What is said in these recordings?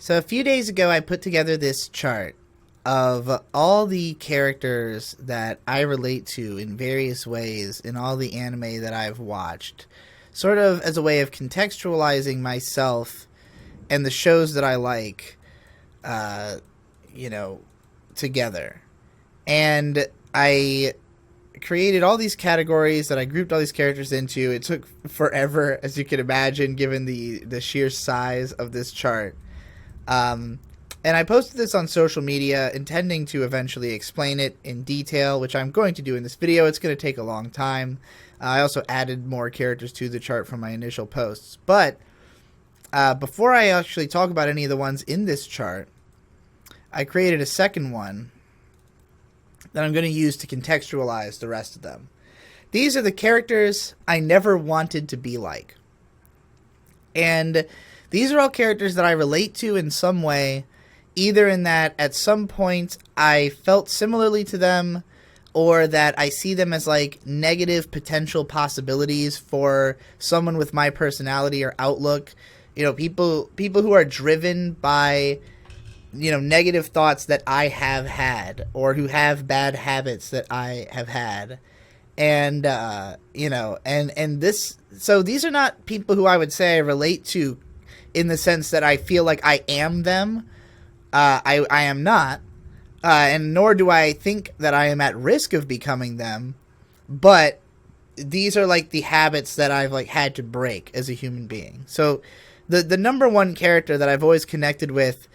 So a few days ago, I put together this chart of all the characters that I relate to in various ways in all the anime that I've watched, sort of as a way of contextualizing myself and the shows that I like, together. And I created all these categories that I grouped all these characters into. It took forever, as you can imagine, given the sheer size of this chart. And I posted this on social media, intending to eventually explain it in detail, which I'm going to do in this video. It's going to take a long time. I also added more characters to the chart from my initial posts. But before I actually talk about any of the ones in this chart, I created a second one that I'm going to use to contextualize the rest of them. These are the characters I never wanted to be like. And these are all characters that I relate to in some way, either in that at some point I felt similarly to them, or that I see them as like negative potential possibilities for someone with my personality or outlook. You know, people who are driven by, negative thoughts that I have had, or who have bad habits that I have had. And, so these are not people who I would say I relate to in the sense that I feel like I am them. I am not, and nor do I think that I am at risk of becoming them, but these are like the habits that I've like had to break as a human being. So the number one character that I've always connected with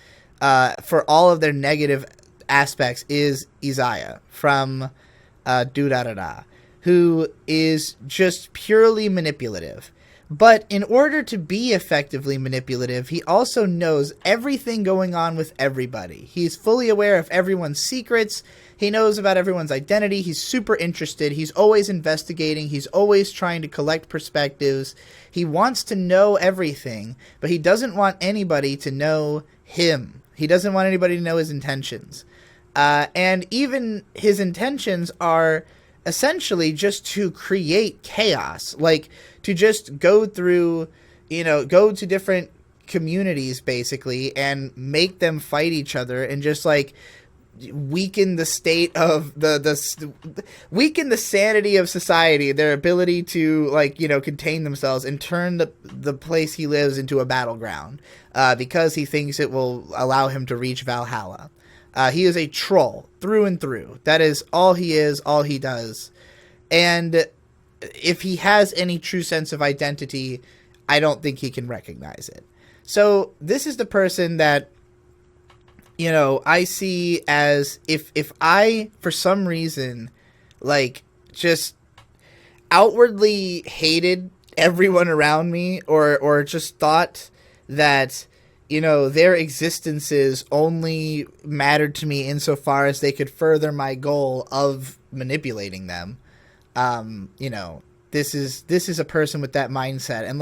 for all of their negative aspects is Izaya from Durarara, who is just purely manipulative. But in order to be effectively manipulative, he also knows everything going on with everybody. He's fully aware of everyone's secrets. He knows about everyone's identity. He's super interested. He's always investigating. He's always trying to collect perspectives. He wants to know everything, but he doesn't want anybody to know him. He doesn't want anybody to know his intentions. And even his intentions are essentially just to create chaos, like to just go through, go to different communities basically and make them fight each other and just like weaken the state of weaken the sanity of society, their ability to contain themselves and turn the place he lives into a battleground, because he thinks it will allow him to reach Valhalla. He is a troll through and through. That is all he is, all he does. And if he has any true sense of identity, I don't think he can recognize it. So this is the person that, I see as if I, for some reason, just outwardly hated everyone around me, or just thought that their existences only mattered to me insofar as they could further my goal of manipulating them. This is a person with that mindset. And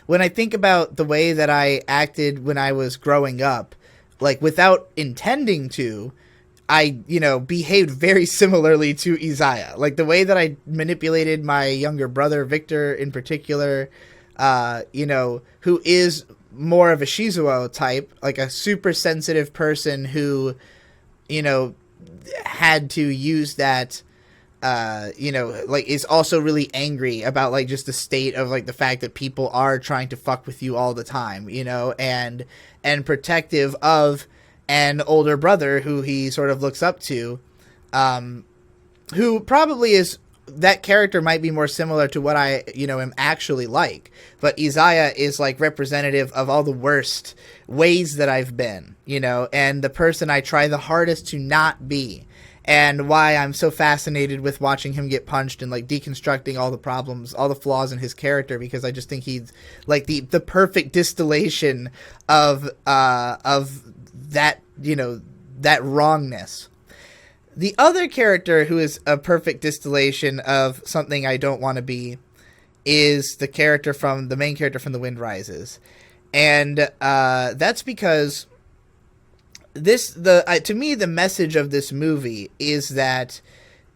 when I think about the way that I acted when I was growing up, without intending to, I, behaved very similarly to Izaya. The way that I manipulated my younger brother, Victor, in particular, who is more of a Shizuo type, like a super sensitive person who, had to use that, is also really angry about just the state of the fact that people are trying to fuck with you all the time, and protective of an older brother who he sort of looks up to, who probably is, that character might be more similar to what I, am actually like. But Izaya is representative of all the worst ways that I've been, and the person I try the hardest to not be. And why I'm so fascinated with watching him get punched and deconstructing all the problems, all the flaws in his character, because I just think he's the perfect distillation of that, that wrongness. The other character who is a perfect distillation of something I don't want to be is the main character from The Wind Rises. And that's because to me, the message of this movie is that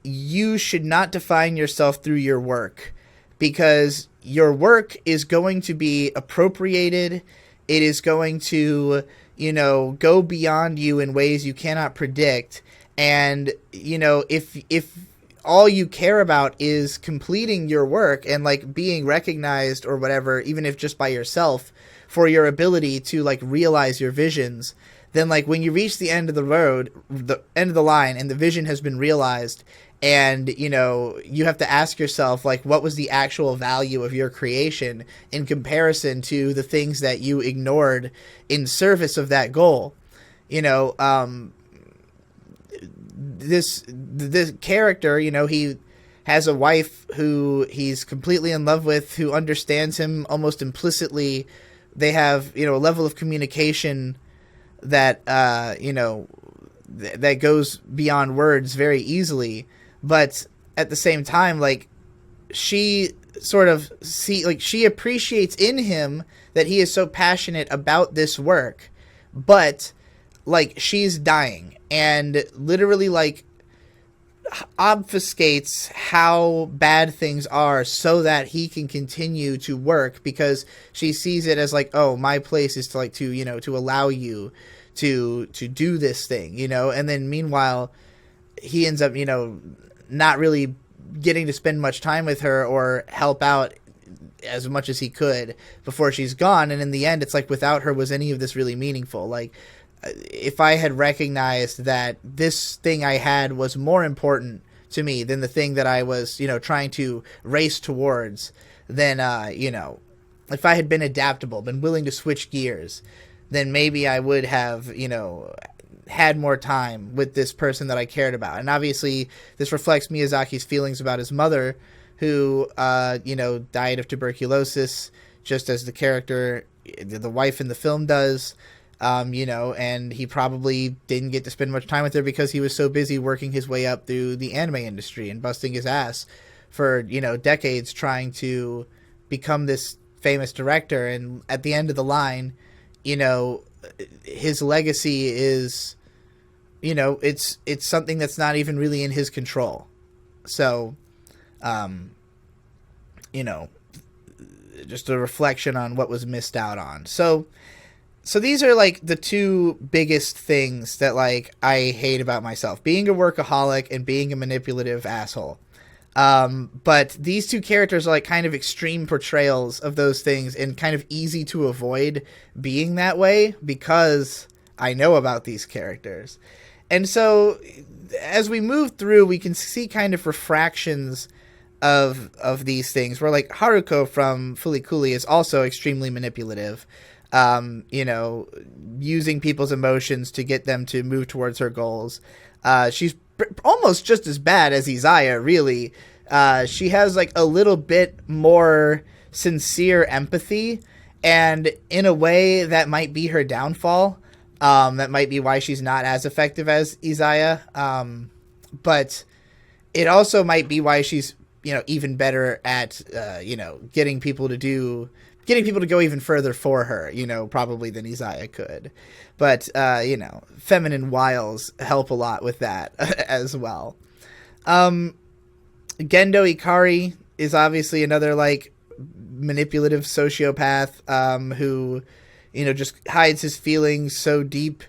you should not define yourself through your work, because your work is going to be appropriated. It is going to, go beyond you in ways you cannot predict. And, if all you care about is completing your work and like being recognized or whatever, even if just by yourself, for your ability to like realize your visions, then like when you reach the end of the road, the end of the line, and the vision has been realized, and you have to ask yourself like, what was the actual value of your creation in comparison to the things that you ignored in service of that goal. This character, he has a wife who he's completely in love with, who understands him almost implicitly. They have, a level of communication that, that goes beyond words very easily. But at the same time, like, she sort of she appreciates in him that he is so passionate about this work, but like, she's dying and literally like obfuscates how bad things are so that he can continue to work, because she sees it as like, oh, my place is to like to allow you to do this thing, and then meanwhile he ends up not really getting to spend much time with her or help out as much as he could before she's gone. And in the end, it's like, without her, was any of this really meaningful? Like, if I had recognized that this thing I had was more important to me than the thing that I was, trying to race towards, then, if I had been adaptable, been willing to switch gears, then maybe I would have, had more time with this person that I cared about. And obviously this reflects Miyazaki's feelings about his mother, who, died of tuberculosis, just as the character, the wife in the film does. And he probably didn't get to spend much time with her because he was so busy working his way up through the anime industry and busting his ass for, decades trying to become this famous director. And at the end of the line, his legacy is, it's something that's not even really in his control. So, just a reflection on what was missed out on. So these are like the two biggest things that like I hate about myself: being a workaholic and being a manipulative asshole. But these two characters are like kind of extreme portrayals of those things, and kind of easy to avoid being that way because I know about these characters. And so as we move through, we can see kind of refractions of these things, where like Haruko from Fooly Cooly is also extremely manipulative. Using people's emotions to get them to move towards her goals. She's almost just as bad as Izaya, really. She has like a little bit more sincere empathy, and in a way that might be her downfall. That might be why she's not as effective as Izaya. But it also might be why she's, even better at, getting people to go even further for her, probably than Izaya could. But, feminine wiles help a lot with that as well. Gendo Ikari is obviously another, like, manipulative sociopath, who, just hides his feelings so deep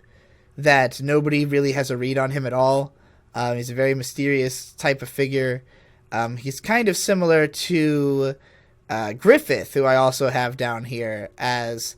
that nobody really has a read on him at all. He's a very mysterious type of figure. He's kind of similar to Griffith, who I also have down here as,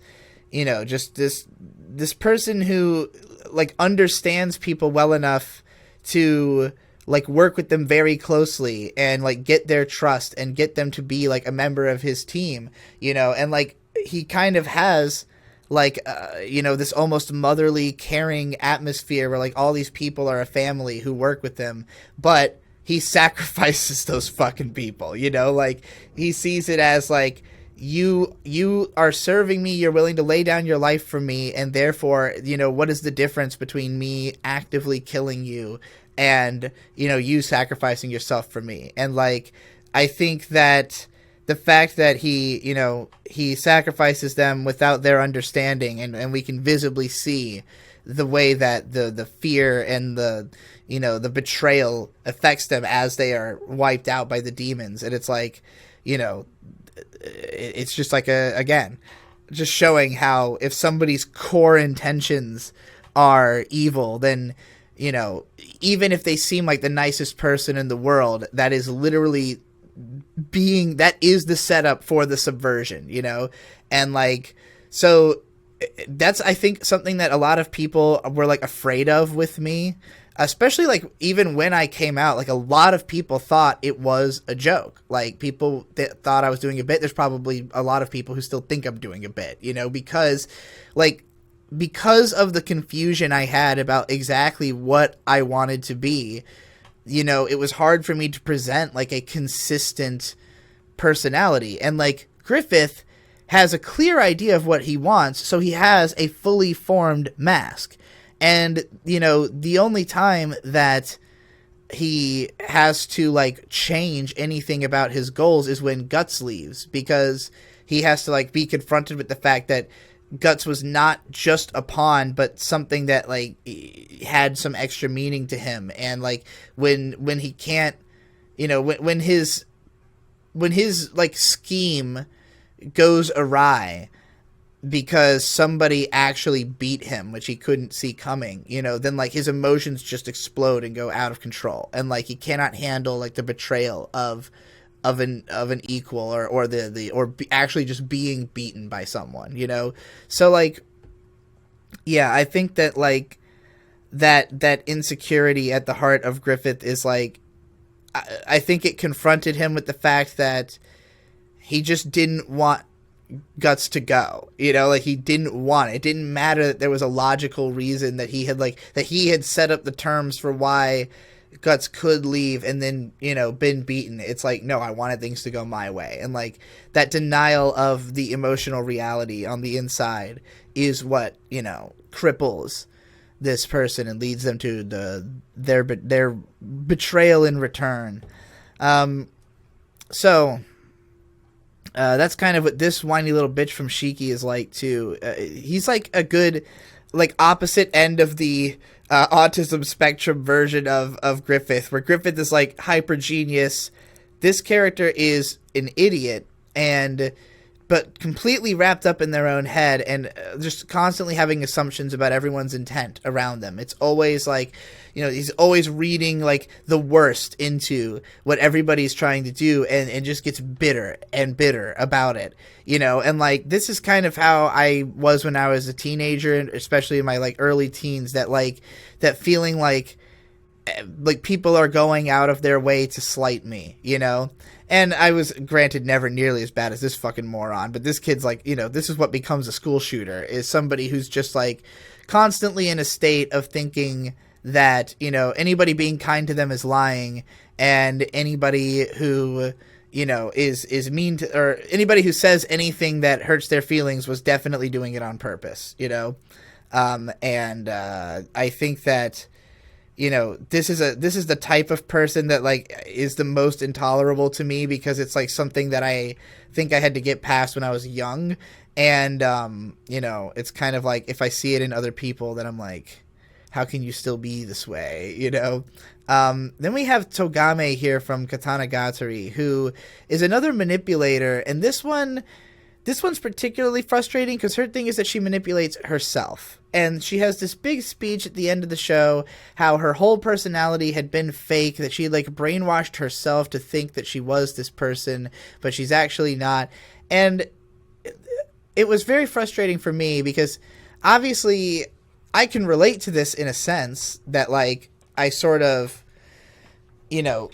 just this person who like understands people well enough to like work with them very closely and like get their trust and get them to be like a member of his team, and like he kind of has like, this almost motherly caring atmosphere where like all these people are a family who work with him, but he sacrifices those fucking people, like he sees it as like, you are serving me, you're willing to lay down your life for me, and therefore, what is the difference between me actively killing you and, you sacrificing yourself for me? And like, I think that the fact that he sacrifices them without their understanding, and we can visibly see the way that the fear and the betrayal affects them as they are wiped out by the demons. And it's like, it's just like again, just showing how if somebody's core intentions are evil, then, you know, even if they seem like the nicest person in the world, that is literally that is the setup for the subversion, you know? And like, so that's, I think, something that a lot of people were like afraid of with me, especially like even when I came out. Like, a lot of people thought it was a joke. Like, people that thought I was doing a bit. There's probably a lot of people who still think I'm doing a bit, you know, because of the confusion I had about exactly what I wanted to be. You know, it was hard for me to present like a consistent personality. And like, Griffith has a clear idea of what he wants, so he has a fully formed mask. And, you know, the only time that he has to like change anything about his goals is when Guts leaves, because he has to like be confronted with the fact that Guts was not just a pawn, but something that like had some extra meaning to him. And like, when he can't, you know, when his like scheme goes awry because somebody actually beat him, which he couldn't see coming, you know, then like his emotions just explode and go out of control, and like he cannot handle like the betrayal of an equal, or actually just being beaten by someone, you know. So like, yeah, I think that like that insecurity at the heart of Griffith is like, I think it confronted him with the fact that he just didn't want Guts to go, you know, like he didn't want it. It didn't matter that there was a logical reason that he had set up the terms for why Guts could leave and then, you know, been beaten. It's like, no, I wanted things to go my way. And like, that denial of the emotional reality on the inside is what, you know, cripples this person and leads them to their betrayal in return. So that's kind of what this whiny little bitch from Shiki is like too. He's like a good, like, opposite end of the autism spectrum version of Griffith, where Griffith is like hyper genius. This character is an idiot, but completely wrapped up in their own head, and just constantly having assumptions about everyone's intent around them. It's always like, you know, he's always reading like the worst into what everybody's trying to do, and just gets bitter and bitter about it, you know. And like, this is kind of how I was when I was a teenager, and especially in my like early teens, that feeling like people are going out of their way to slight me, you know. And I was, granted, never nearly as bad as this fucking moron, but this kid's like, you know, this is what becomes a school shooter, is somebody who's just like constantly in a state of thinking that, you know, anybody being kind to them is lying, and anybody who, you know, is mean to, or anybody who says anything that hurts their feelings was definitely doing it on purpose, you know. I think that, you know, this is the type of person that like is the most intolerable to me, because it's like something that I think I had to get past when I was young. And, you know, it's kind of like, if I see it in other people, then I'm like, how can you still be this way? You know? Then we have Togami here from Katanagatari, who is another manipulator. And this one's particularly frustrating because her thing is that she manipulates herself. And she has this big speech at the end of the show, how her whole personality had been fake, that she like brainwashed herself to think that she was this person, but she's actually not. And it was very frustrating for me because obviously I can relate to this in a sense that like I sort of, you know,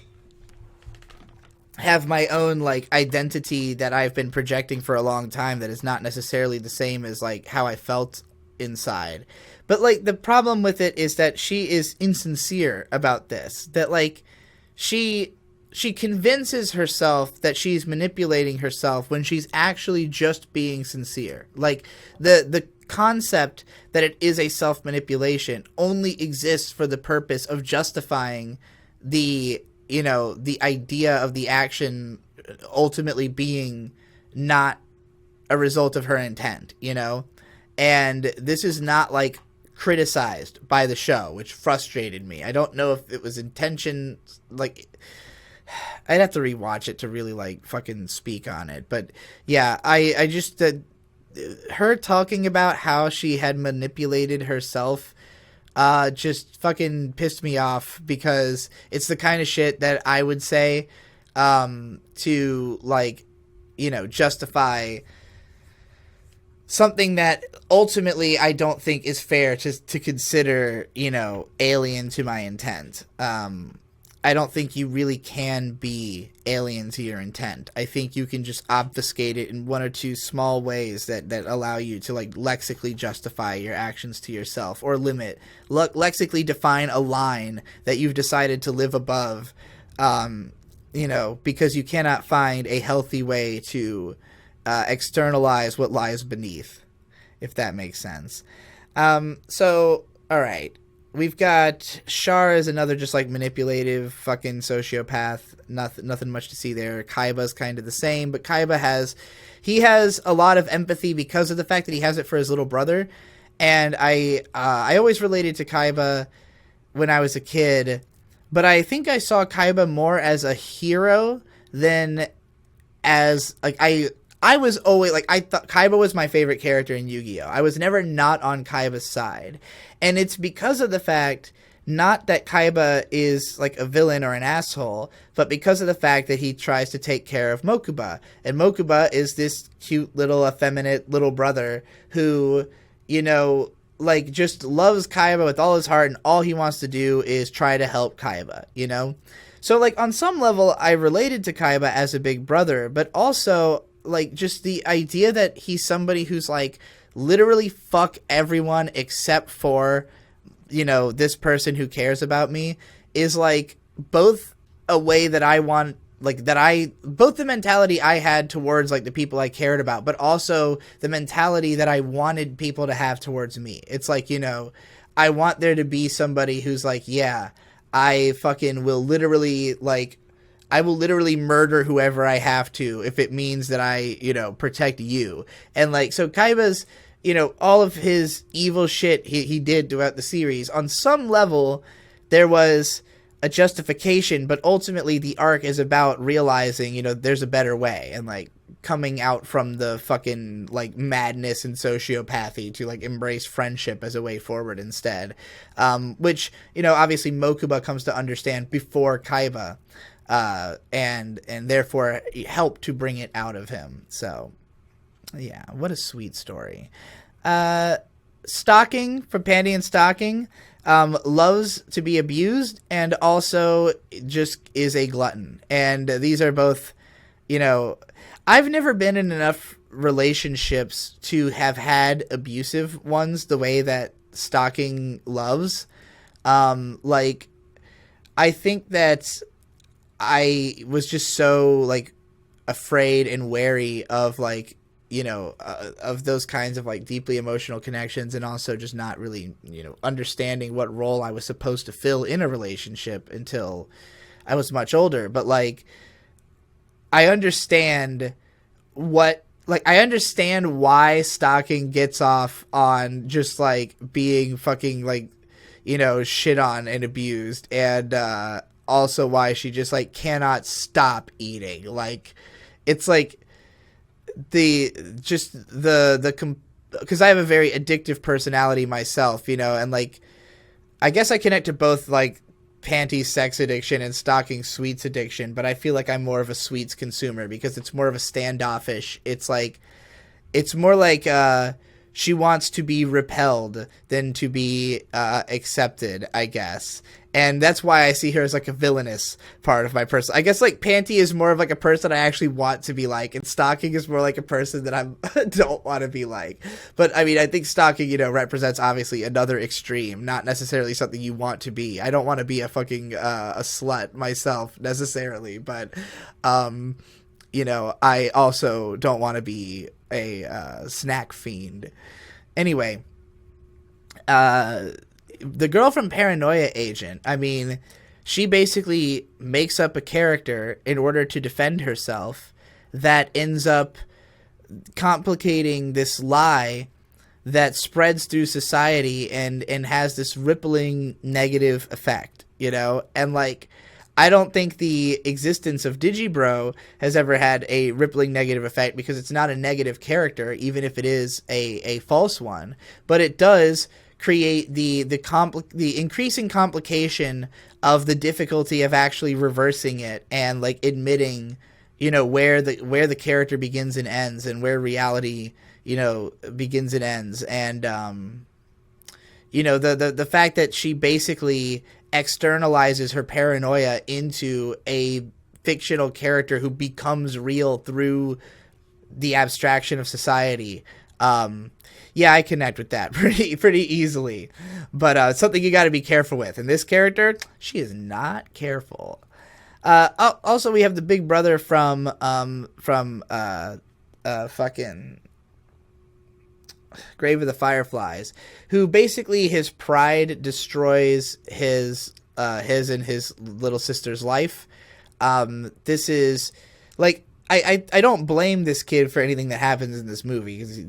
have my own like identity that I've been projecting for a long time that is not necessarily the same as like how I felt inside. But like, the problem with it is that she is insincere about this, that like she convinces herself that she's manipulating herself when she's actually just being sincere. Like, the concept that it is a self-manipulation only exists for the purpose of justifying the, you know, the idea of the action ultimately being not a result of her intent, you know? And this is not like criticized by the show, which frustrated me. I don't know if it was intention, like, I'd have to rewatch it to really like fucking speak on it. But yeah, I just, her talking about how she had manipulated herself just fucking pissed me off, because it's the kind of shit that I would say to, like, you know, justify something that ultimately I don't think is fair to consider, you know, alien to my intent. I don't think you really can be alien to your intent. I think you can just obfuscate it in one or two small ways that allow you to, like, lexically justify your actions to yourself, or lexically define a line that you've decided to live above, you know, because you cannot find a healthy way to externalize what lies beneath, if that makes sense. So, all right. We've got Char as another just, like, manipulative fucking sociopath. Nothing much to see there. Kaiba's kind of the same, but Kaiba has a lot of empathy because of the fact that he has it for his little brother. And I always related to Kaiba when I was a kid, but I think I saw Kaiba more as a hero than as, like, I was always, like, I thought Kaiba was my favorite character in Yu-Gi-Oh! I was never not on Kaiba's side. And it's because of the fact, not that Kaiba is, like, a villain or an asshole, but because of the fact that he tries to take care of Mokuba. And Mokuba is this cute little effeminate little brother who, you know, like, just loves Kaiba with all his heart, and all he wants to do is try to help Kaiba, you know? So, like, on some level, I related to Kaiba as a big brother, but also, like, just the idea that he's somebody who's, like, literally fuck everyone except for, you know, this person who cares about me is, like, both a way that I want, like, both the mentality I had towards, like, the people I cared about, but also the mentality that I wanted people to have towards me. It's like, you know, I want there to be somebody who's like, yeah, I fucking will literally, like, I will literally murder whoever I have to if it means that I, you know, protect you. And, like, so Kaiba's, you know, all of his evil shit he did throughout the series, on some level, there was a justification, but ultimately the arc is about realizing, you know, there's a better way, and, like, coming out from the fucking, like, madness and sociopathy to, like, embrace friendship as a way forward instead. Which, you know, obviously Mokuba comes to understand before Kaiba. And therefore help to bring it out of him. So, yeah, what a sweet story. Stocking, from Panty and Stocking, loves to be abused and also just is a glutton. And these are both, you know, I've never been in enough relationships to have had abusive ones the way that Stocking loves. Like, I think that I was just so, like, afraid and wary of, like, you know, of those kinds of, like, deeply emotional connections, and also just not really, you know, understanding what role I was supposed to fill in a relationship until I was much older. But, like, I understand I understand why Stocking gets off on just, like, being fucking, like, you know, shit on and abused, and also why she just, like, cannot stop eating. Like, it's like because I have a very addictive personality myself, you know, and, like, I guess I connect to both, like, Panty sex addiction and Stocking sweets addiction, but I feel like I'm more of a sweets consumer because it's more of a standoffish. It's like, it's more like she wants to be repelled than to be accepted, I guess. And that's why I see her as, like, a villainous part of my person. I guess, like, Panty is more of, like, a person I actually want to be like, and Stocking is more like a person that I don't want to be like. But, I mean, I think Stocking, you know, represents, obviously, another extreme, not necessarily something you want to be. I don't want to be a fucking a slut myself, necessarily, but, you know, I also don't want to be a snack fiend. Anyway, the girl from Paranoia Agent, I mean, she basically makes up a character in order to defend herself that ends up complicating this lie that spreads through society and has this rippling negative effect, you know? And, like, I don't think the existence of Digibro has ever had a rippling negative effect because it's not a negative character, even if it is a false one. But it does create the increasing complication of the difficulty of actually reversing it and like admitting, where the character begins and ends, and where reality, begins and ends. And the fact that she basically externalizes her paranoia into a fictional character who becomes real through the abstraction of society. Yeah, I connect with that pretty easily, but something you got to be careful with. And this character, she is not careful. Also, we have the big brother from fucking Grave of the Fireflies, who basically his pride destroys his and his little sister's life. This is like, I don't blame this kid for anything that happens in this movie, because he's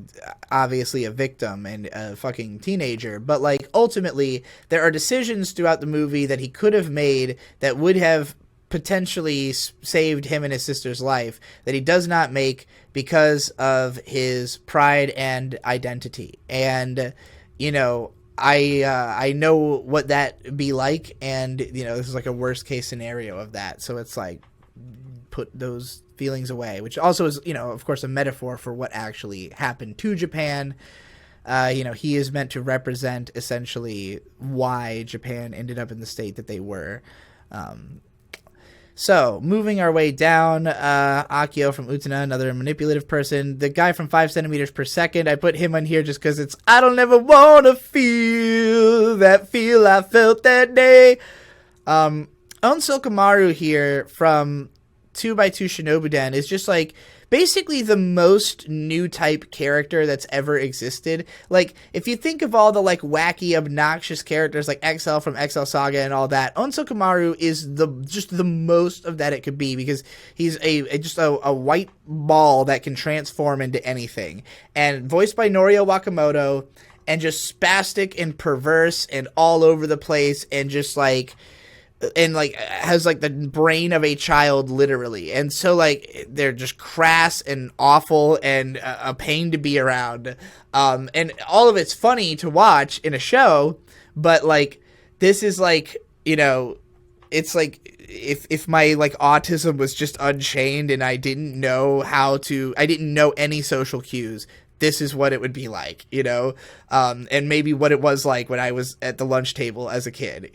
obviously a victim and a fucking teenager, but like ultimately there are decisions throughout the movie that he could have made that would have potentially saved him and his sister's life that he does not make because of his pride and identity. And I know what that be like, and this is like a worst case scenario of that. So it's like, put those feelings away, which also is of course a metaphor for what actually happened to Japan. He is meant to represent essentially why Japan ended up in the state that they were. So, moving our way down, Akio from Utena, another manipulative person. The guy from 5 centimeters per second, I put him on here just because it's, I don't ever want to feel that feel I felt that day. Onsokumaru here from 2x2 Shinobuden is just like basically the most new type character that's ever existed. Like, if you think of all the like wacky, obnoxious characters like XL from XL Saga and all that, Onsokumaru is just the most of that it could be, because he's just a white ball that can transform into anything, and voiced by Norio Wakamoto, and just spastic and perverse and all over the place, and just like, and like has like the brain of a child literally. And so like they're just crass and awful and a pain to be around, and all of it's funny to watch in a show, but like this is like, it's like if my like autism was just unchained and I didn't know any social cues, this is what it would be like, and maybe what it was like when I was at the lunch table as a kid,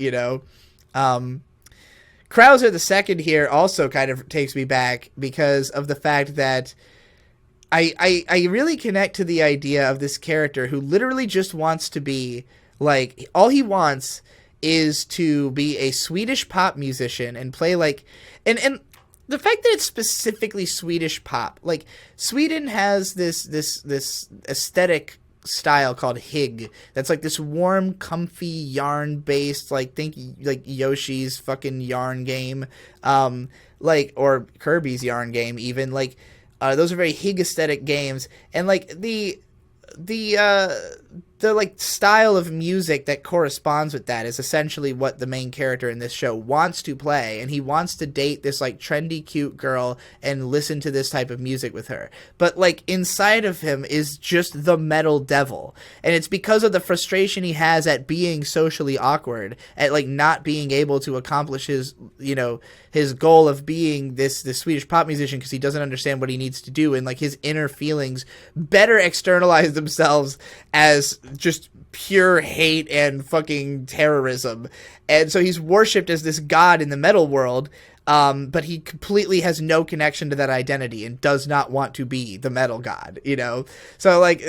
Krauser the second here also kind of takes me back because of the fact that I really connect to the idea of this character who literally just wants to be like, all he wants is to be a Swedish pop musician and play like, and the fact that it's specifically Swedish pop, like Sweden has this aesthetic style called Hig that's like this warm, comfy, yarn based, like think like Yoshi's fucking yarn game, like, or Kirby's yarn game even, like those are very Hig aesthetic games, and like the like style of music that corresponds with that is essentially what the main character in this show wants to play, and he wants to date this like trendy cute girl and listen to this type of music with her. But like inside of him is just the metal devil, and it's because of the frustration he has at being socially awkward, at like not being able to accomplish his his goal of being this Swedish pop musician, because he doesn't understand what he needs to do, and like his inner feelings better externalize themselves as just pure hate and fucking terrorism. And so he's worshipped as this god in the metal world, but he completely has no connection to that identity and does not want to be the metal god, So like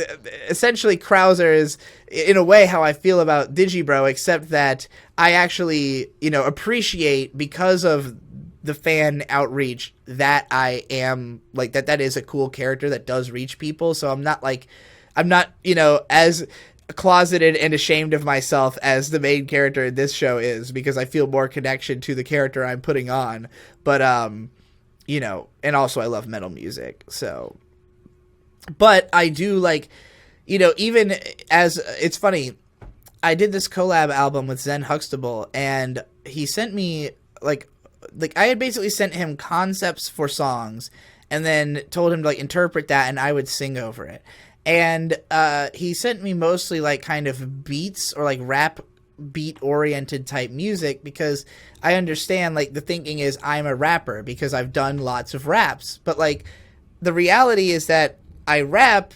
essentially Krauser is in a way how I feel about Digibro, except that I actually appreciate, because of the fan outreach, that I am like that is a cool character that does reach people. So I'm not as closeted and ashamed of myself as the main character in this show is, because I feel more connection to the character I'm putting on. But and also I love metal music, so. But I do like, even as, it's funny, I did this collab album with Zen Huxtable, and he sent me like like I had basically sent him concepts for songs and then told him to like interpret that and I would sing over it. And he sent me mostly like kind of beats or like rap beat oriented type music because I understand like the thinking is I'm a rapper because I've done lots of raps. But like the reality is that I rap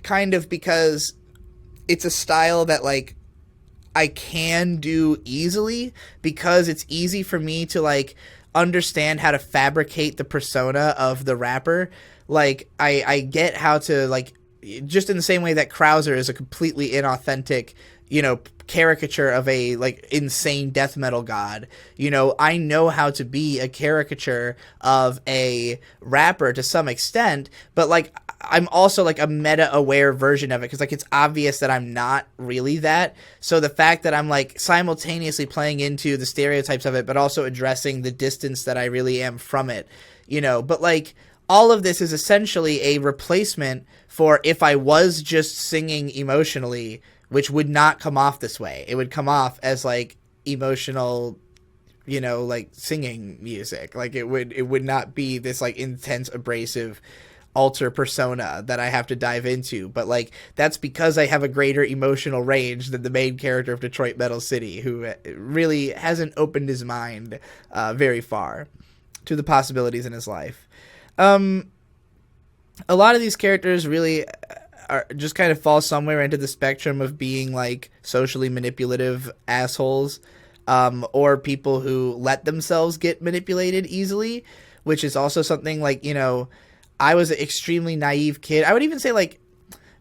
kind of because it's a style that like I can do easily because it's easy for me to like understand how to fabricate the persona of the rapper. Like I get how to like, just in the same way that Krauser is a completely inauthentic, you know, caricature of a like insane death metal god. You know, I know how to be a caricature of a rapper to some extent, but like I'm also like a meta aware version of it because like it's obvious that I'm not really that. So the fact that I'm like simultaneously playing into the stereotypes of it, but also addressing the distance that I really am from it, you know, but like all of this is essentially a replacement for if I was just singing emotionally, which would not come off this way. It would come off as like emotional, you know, like singing music. Like it would not be this like intense, abrasive alter persona that I have to dive into. But like that's because I have a greater emotional range than the main character of Detroit Metal City, who really hasn't opened his mind very far to the possibilities in his life. A lot of these characters really are just kind of fall somewhere into the spectrum of being like socially manipulative assholes, or people who let themselves get manipulated easily, which is also something like, you know, I was an extremely naive kid. I would even say like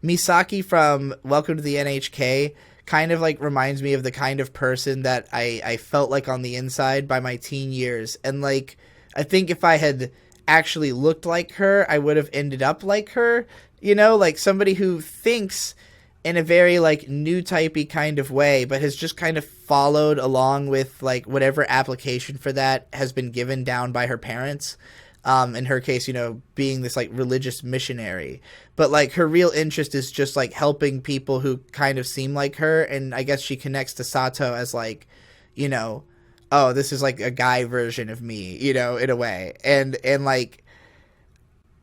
Misaki from Welcome to the NHK kind of like reminds me of the kind of person that I felt like on the inside by my teen years. And like, I think if I had actually looked like her, I would have ended up like her, you know, like somebody who thinks in a very like new typey kind of way, but has just kind of followed along with like whatever application for that has been given down by her parents. In her case, you know, being this like religious missionary, but like her real interest is just like helping people who kind of seem like her. And I guess she connects to Sato as like, you know, oh, this is like a guy version of me, you know, in a way. And like,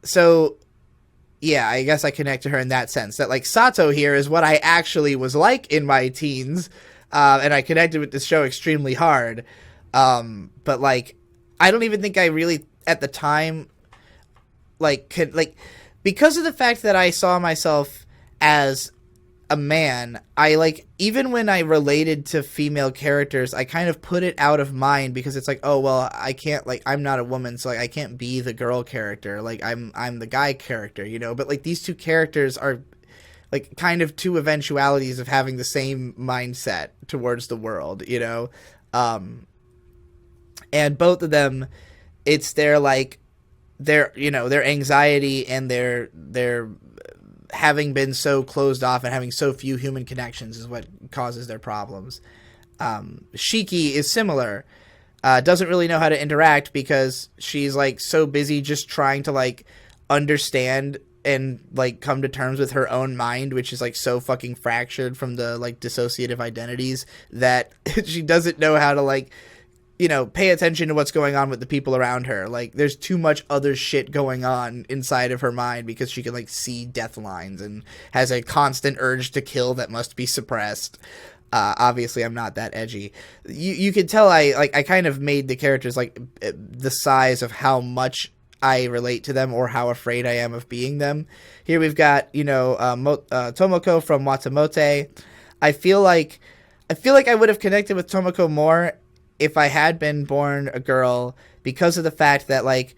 so yeah, I guess I connect to her in that sense that like Sato here is what I actually was like in my teens. And I connected with this show extremely hard. But like, I don't even think I really at the time, like, could, like, because of the fact that I saw myself as a man, I, like, even when I related to female characters, I kind of put it out of mind because it's like, oh, well, I can't, like, I'm not a woman, so, like, I can't be the girl character. Like, I'm the guy character, you know? But, like, these two characters are, like, kind of two eventualities of having the same mindset towards the world, you know? And both of them, it's their like their, you know, their anxiety and their having been so closed off and having so few human connections is what causes their problems. Shiki is similar. Doesn't really know how to interact because she's like so busy just trying to like understand and like come to terms with her own mind, which is like so fucking fractured from the like dissociative identities that she doesn't know how to like, you know, pay attention to what's going on with the people around her. Like, there's too much other shit going on inside of her mind because she can, like, see death lines and has a constant urge to kill that must be suppressed. Obviously, I'm not that edgy. You can tell I kind of made the characters, like, the size of how much I relate to them or how afraid I am of being them. Here we've got, you know, Tomoko from Watamote. I feel like I would have connected with Tomoko more if I had been born a girl because of the fact that like,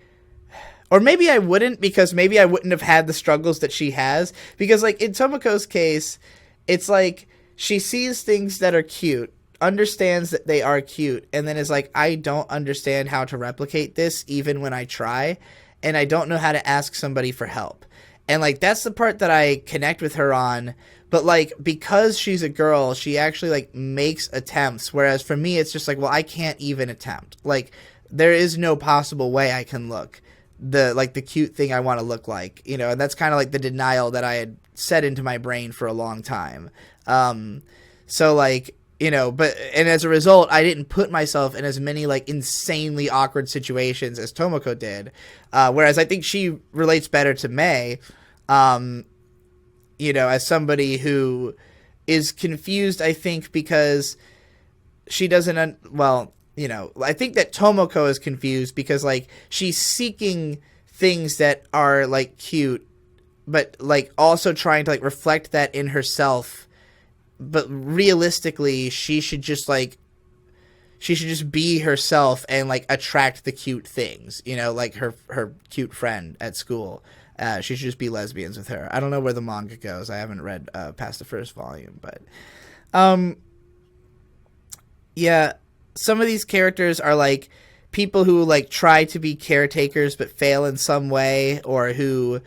or maybe I wouldn't because maybe I wouldn't have had the struggles that she has because like in Tomoko's case, it's like she sees things that are cute, understands that they are cute, and then is like, I don't understand how to replicate this even when I try, and I don't know how to ask somebody for help. And like, that's the part that I connect with her on. But, like, because she's a girl, she actually, like, makes attempts. Whereas for me, it's just like, well, I can't even attempt. Like, there is no possible way I can look the cute thing I want to look like. You know, and that's kind of like the denial that I had set into my brain for a long time. So, like, and as a result, I didn't put myself in as many like insanely awkward situations as Tomoko did. Whereas I think she relates better to Mei, as somebody who is confused, I think, because she doesn't, I think that Tomoko is confused because, like, she's seeking things that are, like, cute, but, like, also trying to, like, reflect that in herself. But realistically, she should just be herself and, like, attract the cute things, like her cute friend at school. She should just be lesbians with her. I don't know where the manga goes. I haven't read past the first volume, but yeah, some of these characters are like people who like try to be caretakers but fail in some way, or who,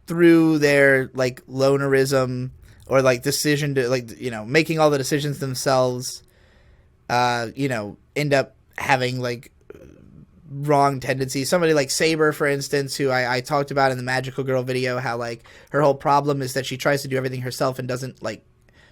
through their like lonerism or like decision to like, making all the decisions themselves, end up having like wrong tendencies. Somebody like Saber, for instance, who I talked about in the Magical Girl video, how like her whole problem is that she tries to do everything herself and doesn't like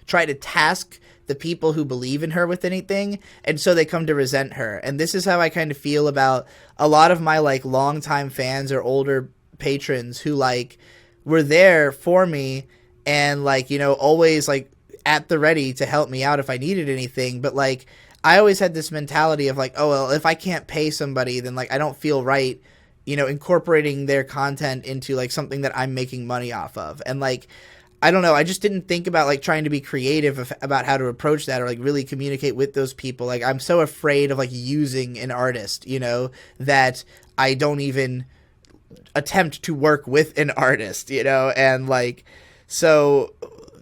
try to task the people who believe in her with anything, and so they come to resent her. And this is how I kind of feel about a lot of my like longtime fans or older patrons who like were there for me and like, always like at the ready to help me out if I needed anything, but like I always had this mentality of like, oh, well, if I can't pay somebody, then like I don't feel right, incorporating their content into like something that I'm making money off of. And like, I don't know, I just didn't think about like trying to be creative about how to approach that or like really communicate with those people. Like I'm so afraid of like using an artist, that I don't even attempt to work with an artist, and like, so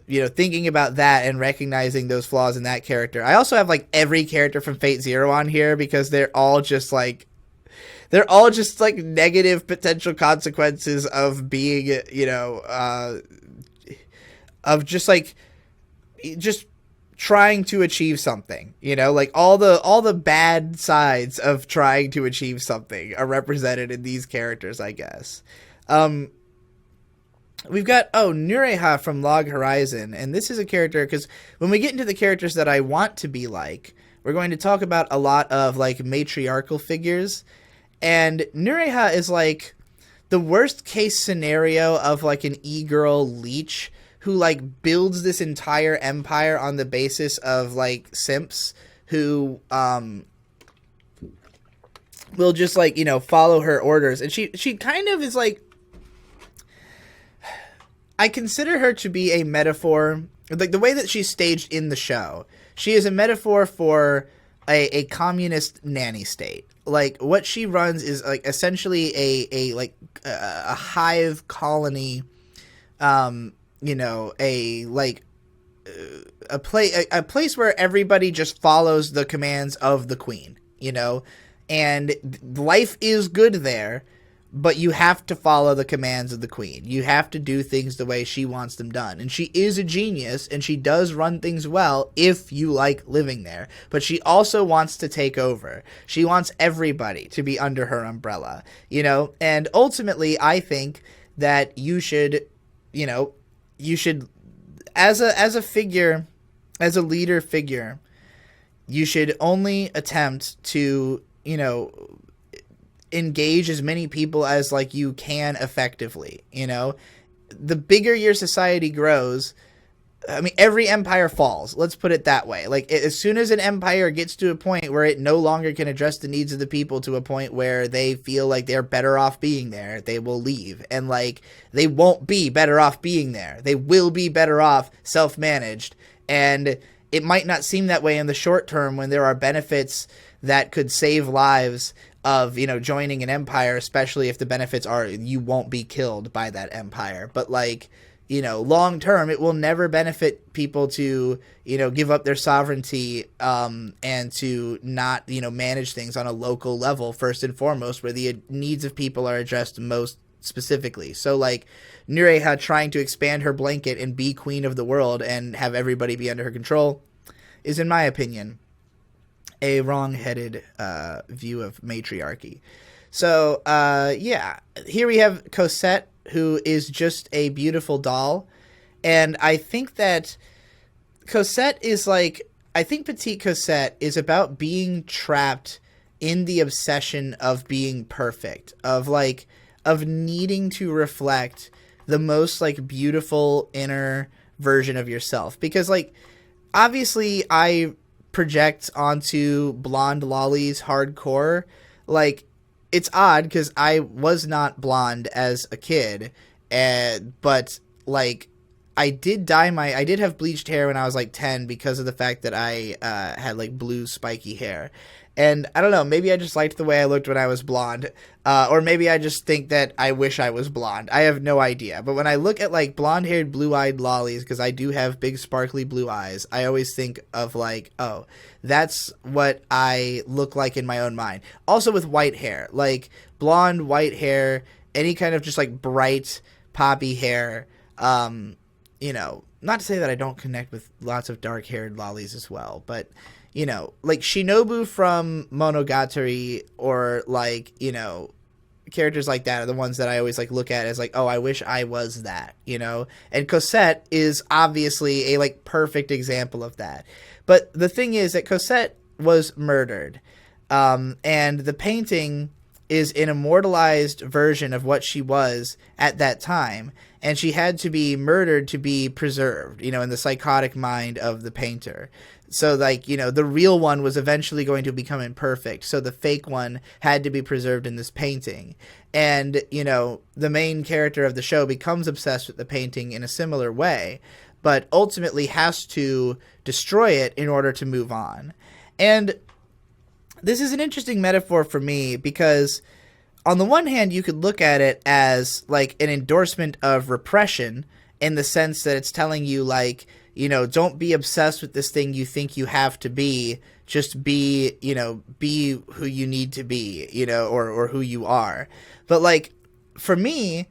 thinking about that and recognizing those flaws in that character. I also have like every character from Fate Zero on here because they're all just like negative potential consequences of being, of just trying to achieve something, like all the bad sides of trying to achieve something are represented in these characters, I guess. We've got, Nureha from Log Horizon, and this is a character, because when we get into the characters that I want to be like, we're going to talk about a lot of, like, matriarchal figures, and Nureha is, like, the worst case scenario of, like, an e-girl leech who, like, builds this entire empire on the basis of, like, simps who, will just, like, follow her orders, and she kind of is, like, I consider her to be a metaphor, like the way that she's staged in the show. She is a metaphor for a communist nanny state. Like what she runs is like essentially a hive colony, a place where everybody just follows the commands of the queen, and life is good there. But you have to follow the commands of the queen. You have to do things the way she wants them done. And she is a genius, and she does run things well if you like living there. But she also wants to take over. She wants everybody to be under her umbrella, And ultimately, I think that you should, as a figure, as a leader figure, you should only attempt to, engage as many people as like you can effectively. The bigger your society grows, I mean, every empire falls, let's put it that way. Like as soon as an empire gets to a point where it no longer can address the needs of the people, to a point where they feel like they're better off being there, they will leave. And like they won't be better off being there, they will be better off self-managed. And it might not seem that way in the short term when there are benefits that could save lives of, joining an empire, especially if the benefits are you won't be killed by that empire. But like, long term, it will never benefit people to, give up their sovereignty, and to not, manage things on a local level first and foremost, where the needs of people are addressed most specifically. So like Nureha trying to expand her blanket and be queen of the world and have everybody be under her control is, in my opinion, a wrong-headed view of matriarchy. So, here we have Cosette, who is just a beautiful doll. And I think that Cosette is like, I think Petite Cosette is about being trapped in the obsession of being perfect, of needing to reflect the most like beautiful inner version of yourself. Because like, obviously I project onto blonde lollies hardcore. Like, it's odd because I was not blonde as a kid, but like, I did have bleached hair when I was like 10 because of the fact that I had like blue spiky hair. And I don't know, maybe I just liked the way I looked when I was blonde. Or maybe I just think that I wish I was blonde. I have no idea. But when I look at like blonde-haired, blue-eyed lollies, because I do have big sparkly blue eyes, I always think of like, oh, that's what I look like in my own mind. Also with white hair. Like blonde, white hair, any kind of just like bright, poppy hair. You know, not to say that I don't connect with lots of dark-haired lollies as well, but, you know, like Shinobu from Monogatari, or like, you know, characters like that are the ones that I always like look at as like, oh, I wish I was that, you know? And Cosette is obviously a like perfect example of that. But the thing is that Cosette was murdered. And the painting is an immortalized version of what she was at that time. And she had to be murdered to be preserved, you know, in the psychotic mind of the painter. So, like, you know, the real one was eventually going to become imperfect. So the fake one had to be preserved in this painting. And, you know, the main character of the show becomes obsessed with the painting in a similar way, but ultimately has to destroy it in order to move on. And this is an interesting metaphor for me because on the one hand, you could look at it as like an endorsement of repression in the sense that it's telling you like, you know, don't be obsessed with this thing you think you have to be. Just be, you know, be who you need to be, you know, or who you are. But like, for me,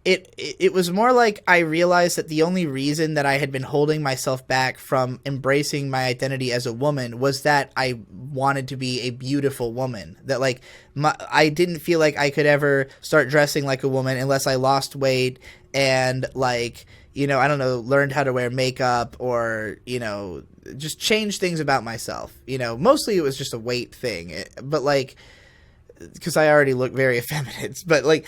it was more like I realized that the only reason that I had been holding myself back from embracing my identity as a woman was that I wanted to be a beautiful woman. That like I didn't feel like I could ever start dressing like a woman unless I lost weight and like, you know, I don't know, learned how to wear makeup or, you know, just change things about myself. You know, mostly it was just a weight thing, but like, because I already look very effeminate, but like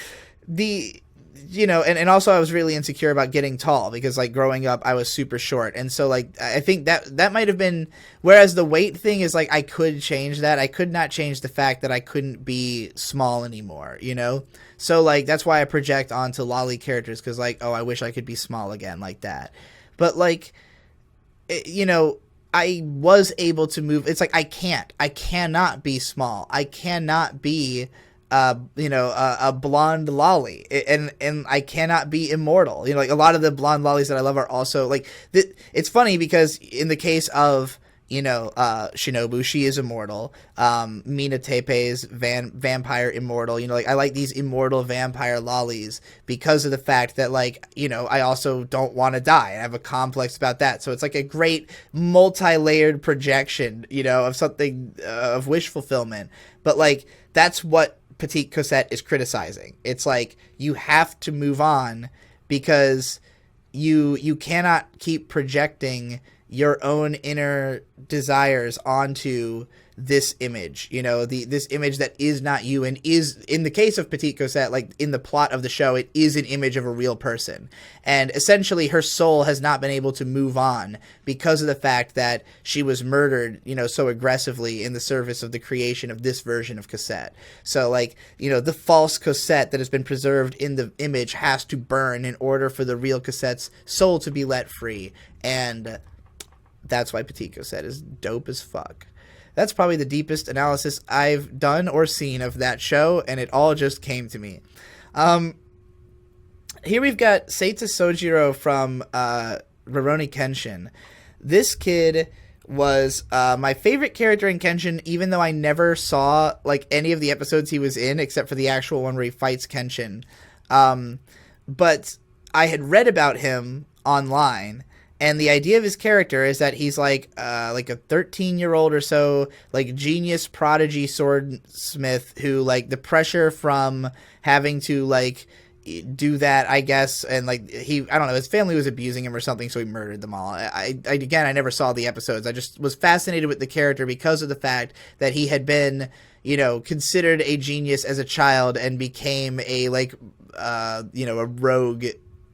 you know, and also I was really insecure about getting tall because like growing up I was super short. And so like I think that might have been, whereas the weight thing is like I could change that. I could not change the fact that I couldn't be small anymore, you know? So like that's why I project onto lolly characters, because like, oh, I wish I could be small again like that. But like, you know, I was able to move. It's like I cannot be small. I cannot be you know, a blonde lolly, and I cannot be immortal. You know, like a lot of the blonde lollies that I love are also like, it's funny because in the case of, you know, Shinobu, she is immortal. Mina Tepe's vampire immortal. You know, like I like these immortal vampire lollies because of the fact that like, you know, I also don't want to die. I have a complex about that. So it's like a great multi-layered projection, you know, of something, of wish fulfillment. But like, that's what Petite Cosette is criticizing. It's like you have to move on because you cannot keep projecting your own inner desires onto this image, you know, this image that is not you, and is, in the case of Petite Cosette, like in the plot of the show, it is an image of a real person. And essentially her soul has not been able to move on because of the fact that she was murdered, you know, so aggressively in the service of the creation of this version of Cosette. So like, you know, the false Cosette that has been preserved in the image has to burn in order for the real Cosette's soul to be let free. And that's why Petite Cosette is dope as fuck. That's probably the deepest analysis I've done or seen of that show, and it all just came to me. Here we've got Seita Soujirou from Rurouni Kenshin. This kid was my favorite character in Kenshin, even though I never saw like any of the episodes he was in, except for the actual one where he fights Kenshin. But I had read about him online. And the idea of his character is that he's like a 13-year-old or so, like genius prodigy swordsmith who like the pressure from having to like, do that, I guess, and like I don't know, his family was abusing him or something, so he murdered them all. Again, I never saw the episodes. I just was fascinated with the character because of the fact that he had been, considered a genius as a child and became a a rogue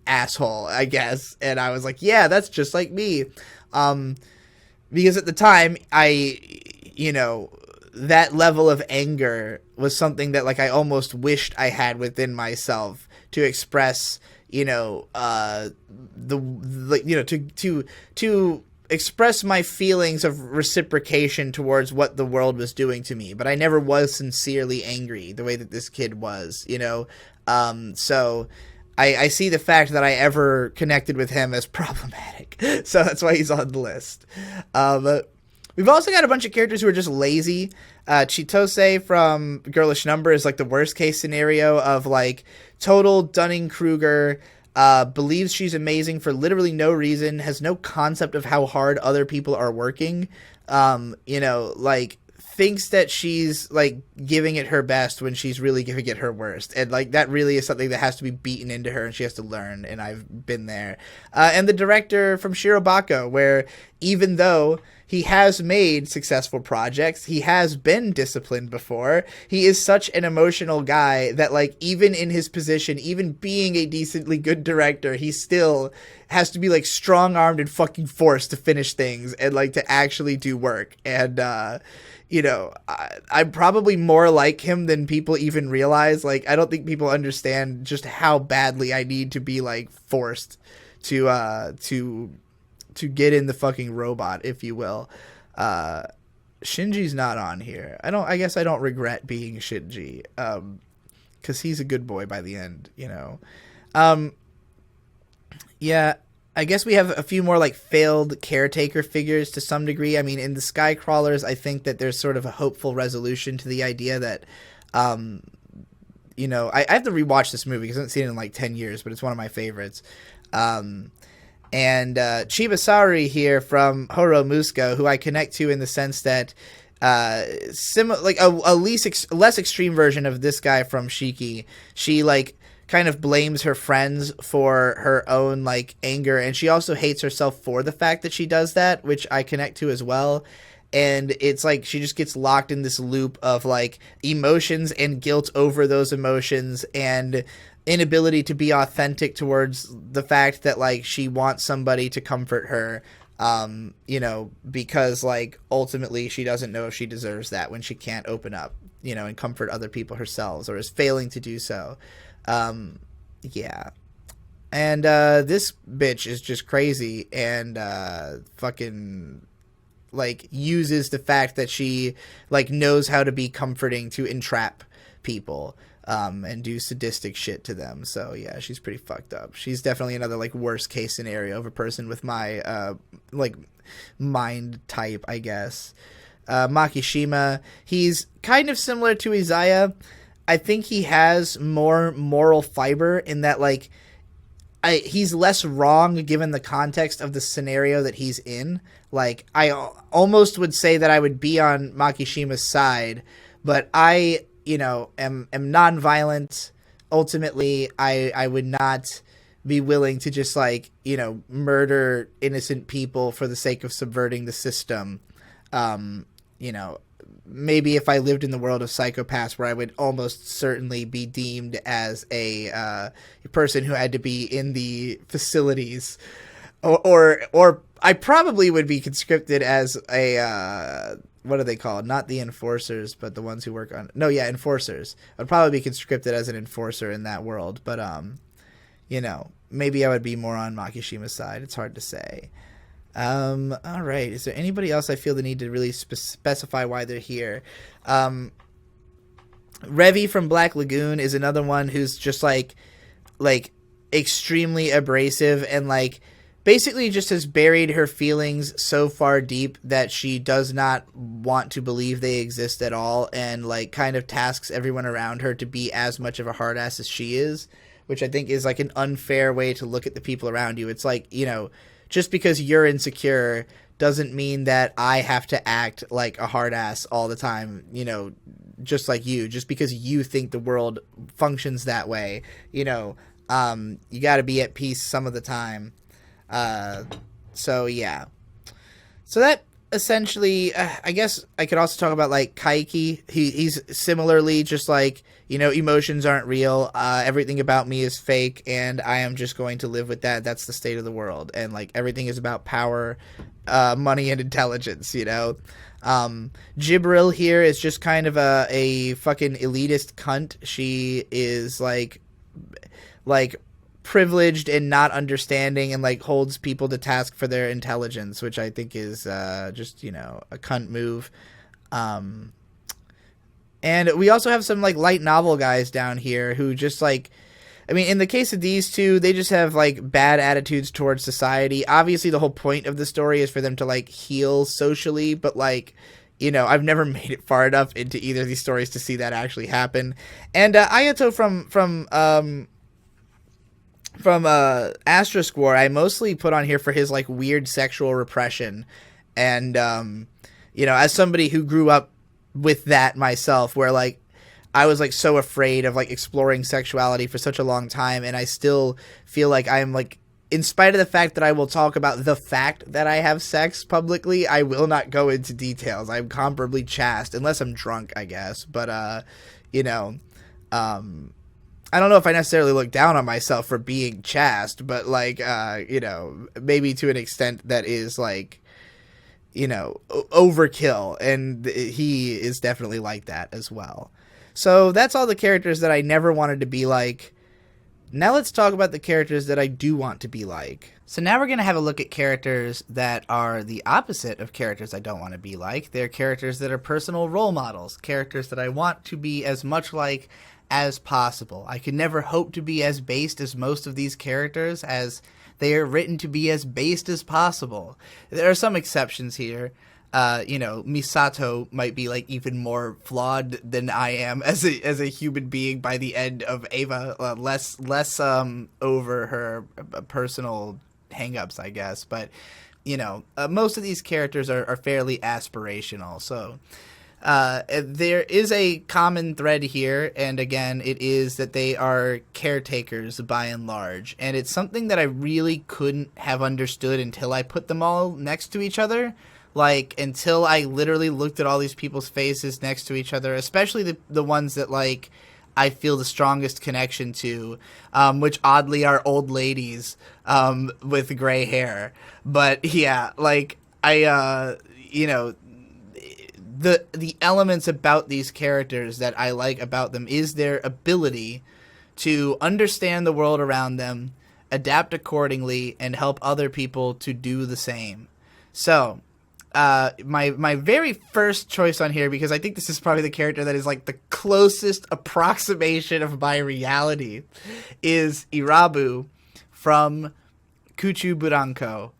asshole, I guess. And I was like, yeah, that's just like me. Because at the time, that level of anger was something that like I almost wished I had within myself to express, to express my feelings of reciprocation towards what the world was doing to me. But I never was sincerely angry the way that this kid was, so I see the fact that I ever connected with him as problematic. So that's why he's on the list. We've also got a bunch of characters who are just lazy. Chitose from Girlish Number is like the worst case scenario of like total Dunning-Kruger, believes she's amazing for literally no reason, has no concept of how hard other people are working, thinks that she's like giving it her best when she's really giving it her worst. And like that really is something that has to be beaten into her and she has to learn. And I've been there. And the director from Shirobako, where even though he has made successful projects, he has been disciplined before, he is such an emotional guy that like even in his position, even being a decently good director, he still has to be like strong-armed and fucking forced to finish things and like to actually do work. And I'm probably more like him than people even realize. Like, I don't think people understand just how badly I need to be like forced to get in the fucking robot, if you will. Shinji's not on here. I guess I don't regret being Shinji, because he's a good boy by the end, Yeah, I guess we have a few more like failed caretaker figures to some degree. I mean, in the Skycrawlers, I think that there's sort of a hopeful resolution to the idea that, I have to rewatch this movie because I haven't seen it in like 10 years, but it's one of my favorites. And Chibasauri here from Horo Musuko, who I connect to in the sense that less extreme version of this guy from Shiki. She like kind of blames her friends for her own like anger, and she also hates herself for the fact that she does that, which I connect to as well. And it's like she just gets locked in this loop of like emotions and guilt over those emotions and inability to be authentic towards the fact that like she wants somebody to comfort her, because like ultimately she doesn't know if she deserves that when she can't open up, and comfort other people herself, or is failing to do so. Yeah. And this bitch is just crazy and fucking like uses the fact that she like knows how to be comforting to entrap people and do sadistic shit to them. So yeah, she's pretty fucked up. She's definitely another like worst case scenario of a person with my like mind type, I guess. Makishima, he's kind of similar to Izaya. I think he has more moral fiber in that like he's less wrong given the context of the scenario that he's in. Like I almost would say that I would be on Makishima's side, but I am nonviolent. Ultimately, I would not be willing to just like, murder innocent people for the sake of subverting the system. Maybe if I lived in the world of psychopaths where I would almost certainly be deemed as a person who had to be in the facilities, or I probably would be conscripted as a what are they called? Not the enforcers, but the ones who work on... No, yeah, enforcers. I'd probably be conscripted as an enforcer in that world. But, maybe I would be more on Makishima's side. It's hard to say. All right. Is there anybody else I feel the need to really specify why they're here? Revi from Black Lagoon is another one who's just, like extremely abrasive and, like, basically just has buried her feelings so far deep that she does not want to believe they exist at all, and like kind of tasks everyone around her to be as much of a hard ass as she is, which I think is like an unfair way to look at the people around you. It's like, just because you're insecure doesn't mean that I have to act like a hard ass all the time, just like you, just because you think the world functions that way. You got to be at peace some of the time. So yeah. So that essentially, I guess I could also talk about like Kaiki. He's similarly just like, emotions aren't real. Everything about me is fake, and I am just going to live with that. That's the state of the world, and like everything is about power, money, and intelligence. Jibril here is just kind of a fucking elitist cunt. She is like privileged and not understanding, and like holds people to task for their intelligence, which I think is just a cunt move. And we also have some like light novel guys down here who just like, I mean, in the case of these two, they just have like bad attitudes towards society. Obviously the whole point of the story is for them to like heal socially, but like, I've never made it far enough into either of these stories to see that actually happen. And Ayato from Asterisk War, I mostly put on here for his like weird sexual repression, and as somebody who grew up with that myself, where like I was like so afraid of like exploring sexuality for such a long time, and I still feel like I'm like, in spite of the fact that I will talk about the fact that I have sex publicly, I will not go into details. I'm comparably chaste, unless I'm drunk, I guess. But I don't know if I necessarily look down on myself for being chaste, but like, maybe to an extent that is like, overkill. And he is definitely like that as well. So that's all the characters that I never wanted to be like. Now let's talk about the characters that I do want to be like. So now we're going to have a look at characters that are the opposite of characters I don't want to be like. They're characters that are personal role models, characters that I want to be as much like as possible. I could never hope to be as based as most of these characters, as they are written to be as based as possible. There are some exceptions here. Misato might be like even more flawed than I am as a human being by the end of Eva, less over her personal hangups, I guess. But most of these characters are fairly aspirational. So there is a common thread here, and again, it is that they are caretakers by and large. And it's something that I really couldn't have understood until I put them all next to each other. Like, until I literally looked at all these people's faces next to each other, especially the ones that, like, I feel the strongest connection to, which oddly are old ladies with gray hair. But, yeah, like, the elements about these characters that I like about them is their ability to understand the world around them, adapt accordingly, and help other people to do the same. So, my very first choice on here, because I think this is probably the character that is like the closest approximation of my reality, is Irabu from Kuchu Buranko,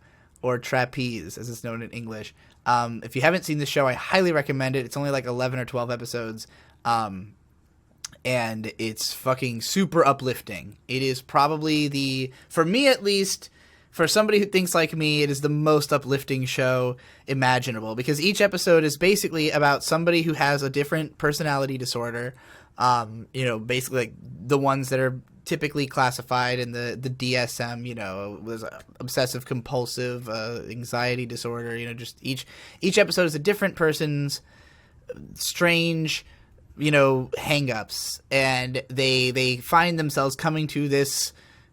or Trapeze, as it's known in English. If you haven't seen the show, I highly recommend it. It's only like 11 or 12 episodes, and it's fucking super uplifting. It is probably for me at least, for somebody who thinks like me, it is the most uplifting show imaginable, because each episode is basically about somebody who has a different personality disorder. Basically like the ones that are typically classified in the DSM, was obsessive compulsive anxiety disorder. Just each episode is a different person's strange, hang-ups, and they find themselves coming to this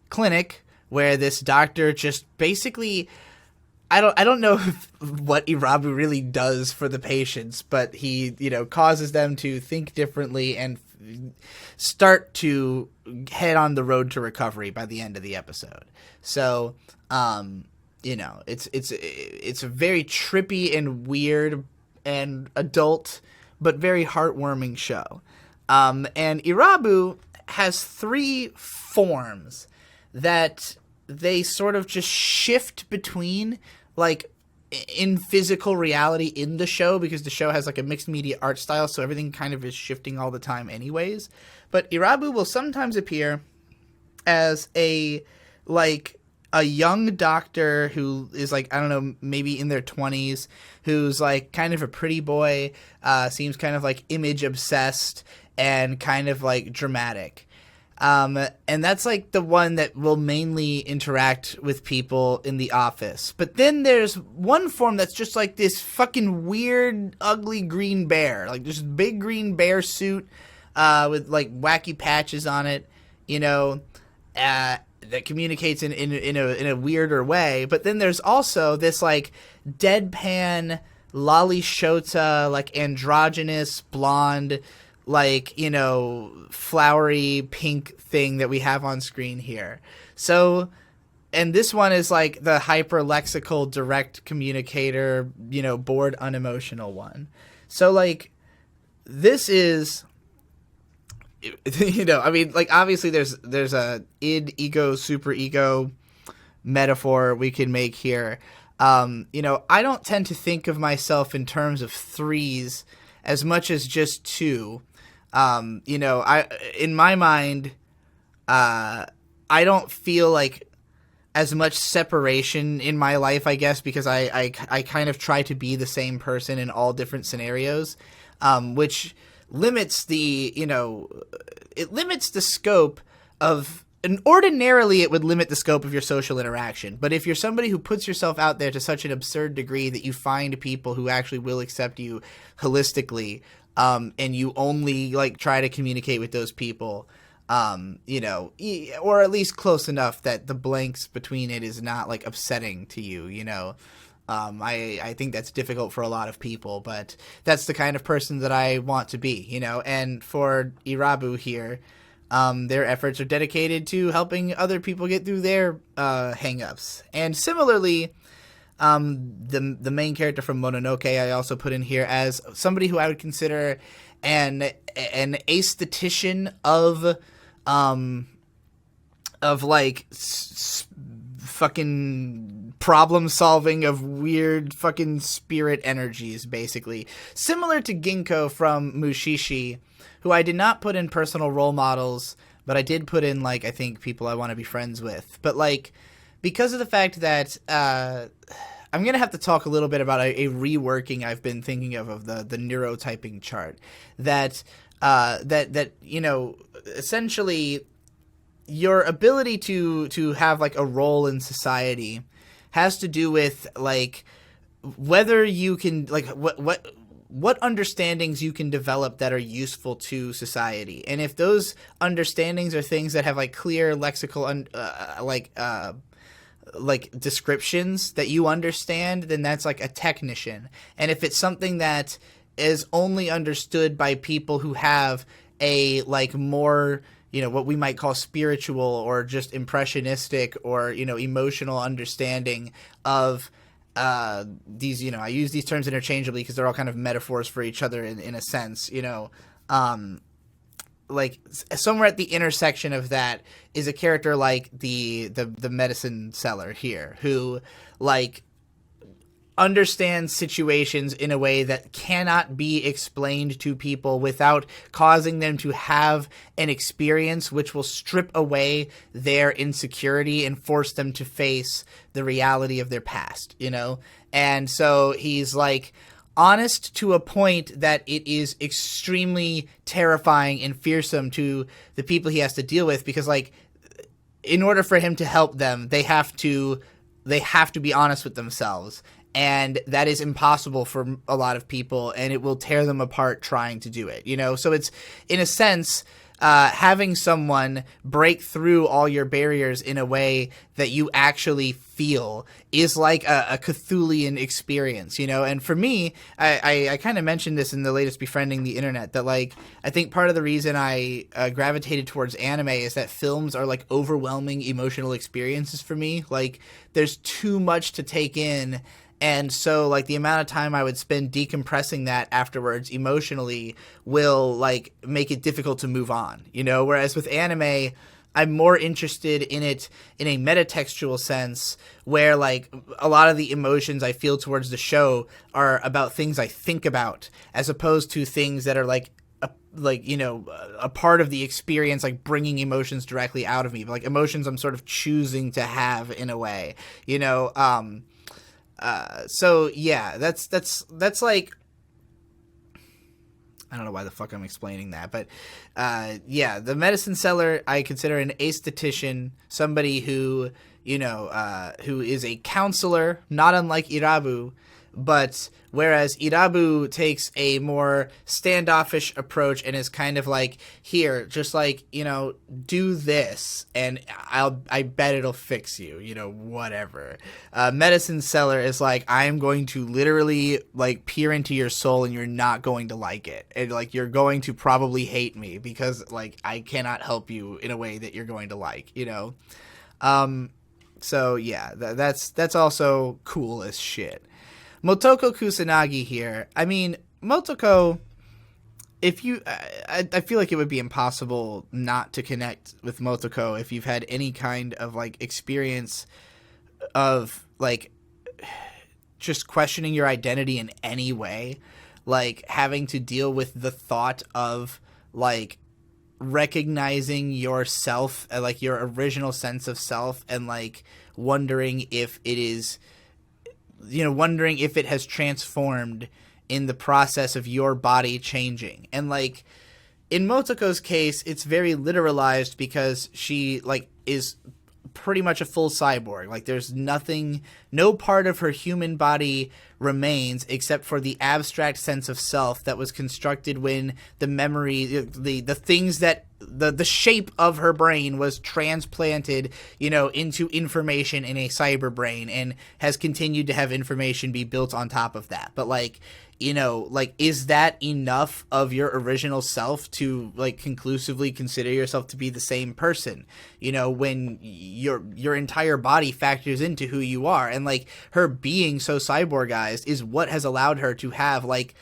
clinic where this doctor just basically, I don't know what Irabu really does for the patients, but he, causes them to think differently and start to head on the road to recovery by the end of the episode. So, it's a very trippy and weird and adult, but very heartwarming show. And Irabu has 3 forms that they sort of just shift between, like, in physical reality in the show, because the show has like a mixed media art style, so everything kind of is shifting all the time anyways. But Irabu will sometimes appear as a, like, a young doctor who is like, I don't know, maybe in their 20s, who's like kind of a pretty boy, seems kind of like image obsessed and kind of like dramatic. And that's like the one that will mainly interact with people in the office. But then there's one form that's just like this fucking weird, ugly green bear, like just big green bear suit, with like wacky patches on it, you know, that communicates in a weirder way. But then there's also this like deadpan lolly shota, like androgynous blonde, like, you know, flowery pink thing that we have on screen here. So, and this one is like the hyper-lexical direct communicator, you know, bored unemotional one. So like this is, you know, I mean, like obviously there's a id, ego, super ego metaphor we can make here. You know, I don't tend to think of myself in terms of threes as much as just two. You know, in my mind, I don't feel like as much separation in my life, I guess, because I kind of try to be the same person in all different scenarios, which limits the, you know, it limits the scope of, and ordinarily it would limit the scope of your social interaction. But if you're somebody who puts yourself out there to such an absurd degree that you find people who actually will accept you holistically, and you only like try to communicate with those people, you know, or at least close enough that the blanks between it is not like upsetting to you, you know. I think that's difficult for a lot of people, but that's the kind of person that I want to be, you know. And for Irabu here, their efforts are dedicated to helping other people get through their hang-ups. And similarly, the main character from Mononoke I also put in here as somebody who I would consider an aesthetician of like fucking problem solving of weird fucking spirit energies, basically similar to Ginkgo from Mushishi, who I did not put in personal role models, but I did put in like I think people I want to be friends with. But like, because of the fact that I'm going to have to talk a little bit about a reworking I've been thinking of the neurotyping chart that you know, essentially your ability to have like a role in society has to do with like whether you can like what understandings you can develop that are useful to society. And if those understandings are things that have like clear lexical like descriptions that you understand, then that's like a technician. And if it's something that is only understood by people who have a like more, you know, what we might call spiritual or just impressionistic or, you know, emotional understanding of these, you know, I use these terms interchangeably because they're all kind of metaphors for each other in a sense, you know, like somewhere at the intersection of that is a character like the medicine seller here, who like understands situations in a way that cannot be explained to people without causing them to have an experience which will strip away their insecurity and force them to face the reality of their past, you know? And so he's like honest to a point that it is extremely terrifying and fearsome to the people he has to deal with, because like in order for him to help them, they have to be honest with themselves. And that is impossible for a lot of people, and it will tear them apart trying to do it, you know? So it's, in a sense, having someone break through all your barriers in a way that you actually feel is like a Cthulian experience, you know? And for me, I kind of mentioned this in the latest Befriending the Internet, that like, I think part of the reason I gravitated towards anime is that films are like overwhelming emotional experiences for me. Like, there's too much to take in. And so, like, the amount of time I would spend decompressing that afterwards emotionally will, like, make it difficult to move on, you know? Whereas with anime, I'm more interested in it in a metatextual sense, where, like, a lot of the emotions I feel towards the show are about things I think about, as opposed to things that are, like, a part of the experience, like bringing emotions directly out of me, but like emotions I'm sort of choosing to have in a way, so yeah, that's like, I don't know why the fuck I'm explaining that, but yeah, the medicine seller I consider an aesthetician, somebody who, who is a counselor, not unlike Irabu, but whereas Irabu takes a more standoffish approach and is kind of like, here, just like, do this and I bet it'll fix you, whatever. Medicine seller is like, I am going to literally like peer into your soul and you're not going to like it. And like, you're going to probably hate me because like, I cannot help you in a way that you're going to like, So yeah, that's also cool as shit. Motoko Kusanagi here. I mean, Motoko, I feel like it would be impossible not to connect with Motoko if you've had any kind of, like, experience of, like, just questioning your identity in any way. Like, having to deal with the thought of, like, recognizing yourself, like, your original sense of self, and, like, wondering if it is... wondering if it has transformed in the process of your body changing. And, like, in Motoko's case, it's very literalized because she, like, is pretty much a full cyborg. Like, there's no part of her human body remains except for the abstract sense of self that was constructed when the memory, the things that the shape of her brain was transplanted, into information in a cyber brain, and has continued to have information be built on top of that. But like, is that enough of your original self to like conclusively consider yourself to be the same person, when your entire body factors into who you are? And like, her being so cyborgized is what has allowed her to have like,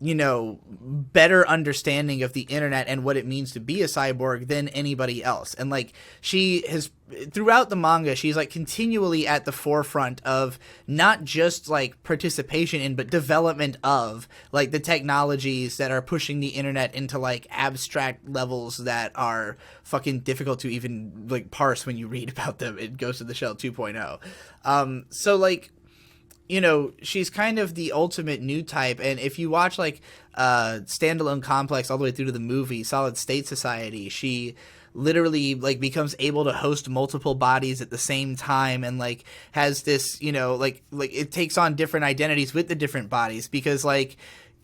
better understanding of the internet and what it means to be a cyborg than anybody else. And like, she has, throughout the manga, she's like continually at the forefront of not just like participation in, but development of like the technologies that are pushing the internet into like abstract levels that are fucking difficult to even like parse when you read about them in Ghost in the Shell 2.0. So like, she's kind of the ultimate new type. And if you watch like Standalone Complex all the way through to the movie Solid State Society, she literally like becomes able to host multiple bodies at the same time, and like has this, like it takes on different identities with the different bodies, because like,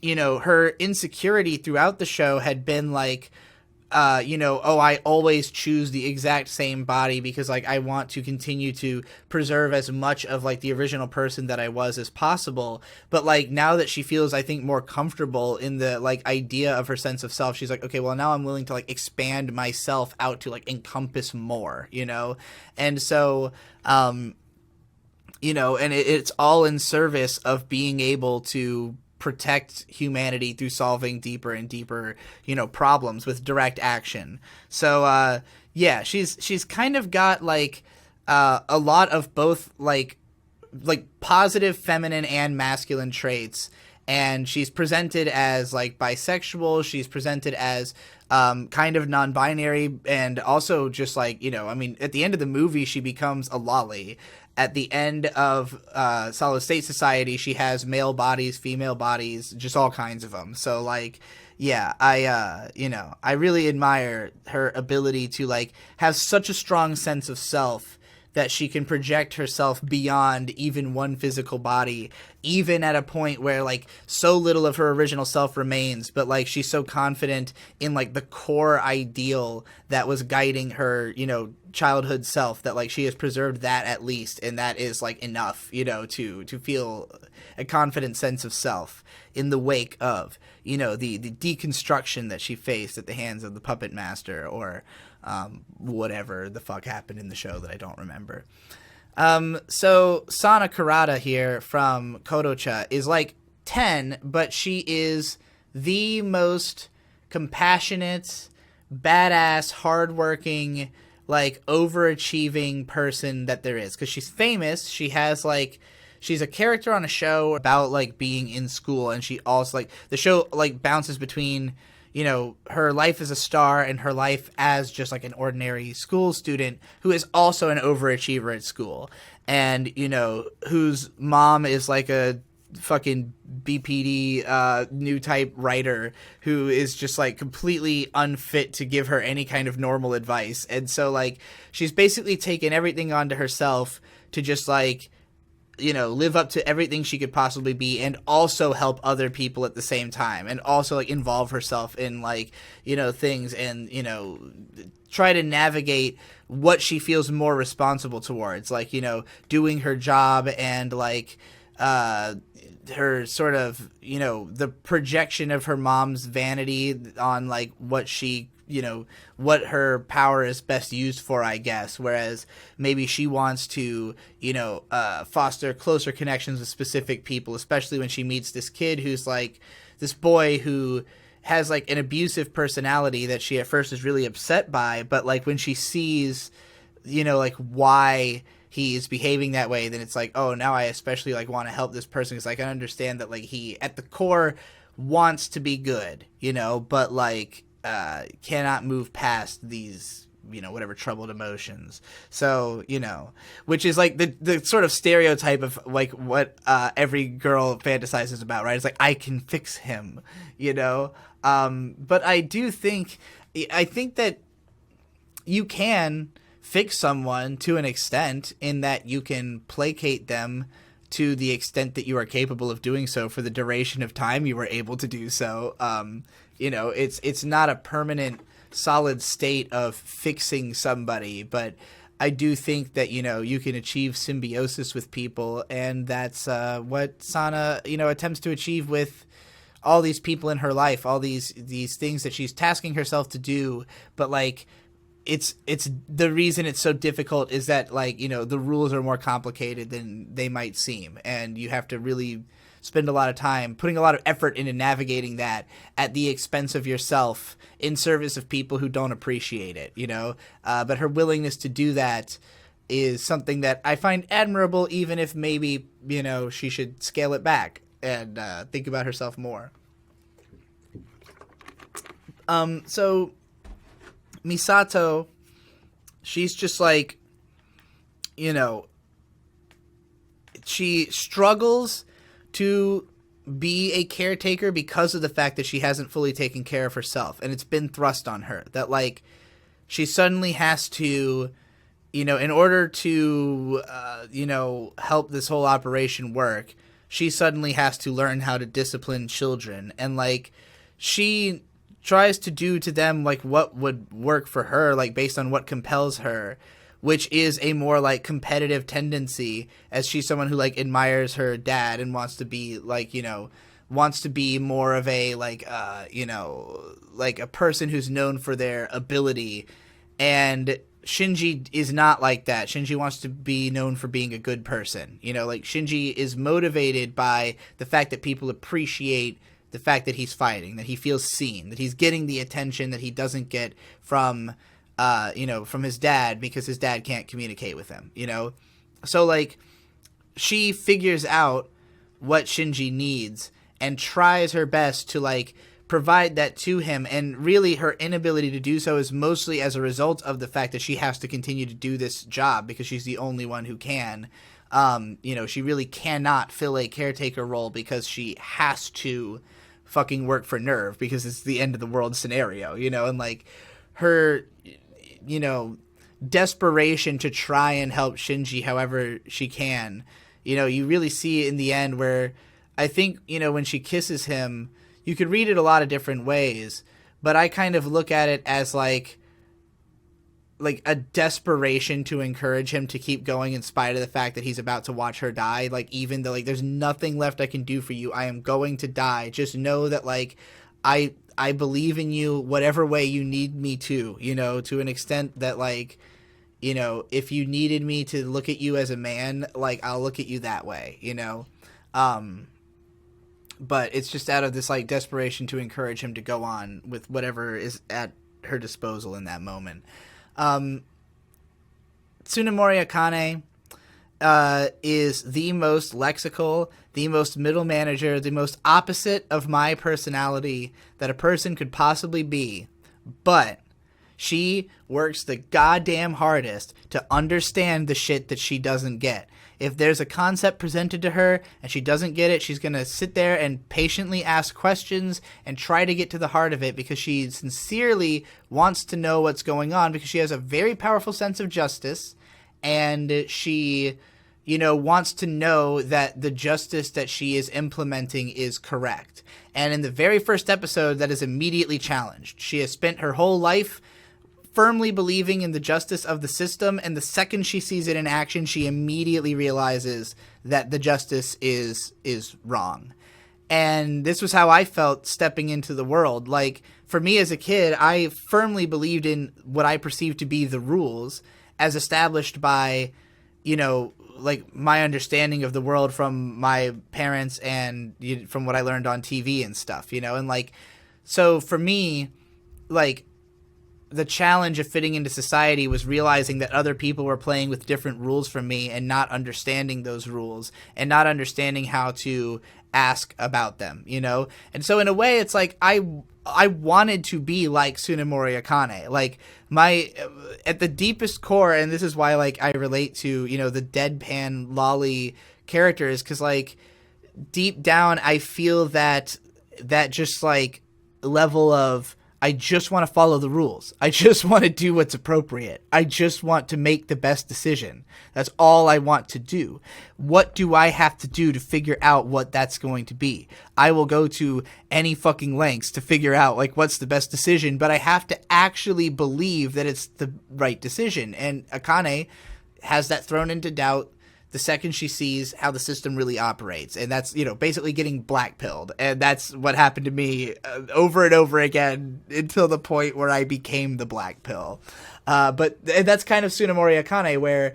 her insecurity throughout the show had been like, I always choose the exact same body because like I want to continue to preserve as much of like the original person that I was as possible. But like, now that she feels, I think, more comfortable in the like idea of her sense of self, she's like, okay, well now I'm willing to like expand myself out to like encompass more, and so and it's all in service of being able to protect humanity through solving deeper and deeper, problems with direct action. So, yeah, she's kind of got like a lot of both like positive feminine and masculine traits. And she's presented as like bisexual. She's presented as kind of non-binary, and also just like, at the end of the movie, she becomes a lolly. At the end of Solid State Society, she has male bodies, female bodies, just all kinds of them. So like, yeah, I really admire her ability to like have such a strong sense of self that she can project herself beyond even one physical body, even at a point where like so little of her original self remains, but like she's so confident in like the core ideal that was guiding her, childhood self, that like she has preserved that at least, and that is like enough, to feel a confident sense of self in the wake of, the deconstruction that she faced at the hands of the puppet master, or whatever the fuck happened in the show that I don't remember. So Sana Kurata here from Kodocha is like 10, but she is the most compassionate, badass, hardworking, like overachieving person that there is. Because she's famous. She has like, she's a character on a show about like being in school, and she also like, the show like bounces between, her life as a star and her life as just like an ordinary school student who is also an overachiever at school, and whose mom is like a fucking BPD new type writer who is just like completely unfit to give her any kind of normal advice. And so like she's basically taken everything onto herself to just like live up to everything she could possibly be, and also help other people at the same time, and also like involve herself in like things, and try to navigate what she feels more responsible towards, like doing her job, and like her sort of the projection of her mom's vanity on like what she what her power is best used for, I guess. Whereas maybe she wants to, foster closer connections with specific people, especially when she meets this kid who's like this boy who has like an abusive personality that she at first is really upset by. But like when she sees, like why he's behaving that way, then it's like, oh, now I especially like want to help this person, because I can understand that like he at the core wants to be good, but like cannot move past these whatever troubled emotions. So which is like the sort of stereotype of like what every girl fantasizes about, right? It's like, I can fix him, but I think that you can fix someone to an extent, in that you can placate them to the extent that you are capable of doing so for the duration of time you were able to do so. It's not a permanent solid state of fixing somebody, but I do think that you can achieve symbiosis with people, and that's what Sana attempts to achieve with all these people in her life, all these things that she's tasking herself to do. But like it's the reason it's so difficult is that like the rules are more complicated than they might seem, and you have to really spend a lot of time putting a lot of effort into navigating that at the expense of yourself, in service of people who don't appreciate it, but her willingness to do that is something that I find admirable, even if maybe she should scale it back and think about herself more. So Misato, she's just like, she struggles to be a caretaker because of the fact that she hasn't fully taken care of herself. And it's been thrust on her that like she suddenly has to, in order to, help this whole operation work, she suddenly has to learn how to discipline children. And like she tries to do to them like what would work for her, like based on what compels her, which is a more like competitive tendency, as she's someone who like admires her dad and wants to be like, wants to be more of a like, like a person who's known for their ability. And Shinji is not like that. Shinji wants to be known for being a good person. Like Shinji is motivated by the fact that people appreciate the fact that he's fighting, that he feels seen, that he's getting the attention that he doesn't get from, from his dad, because his dad can't communicate with him, So, like, she figures out what Shinji needs and tries her best to, like, provide that to him. And really her inability to do so is mostly as a result of the fact that she has to continue to do this job because she's the only one who can. She really cannot fill a caretaker role because she has to fucking work for Nerve, because it's the end of the world scenario, and like her, desperation to try and help Shinji however she can, you really see in the end where I think, when she kisses him, you could read it a lot of different ways, but I kind of look at it as like a desperation to encourage him to keep going in spite of the fact that he's about to watch her die. Like, even though like there's nothing left I can do for you, I am going to die. Just know that like I believe in you whatever way you need me to, to an extent that like, if you needed me to look at you as a man, like I'll look at you that way, but it's just out of this like desperation to encourage him to go on with whatever is at her disposal in that moment. Tsunemori Akane is the most lexical, the most middle manager, the most opposite of my personality that a person could possibly be. But she works the goddamn hardest to understand the shit that she doesn't get. If there's a concept presented to her and she doesn't get it, she's going to sit there and patiently ask questions and try to get to the heart of it, because she sincerely wants to know what's going on, because she has a very powerful sense of justice, and she, wants to know that the justice that she is implementing is correct. And in the very first episode, that is immediately challenged. She has spent her whole life firmly believing in the justice of the system, and the second she sees it in action, she immediately realizes that the justice is wrong. And this was how I felt stepping into the world. Like, for me as a kid, I firmly believed in what I perceived to be the rules as established by, like, my understanding of the world from my parents and from what I learned on TV and stuff, and like, so for me, like, the challenge of fitting into society was realizing that other people were playing with different rules from me and not understanding those rules and not understanding how to ask about them, And so in a way, it's like I wanted to be like Tsunemori Akane. Like, at the deepest core, and this is why, like, I relate to, the deadpan lolly characters, because, like, deep down, I feel that just, like, level of, I just want to follow the rules. I just want to do what's appropriate. I just want to make the best decision. That's all I want to do. What do I have to do to figure out what that's going to be? I will go to any fucking lengths to figure out, like, what's the best decision, but I have to actually believe that it's the right decision. And Akane has that thrown into doubt the second she sees how the system really operates. And that's, basically getting blackpilled. And that's what happened to me over and over again until the point where I became the black pill. But that's kind of Tsunemori Akane, where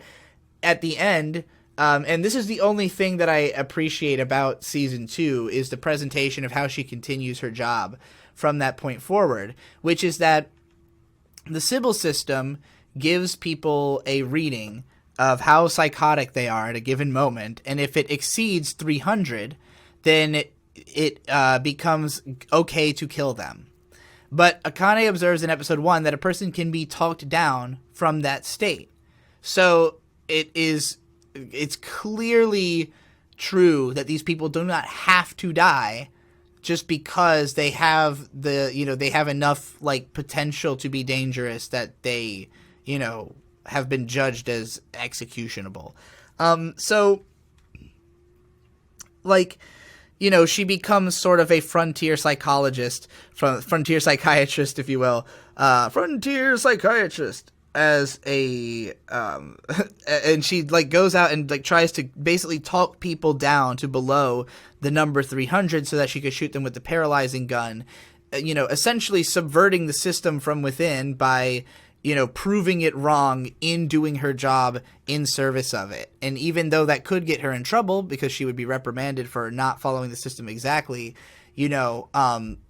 at the end, and this is the only thing that I appreciate about season 2, is the presentation of how she continues her job from that point forward, which is that the Sybil system gives people a reading of how psychotic they are at a given moment, and if it exceeds 300, then it becomes okay to kill them. But Akane observes in episode 1 that a person can be talked down from that state. So it's clearly true that these people do not have to die just because they have they have enough, like, potential to be dangerous that they, have been judged as executionable. So, like, she becomes sort of a frontier psychiatrist, if you will. Frontier psychiatrist as a, and she, like, goes out and, like, tries to basically talk people down to below the number 300 so that she could shoot them with the paralyzing gun, essentially subverting the system from within by, proving it wrong in doing her job in service of it. And even though that could get her in trouble because she would be reprimanded for not following the system exactly,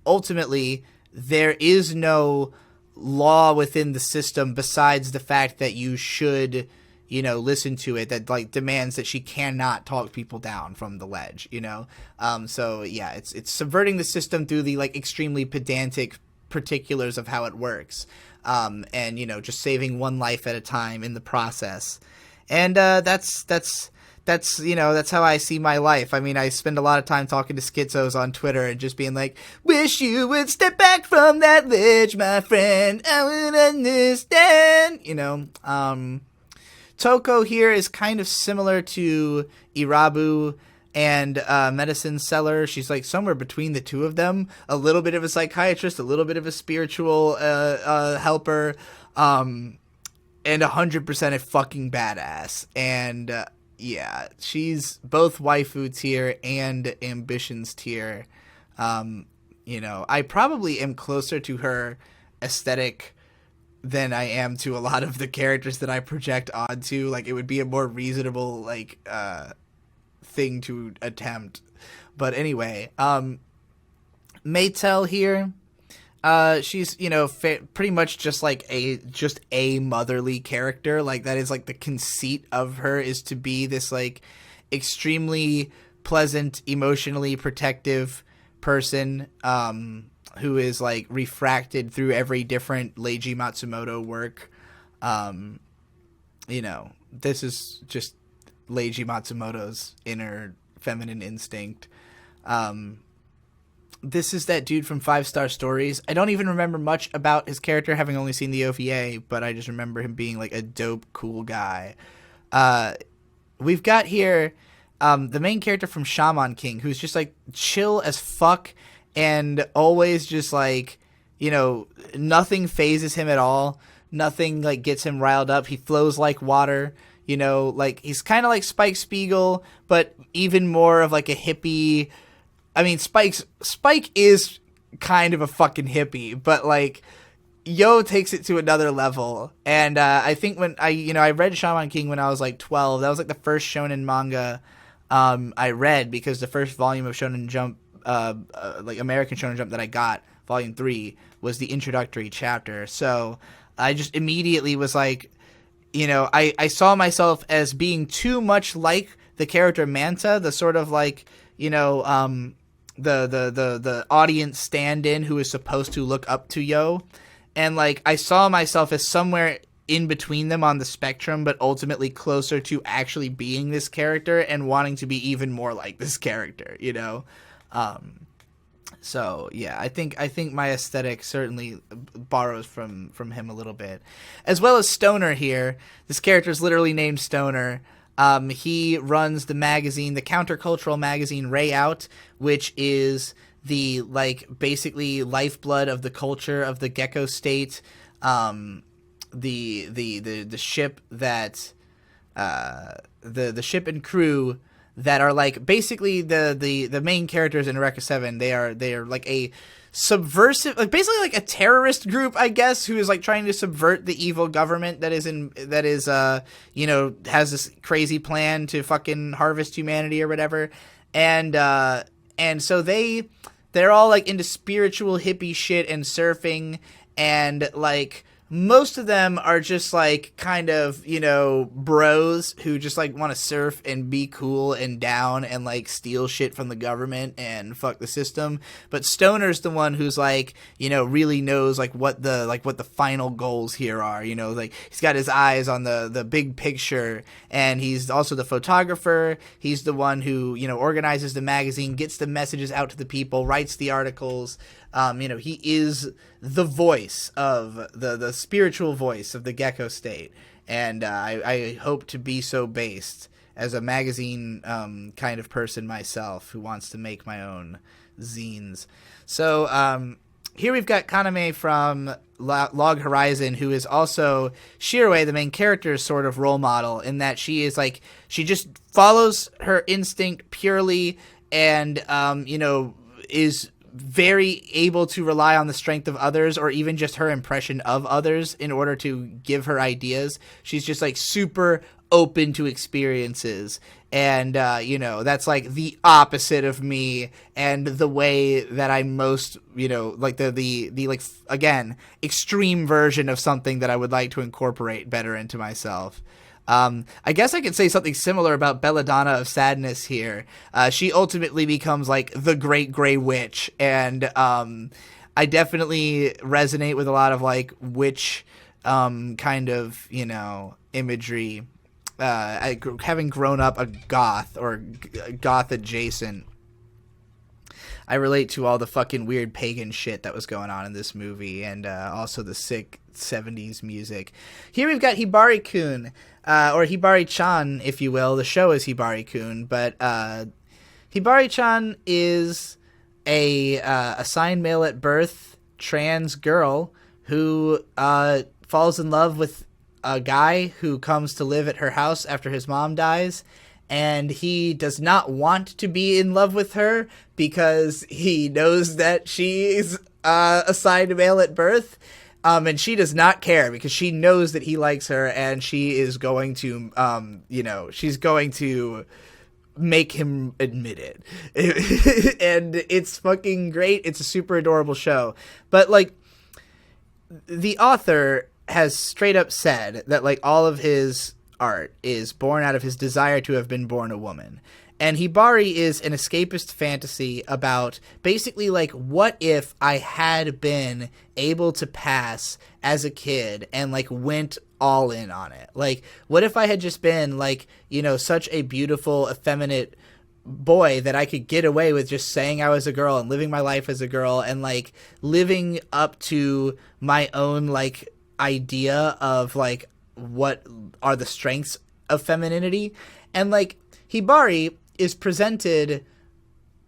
ultimately there is no law within the system besides the fact that you should, listen to it, that, like, demands that she cannot talk people down from the ledge, So yeah, it's subverting the system through the, like, extremely pedantic particulars of how it works. And, just saving one life at a time in the process. And, that's how I see my life. I mean, I spend a lot of time talking to schizos on Twitter and just being like, wish you would step back from that ledge, my friend. I would understand, Toko here is kind of similar to Irabu and Medicine Seller. She's, like, somewhere between the two of them, a little bit of a psychiatrist, a little bit of a spiritual helper, and 100% a fucking badass. And yeah, she's both waifu tier and ambitions tier. I probably am closer to her aesthetic than I am to a lot of the characters that I project onto. Like, it would be a more reasonable, like, thing to attempt. But anyway, Maytel here, She's, you know, pretty much just like a motherly character. Like, that is like the conceit of her, is to be this like extremely pleasant, emotionally protective person, who is like refracted through every different Leiji Matsumoto work. You know, this is just Leiji Matsumoto's inner feminine instinct. This is that dude from 5-Star Stories. I don't even remember much about his character, having only seen the OVA, but I just remember him being like a dope, cool guy. We've got here the main character from Shaman King, who's just like chill as fuck and always just like, you know, nothing phases him at all. Nothing like gets him riled up. He flows like water. You know, like he's kind of like Spike Spiegel, but even more of like a hippie. I mean, Spike is kind of a fucking hippie, but like Yo takes it to another level. And I think when I read Shaman King when I was like 12. That was like the first shonen manga I read, because the first volume of Shonen Jump, like American Shonen Jump that I got, volume 3, was the introductory chapter. So I just immediately was like, you know, I saw myself as being too much like the character Manta, the sort of like, you know, the audience stand-in who is supposed to look up to Yo. And like I saw myself as somewhere in between them on the spectrum, but ultimately closer to actually being this character and wanting to be even more like this character, you know? So yeah, I think my aesthetic certainly borrows from him a little bit, as well as Stoner here. This character is literally named Stoner. He runs the magazine, the countercultural magazine Ray Out, which is the like basically lifeblood of the culture of the Gecko State. The ship that the ship and crew that are like basically the main characters in Eureka 7. They are like a subversive, like basically like a terrorist group, I guess, who is like trying to subvert the evil government that is you know, has this crazy plan to fucking harvest humanity or whatever. And so they're all like into spiritual hippie shit and surfing, and like most of them are just like kind of, you know, bros who just like want to surf and be cool and down and like steal shit from the government and fuck the system. But Stoner's the one who's like, you know, really knows like what the final goals here are, you know, like he's got his eyes on the big picture, and he's also the photographer. He's the one who, you know, organizes the magazine, gets the messages out to the people, writes the articles. You know, he is the voice of the spiritual voice of the Gecko State, and I hope to be so based as a magazine kind of person myself who wants to make my own zines. So here we've got Kaname from Log Horizon, who is also Shiroi, the main character's sort of role model, in that she is like, she just follows her instinct purely, and you know, is very able to rely on the strength of others, or even just her impression of others, in order to give her ideas. She's just like super open to experiences, and you know, that's like the opposite of me, and the way that I most, you know, like the like, again, extreme version of something that I would like to incorporate better into myself. I guess I could say something similar about Belladonna of Sadness here. She ultimately becomes like the Great Grey Witch, and I definitely resonate with a lot of like witch kind of, you know, imagery. Having grown up a goth or goth adjacent, I relate to all the fucking weird pagan shit that was going on in this movie, and also the sick 70s music. Here we've got Hibari Coon, or Hibari-chan, if you will. The show is Hibari Coon, but Hibari-chan is a assigned male at birth trans girl who falls in love with a guy who comes to live at her house after his mom dies. And he does not want to be in love with her because he knows that she's assigned male at birth. And she does not care because she knows that he likes her, and she is going to, you know, she's going to make him admit it. And it's fucking great. It's a super adorable show. But, like, the author has straight up said that, like, all of his art is born out of his desire to have been born a woman. And Hibari is an escapist fantasy about basically, like, what if I had been able to pass as a kid and, like, went all in on it? Like, what if I had just been, like, you know, such a beautiful, effeminate boy that I could get away with just saying I was a girl and living my life as a girl and, like, living up to my own, like, idea of, like, what are the strengths of femininity. And, like, Hibari is presented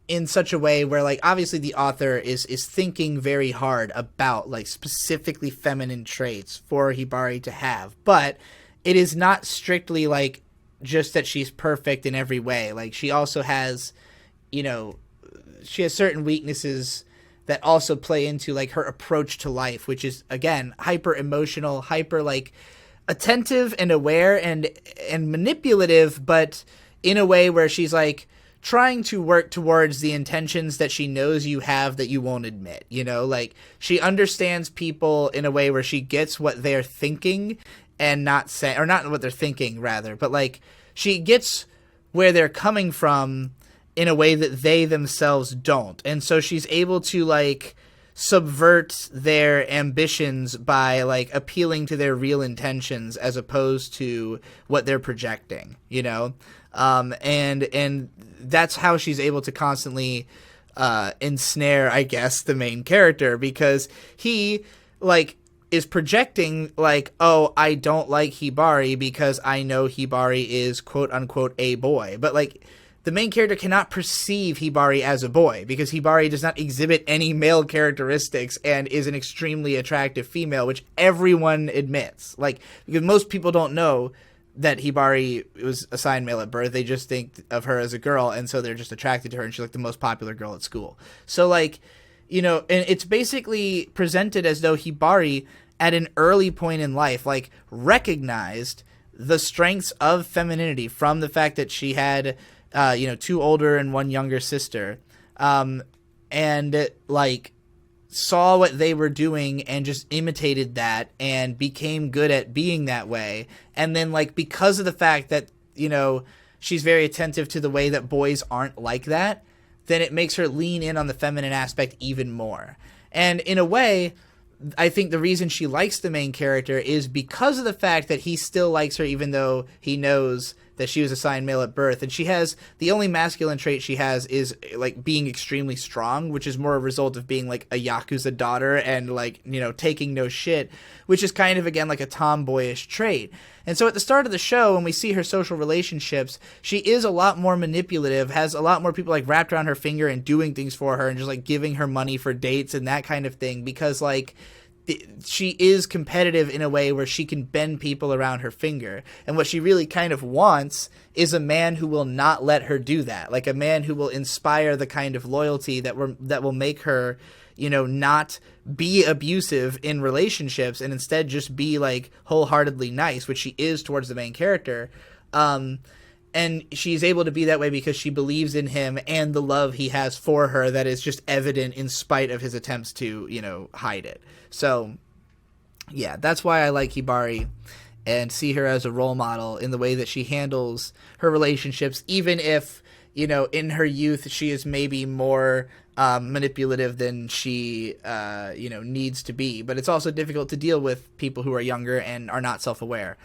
in such a way where, like, obviously the author is thinking very hard about, like, specifically feminine traits for Hibari to have, but it is not strictly, like, just that she's perfect in every way. Like, she also has, you know, she has certain weaknesses that also play into, like, her approach to life, which is, again, hyper emotional, hyper, like, attentive and aware and manipulative, but in a way where she's, like, trying to work towards the intentions that she knows you have that you won't admit, you know? Like, she understands people in a way where she gets what they're thinking and not say, or not what they're thinking, rather, but, like, she gets where they're coming from in a way that they themselves don't. And so she's able to, like, subvert their ambitions by, like, appealing to their real intentions as opposed to what they're projecting, you know? And that's how she's able to constantly ensnare, I guess, the main character, because he, like, is projecting, like, oh, I don't like Hibari because I know Hibari is quote-unquote a boy. But, like, the main character cannot perceive Hibari as a boy because Hibari does not exhibit any male characteristics and is an extremely attractive female, which everyone admits. Like, because most people don't know that Hibari was assigned male at birth. They just think of her as a girl, and so they're just attracted to her, and she's, like, the most popular girl at school. So, like, you know, and it's basically presented as though Hibari, at an early point in life, like, recognized the strengths of femininity from the fact that she had, you know, 2 older and 1 younger sister, and, like, saw what they were doing and just imitated that and became good at being that way. And then, like, because of the fact that, you know, she's very attentive to the way that boys aren't like that, then it makes her lean in on the feminine aspect even more. And in a way, I think the reason she likes the main character is because of the fact that he still likes her even though he knows that she was assigned male at birth. And she has, the only masculine trait she has is, like, being extremely strong, which is more a result of being, like, a Yakuza daughter and, like, you know, taking no shit, which is kind of, again, like a tomboyish trait. And so at the start of the show, when we see her social relationships, she is a lot more manipulative, has a lot more people, like, wrapped around her finger and doing things for her and just, like, giving her money for dates and that kind of thing, because, like, she is competitive in a way where she can bend people around her finger. And what she really kind of wants is a man who will not let her do that. Like, a man who will inspire the kind of loyalty that will make her, you know, not be abusive in relationships and instead just be, like, wholeheartedly nice, which she is towards the main character. And she's able to be that way because she believes in him and the love he has for her that is just evident in spite of his attempts to, you know, hide it. So, yeah, that's why I like Hibari and see her as a role model in the way that she handles her relationships, even if, you know, in her youth she is maybe more manipulative than she, you know, needs to be. But it's also difficult to deal with people who are younger and are not self-aware.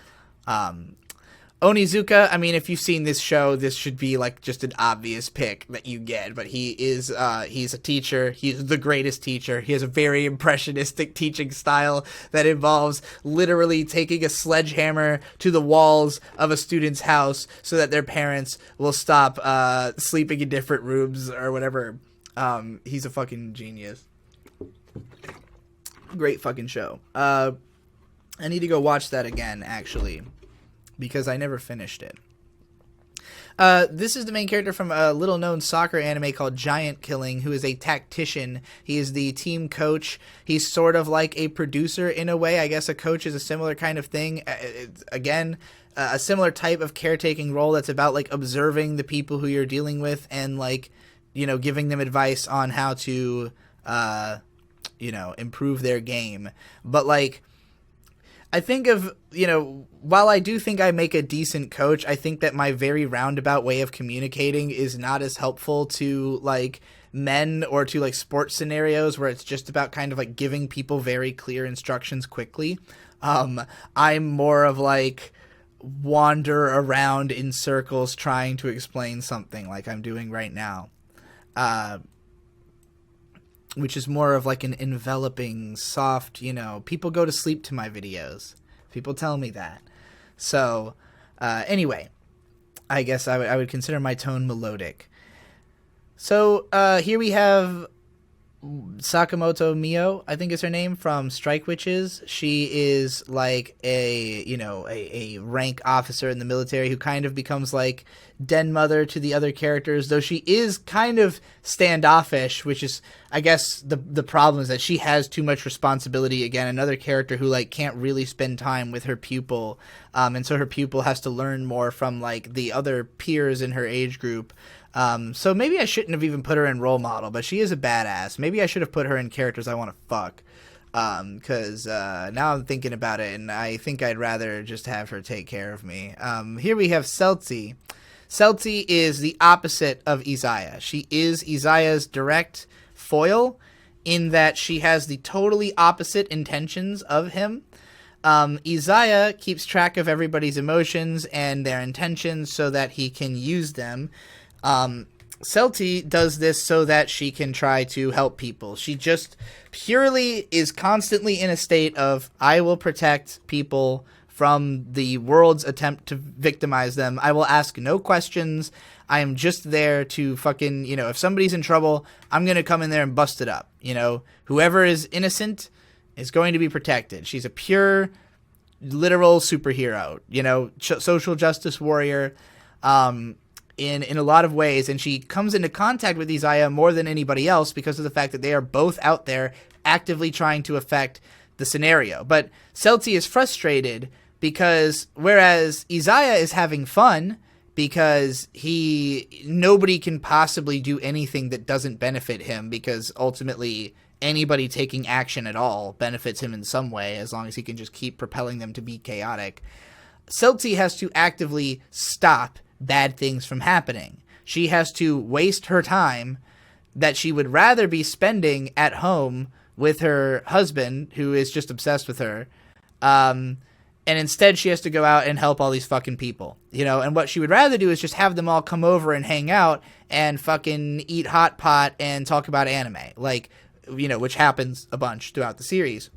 Onizuka, I mean, if you've seen this show, this should be, like, just an obvious pick that you get, but he is, he's a teacher. He's the greatest teacher. He has a very impressionistic teaching style that involves literally taking a sledgehammer to the walls of a student's house so that their parents will stop, sleeping in different rooms or whatever. He's a fucking genius. Great fucking show. I need to go watch that again, actually, because I never finished it. This is the main character from a little-known soccer anime called Giant Killing, who is a tactician. He is the team coach. He's sort of like a producer in a way. I guess a coach is a similar kind of thing. Again, a similar type of caretaking role that's about like observing the people who you're dealing with and like, giving them advice on how to, improve their game. But like, I think of, while I do think I make a decent coach, I think that my very roundabout way of communicating is not as helpful to like men or to like sports scenarios where it's just about kind of like giving people very clear instructions quickly. I'm more of like wander around in circles trying to explain something like I'm doing right now. Which is more of like an enveloping, soft, people go to sleep to my videos. People tell me that. So, anyway, I guess I would consider my tone melodic. So, here we have Sakamoto Mio, I think is her name, from Strike Witches. She is like a rank officer in the military who kind of becomes like den mother to the other characters, though she is kind of standoffish, which is, I guess, the problem is that she has too much responsibility. Again, another character who like can't really spend time with her pupil, and so her pupil has to learn more from like the other peers in her age group. So maybe I shouldn't have even put her in role model, but she is a badass. Maybe I should have put her in characters I want to fuck. Cause, now I'm thinking about it and I think I'd rather just have her take care of me. Here we have Celti. Celti is the opposite of Izaya. She is Izaya's direct foil in that she has the totally opposite intentions of him. Izaya keeps track of everybody's emotions and their intentions so that he can use them. Celti does this so that she can try to help people. She just purely is constantly in a state of, I will protect people from the world's attempt to victimize them. I will ask no questions. I am just there to fucking, if somebody's in trouble, I'm going to come in there and bust it up. Whoever is innocent is going to be protected. She's a pure, literal superhero, social justice warrior, in a lot of ways, and she comes into contact with Izaya more than anybody else because of the fact that they are both out there actively trying to affect the scenario. But Celti is frustrated because whereas Izaya is having fun because nobody can possibly do anything that doesn't benefit him, because ultimately anybody taking action at all benefits him in some way as long as he can just keep propelling them to be chaotic. Celti has to actively stop bad things from happening. She has to waste her time that she would rather be spending at home with her husband, who is just obsessed with her, and instead she has to go out and help all these fucking people, and what she would rather do is just have them all come over and hang out and fucking eat hot pot and talk about anime, like, which happens a bunch throughout the series.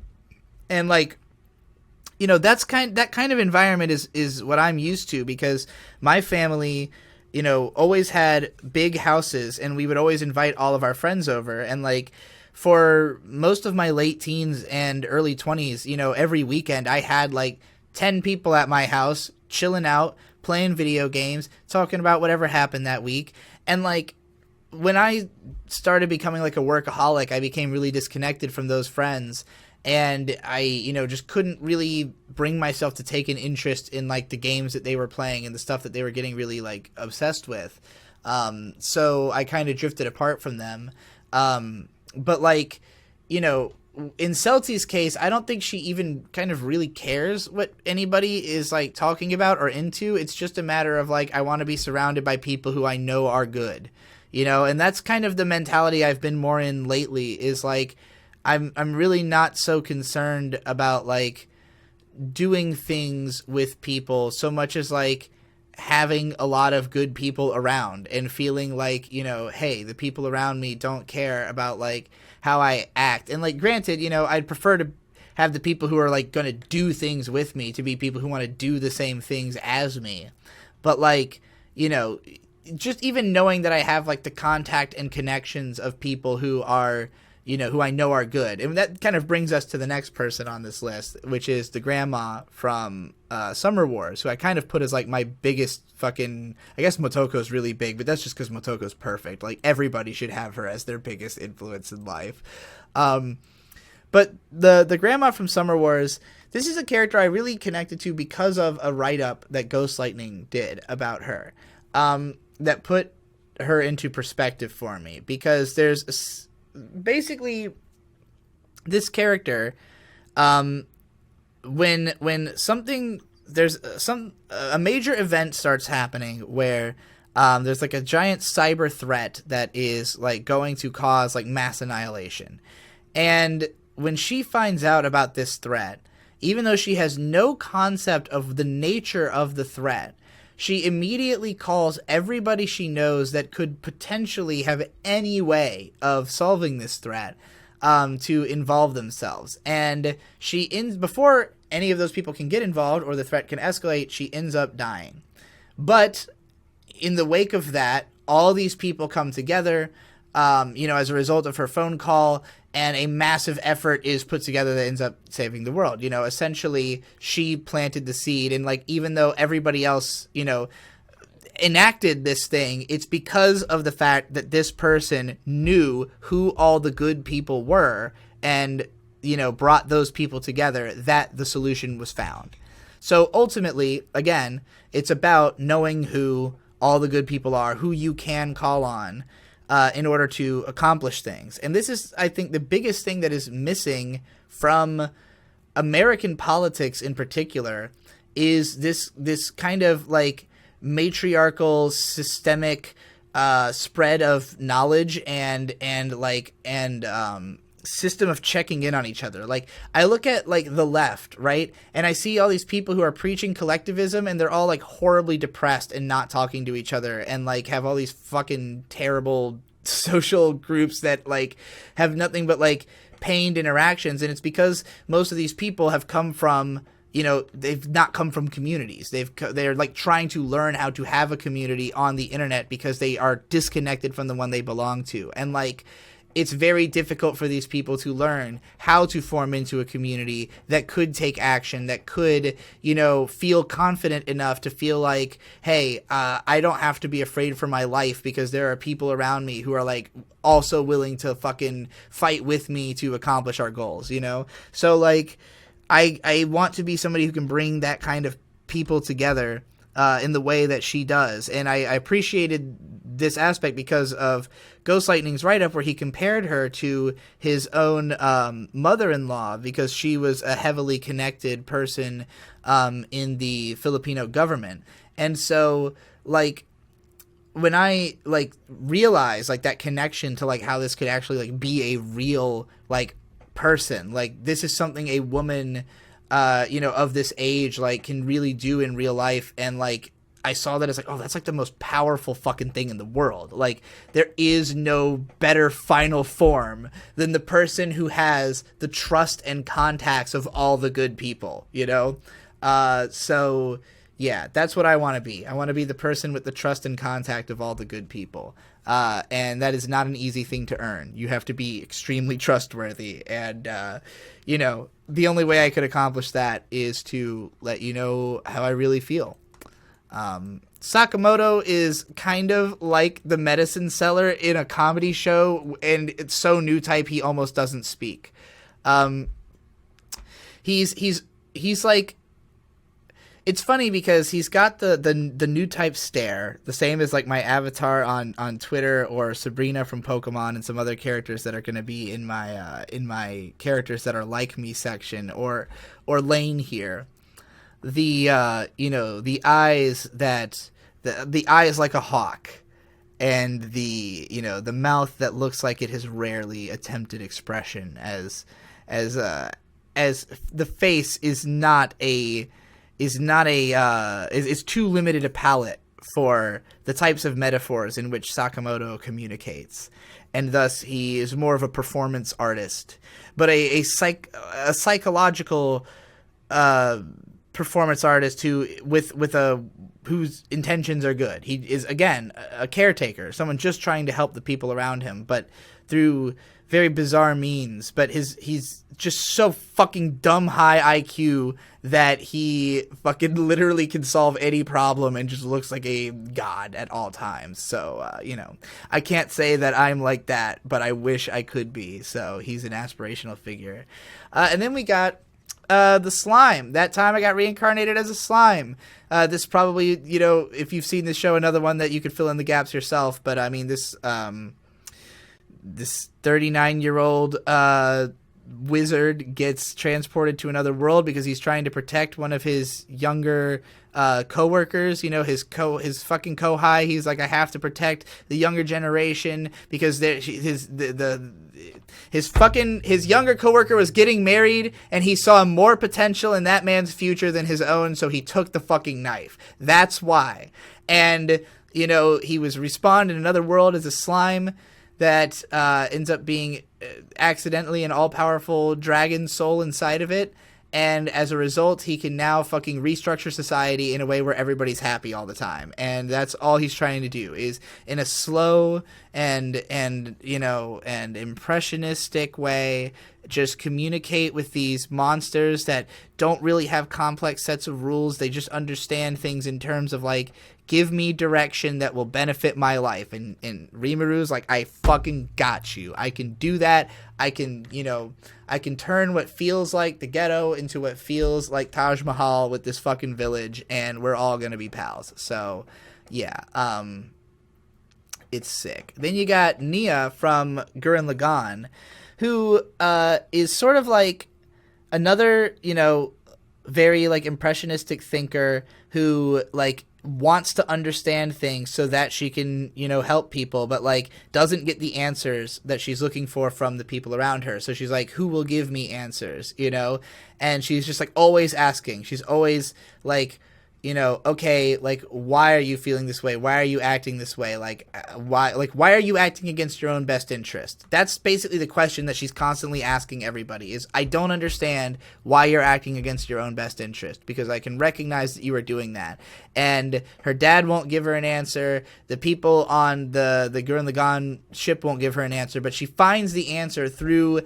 And like, that kind of environment is what I'm used to, because my family, always had big houses and we would always invite all of our friends over. And like, for most of my late teens and early 20s, every weekend I had like 10 people at my house chilling out, playing video games, talking about whatever happened that week. And like, when I started becoming like a workaholic, I became really disconnected from those friends. And I, just couldn't really bring myself to take an interest in like the games that they were playing and the stuff that they were getting really like obsessed with. So I kind of drifted apart from them. But like, in Celti's case, I don't think she even kind of really cares what anybody is like talking about or into. It's just a matter of like, I want to be surrounded by people who I know are good, and that's kind of the mentality I've been more in lately, is like, I'm really not so concerned about like doing things with people so much as like having a lot of good people around and feeling like, hey, the people around me don't care about like how I act. And like, granted, I'd prefer to have the people who are like going to do things with me to be people who want to do the same things as me. But like, just even knowing that I have like the contact and connections of people who are, who I know are good. And that kind of brings us to the next person on this list, which is the grandma from Summer Wars, who I kind of put as like my biggest fucking, I guess Motoko's really big, but that's just because Motoko's perfect. Like, everybody should have her as their biggest influence in life. But the grandma from Summer Wars, this is a character I really connected to because of a write-up that Ghost Lightning did about her, that put her into perspective for me, because there's basically this character, when a major event starts happening where there's like a giant cyber threat that is like going to cause like mass annihilation. And when she finds out about this threat, even though she has no concept of the nature of the threat, she immediately calls everybody she knows that could potentially have any way of solving this threat to involve themselves. And before any of those people can get involved or the threat can escalate, she ends up dying. But in the wake of that, all these people come together, as a result of her phone call, and a massive effort is put together that ends up saving the world. Essentially, she planted the seed, and like, even though everybody else, enacted this thing, it's because of the fact that this person knew who all the good people were and, brought those people together that the solution was found. So ultimately, again, it's about knowing who all the good people are, who you can call on in order to accomplish things. And this is, I think, the biggest thing that is missing from American politics in particular, is this kind of like matriarchal systemic spread of knowledge and system of checking in on each other. Like, I look at like the left, right, and I see all these people who are preaching collectivism, and they're all like horribly depressed and not talking to each other, and like have all these fucking terrible social groups that like have nothing but like pained interactions. And it's because most of these people have come from, they've not come from communities. They're like trying to learn how to have a community on the internet because they are disconnected from the one they belong to. And like, it's very difficult for these people to learn how to form into a community that could take action, that could, feel confident enough to feel like, hey, I don't have to be afraid for my life because there are people around me who are like also willing to fucking fight with me to accomplish our goals, So like, I want to be somebody who can bring that kind of people together in the way that she does. And I appreciated this aspect because of Ghost Lightning's write-up, where he compared her to his own mother-in-law, because she was a heavily connected person in the Filipino government. And so, like, when I, like, realized, like, that connection to, like, how this could actually, like, be a real, like, person, like, this is something a woman, of this age, like, can really do in real life, and, like, I saw that as like, oh, that's like the most powerful fucking thing in the world. Like, there is no better final form than the person who has the trust and contacts of all the good people, So, yeah, that's what I want to be. I want to be the person with the trust and contact of all the good people. And that is not an easy thing to earn. You have to be extremely trustworthy. And, the only way I could accomplish that is to let you know how I really feel. Sakamoto is kind of like the medicine seller in a comedy show, and it's so new type he almost doesn't speak. He's like, it's funny because he's got the new type stare, the same as like my avatar on Twitter, or Sabrina from Pokemon, and some other characters that are going to be in my characters that are like me section, or Lane here. The eyes the eyes like a hawk, and the mouth that looks like it has rarely attempted expression, as the face is too limited a palette for the types of metaphors in which Sakamoto communicates, and thus he is more of a performance artist, but a psychological performance artist whose intentions are good. He is, again, a caretaker, someone just trying to help the people around him, but through very bizarre means. But he's just so fucking dumb high IQ that he fucking literally can solve any problem and just looks like a god at all times. So, I can't say that I'm like that, but I wish I could be. So he's an aspirational figure. And then we got The slime. That time I got reincarnated as a slime. This probably, if you've seen this show, another one that you could fill in the gaps yourself. But I mean, this 39-year-old wizard gets transported to another world because he's trying to protect one of his younger co-workers, his fucking kohai. He's like, I have to protect the younger generation because his younger coworker was getting married and he saw more potential in that man's future than his own, so he took the fucking knife. That's why. And he was respawned in another world as a slime that ends up being accidentally an all-powerful dragon soul inside of it. And as a result, he can now fucking restructure society in a way where everybody's happy all the time. And that's all he's trying to do, is in a slow and impressionistic way, just communicate with these monsters that don't really have complex sets of rules. They just understand things in terms of like, give me direction that will benefit my life. And Rimuru's like, I fucking got you. I can do that. I can turn what feels like the ghetto into what feels like Taj Mahal with this fucking village, and we're all gonna be pals. So, yeah, it's sick. Then you got Nia from Gurren Lagann, who is sort of like another, very like impressionistic thinker who like wants to understand things so that she can, help people, but like doesn't get the answers that she's looking for from the people around her. So she's like, who will give me answers, And she's just like always asking. She's always like, okay, like, why are you feeling this way? Why are you acting this way? Why are you acting against your own best interest? That's basically the question that she's constantly asking everybody, is I don't understand why you're acting against your own best interest, because I can recognize that you are doing that. And her dad won't give her an answer. The people on the Gurren Lagann ship won't give her an answer, but she finds the answer through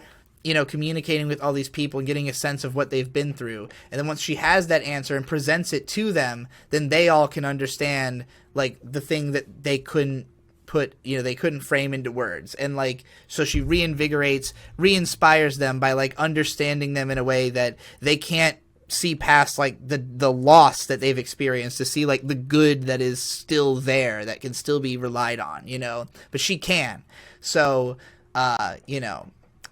communicating with all these people and getting a sense of what they've been through. And then once she has that answer and presents it to them, then they all can understand, like, the thing that they couldn't they couldn't frame into words. And, like, so she re-inspires them by, like, understanding them in a way that they can't see past, like, the loss that they've experienced, to see, like, the good that is still there, that can still be relied on, But she can. So,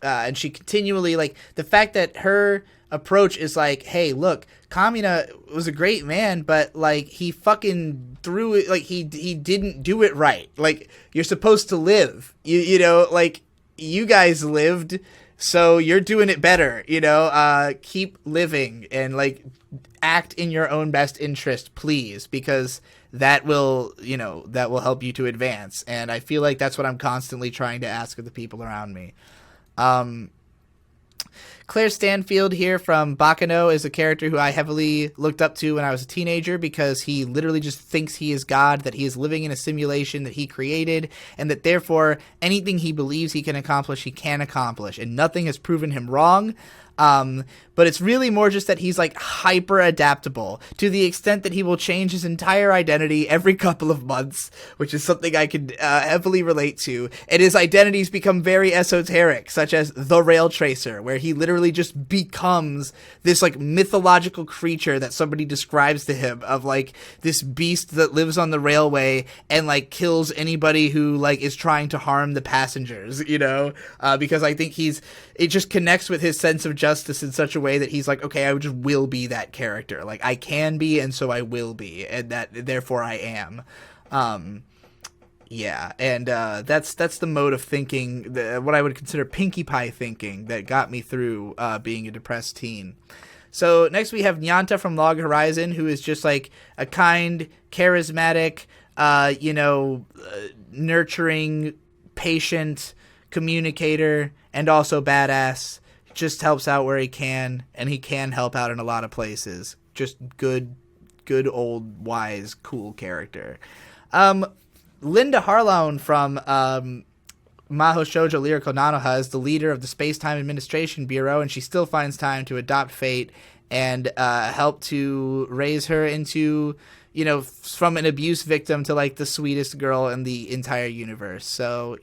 and she continually, like, the fact that her approach is like, hey, look, Kamina was a great man, but like he fucking threw it, like he didn't do it right. Like, you're supposed to live, like you guys lived, so you're doing it better, keep living and like act in your own best interest, please, because that will help you to advance. And I feel like that's what I'm constantly trying to ask of the people around me. Claire Stanfield here from Bakano is a character who I heavily looked up to when I was a teenager, because he literally just thinks he is God, that he is living in a simulation that he created, and that therefore anything he believes he can accomplish, he can accomplish, and nothing has proven him wrong. But it's really more just that he's like hyper adaptable to the extent that he will change his entire identity every couple of months, which is something I could heavily relate to. And his identities become very esoteric, such as the Rail Tracer, where he literally just becomes this like mythological creature that somebody describes to him, of like this beast that lives on the railway and like kills anybody who like is trying to harm the passengers, because I think it just connects with his sense of justice in such a way that he's like, okay, I just will be that character. Like, I can be, and so I will be, and that therefore I am. Yeah, and that's the mode of thinking, what I would consider Pinkie Pie thinking, that got me through being a depressed teen. So next we have Nyanta from Log Horizon, who is just like a kind, charismatic, nurturing, patient communicator, and also badass. Just helps out where he can, and he can help out in a lot of places. Just good old wise cool character. Linda Harlan from Mahou Shoujo Lyrical Nanoha is the leader of the Space-Time Administration Bureau, and she still finds time to adopt Fate and help to raise her into, from an abuse victim to like the sweetest girl in the entire universe. So,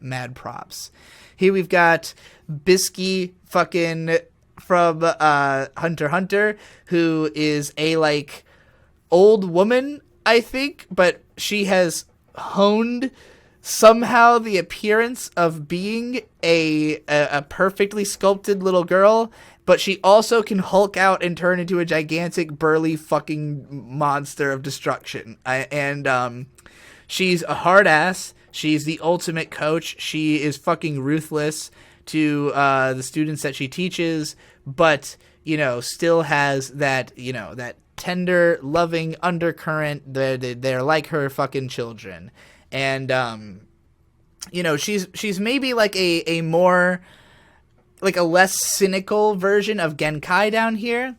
mad props. Here we've got Bisky fucking from Hunter x Hunter, who is a like old woman, I think, but she has honed somehow the appearance of being a perfectly sculpted little girl, but she also can Hulk out and turn into a gigantic burly fucking monster of destruction. She's a hard ass. She's the ultimate coach. She is fucking ruthless to the students that she teaches, but still has that that tender, loving undercurrent. They're like her fucking children. And she's maybe like a more like a less cynical version of Genkai down here,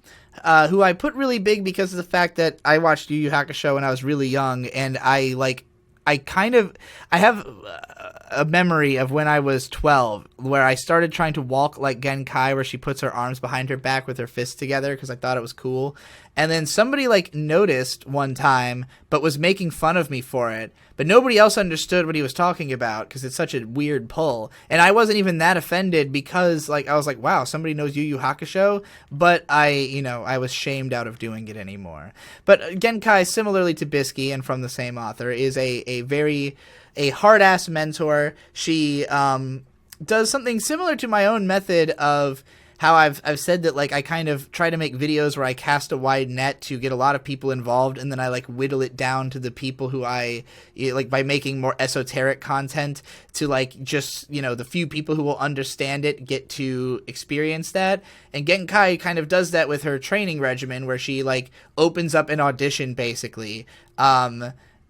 who I put really big because of the fact that I watched Yu Yu Hakusho when I was really young, and I have a memory of when I was 12 where I started trying to walk like Genkai, where she puts her arms behind her back with her fists together because I thought it was cool. And then somebody like noticed one time but was making fun of me for it, but nobody else understood what he was talking about because it's such a weird pull. And I wasn't even that offended because like I was like, wow, somebody knows Yu Yu Hakusho, but I was shamed out of doing it anymore. But Genkai, similarly to Bisky and from the same author, is a very hard-ass mentor. She does something similar to my own method of how I've said that like I kind of try to make videos where I cast a wide net to get a lot of people involved, and then I like whittle it down to the people who I like by making more esoteric content to like just the few people who will understand it get to experience that. And Genkai kind of does that with her training regimen, where she like opens up an audition basically,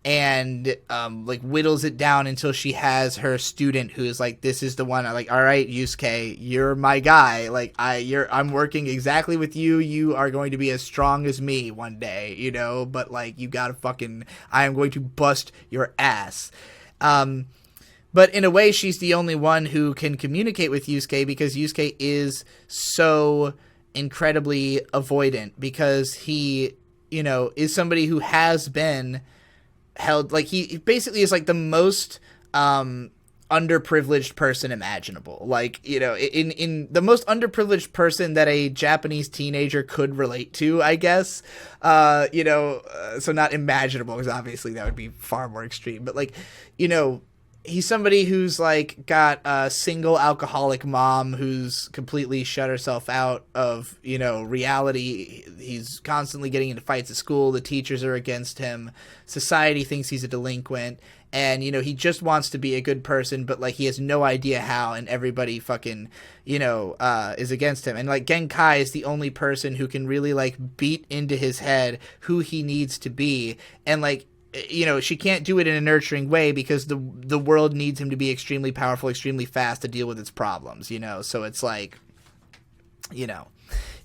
and like whittles it down until she has her student who is like, this is the one. I like, all right, Yusuke, you're my guy. Like I'm working exactly with you. You are going to be as strong as me one day, but like you gotta I am going to bust your ass. But in a way, she's the only one who can communicate with Yusuke because Yusuke is so incredibly avoidant because he, is somebody who has been held, like he basically is like the most underprivileged person imaginable, like in the most underprivileged person that a Japanese teenager could relate to, I guess. So not imaginable because obviously that would be far more extreme, but like he's somebody who's like got a single alcoholic mom who's completely shut herself out of, reality. He's constantly getting into fights at school. The teachers are against him. Society thinks he's a delinquent. And, he just wants to be a good person, but like he has no idea how, and everybody fucking, is against him. And like Genkai is the only person who can really like beat into his head who he needs to be. And like, she can't do it in a nurturing way because the world needs him to be extremely powerful, extremely fast to deal with its problems, so it's like,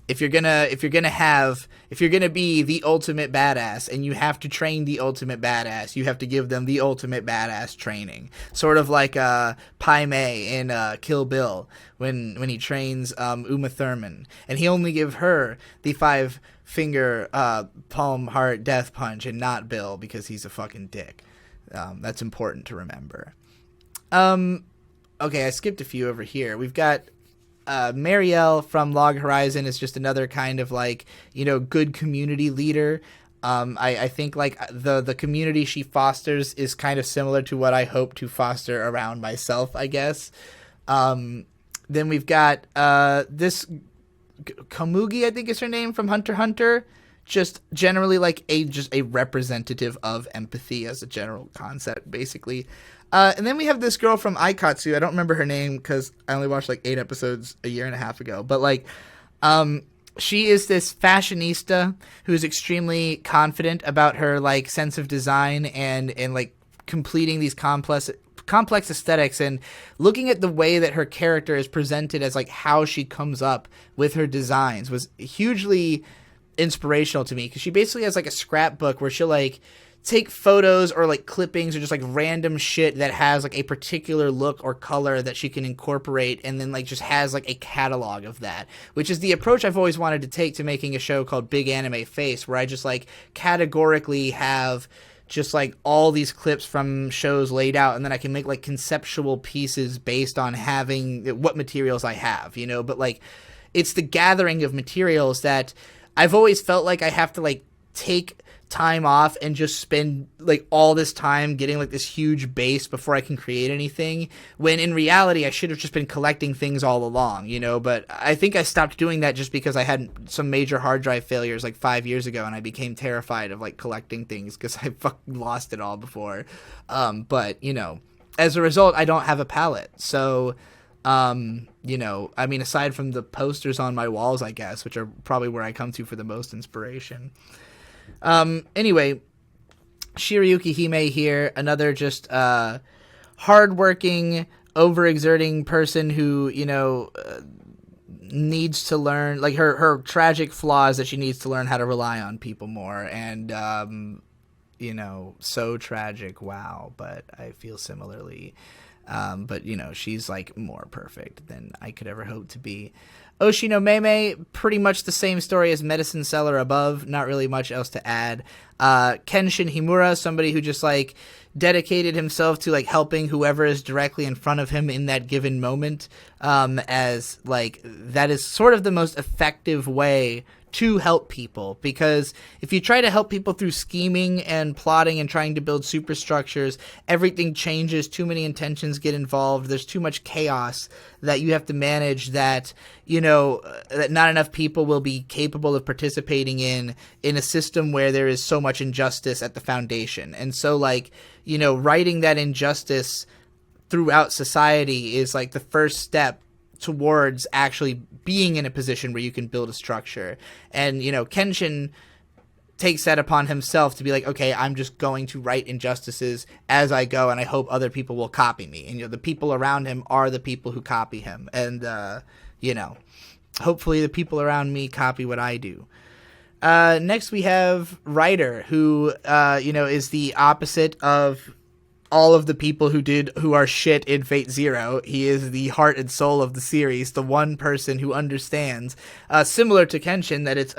if you're gonna be the ultimate badass and you have to train the ultimate badass, you have to give them the ultimate badass training. Sort of like Pai Mei in Kill Bill when he trains Uma Thurman, and he only give her the 5-finger palm heart death punch and not Bill because he's a fucking dick. That's important to remember. Okay, I skipped a few over here. We've got Marielle from Log Horizon is just another kind of like, good community leader. I think like the community she fosters is kind of similar to what I hope to foster around myself, I guess. Then we've got this Komugi, I think is her name, from Hunter x Hunter. Just generally like just a representative of empathy as a general concept, basically. And then we have this girl from Aikatsu. I don't remember her name because I only watched like 8 episodes a year and a half ago. But like, she is this fashionista who's extremely confident about her like sense of design and like completing these complex aesthetics, and looking at the way that her character is presented as like how she comes up with her designs was hugely inspirational to me, because she basically has like a scrapbook where she'll like take photos or like clippings or just like random shit that has like a particular look or color that she can incorporate, and then like just has like a catalog of that, which is the approach I've always wanted to take to making a show called Big Anime Face, where I just like categorically have just like all these clips from shows laid out, and then I can make like conceptual pieces based on having what materials I have, but like it's the gathering of materials that I've always felt like I have to like take time off and just spend like all this time getting like this huge base before I can create anything, when in reality I should have just been collecting things all along, you know. But I think I stopped doing that just because I had some major hard drive failures like 5 years ago, and I became terrified of like collecting things because I fucking lost it all before. But you know, as a result, I don't have a palette, so you know, I mean, aside from the posters on my walls, I guess, which are probably where I come to for the most inspiration. Anyway, Shiryuki Hime here, another just hardworking, overexerting person who, you know, needs to learn, like, her tragic flaw is that she needs to learn how to rely on people more, and you know, so tragic, wow, but I feel similarly. But, you know, she's, like, more perfect than I could ever hope to be. Oshino Meme, pretty much the same story as Medicine Seller above. Not really much else to add. Kenshin Himura, somebody who just, like, dedicated himself to, like, helping whoever is directly in front of him in that given moment. As, like, that is sort of the most effective way to help people, because if you try to help people through scheming and plotting and trying to build superstructures, everything changes, too many intentions get involved, there's too much chaos that you have to manage, that, you know, that not enough people will be capable of participating in a system where there is so much injustice at the foundation. And so, like, you know, righting that injustice throughout society is like the first step towards actually being in a position where you can build a structure. And, you know, Kenshin takes that upon himself to be like, okay, I'm just going to right injustices as I go, and I hope other people will copy me. And, you know, the people around him are the people who copy him. And, you know, hopefully the people around me copy what I do. Next we have Ryder, who, you know, is the opposite of all of the people who are shit in Fate Zero. He is the heart and soul of the series, the one person who understands, similar to Kenshin, that it's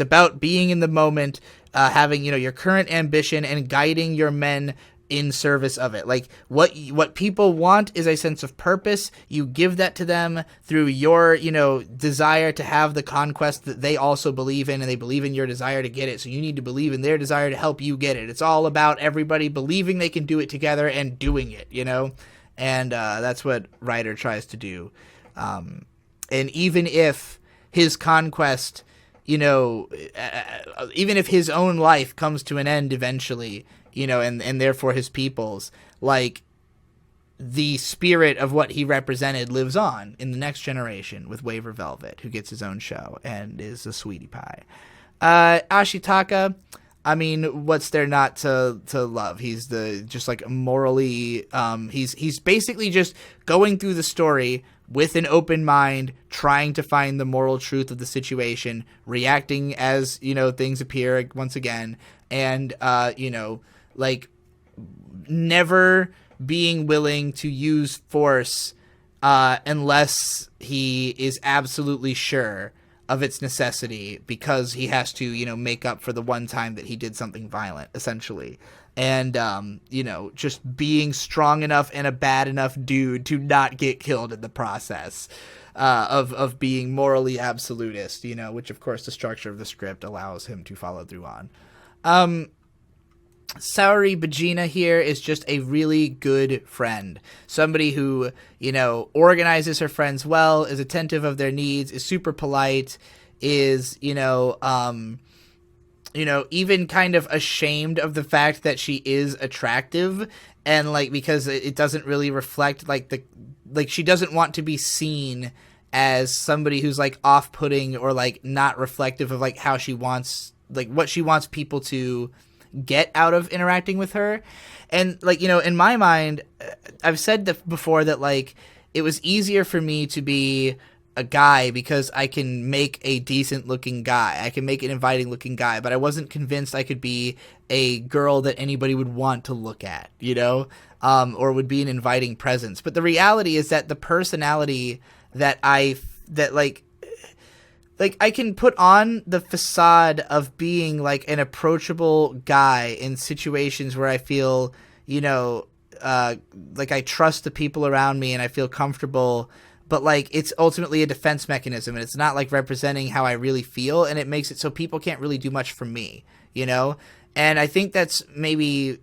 about being in the moment, having, you know, your current ambition and guiding your men in service of it. Like, what people want is a sense of purpose. You give that to them through your, you know, desire to have the conquest that they also believe in, and they believe in your desire to get it, so you need to believe in their desire to help you get it. It's all about everybody believing they can do it together and doing it, you know? And that's what Ryder tries to do. And even if his conquest, you know, even if his own life comes to an end eventually, you know, and therefore his people's, like, the spirit of what he represented lives on in the next generation with Waver Velvet, who gets his own show and is a sweetie pie. Ashitaka, I mean, what's there not to love? He's just like morally, he's basically just going through the story with an open mind, trying to find the moral truth of the situation, reacting as, you know, things appear once again, and, you know, like, never being willing to use force unless he is absolutely sure of its necessity, because he has to, you know, make up for the one time that he did something violent, essentially. And, you know, just being strong enough and a bad enough dude to not get killed in the process of being morally absolutist, you know, which, of course, the structure of the script allows him to follow through on. Saori Bajina here is just a really good friend. Somebody who, you know, organizes her friends well, is attentive of their needs, is super polite, is, you know, even kind of ashamed of the fact that she is attractive, and, like, because it doesn't really reflect, like, she doesn't want to be seen as somebody who's, like, off-putting or, like, not reflective of, like, how she wants, like, what she wants people to get out of interacting with her. And, like, you know, in my mind, I've said that before, that, like, it was easier for me to be a guy because I can make a decent looking guy, I can make an inviting looking guy, but I wasn't convinced I could be a girl that anybody would want to look at, you know, or would be an inviting presence. But the reality is that the personality that I can put on the facade of being, like, an approachable guy in situations where I feel, you know, like I trust the people around me and I feel comfortable but like it's ultimately a defense mechanism, and it's not like representing how I really feel, and it makes it so people can't really do much for me, you know? And I think that's maybe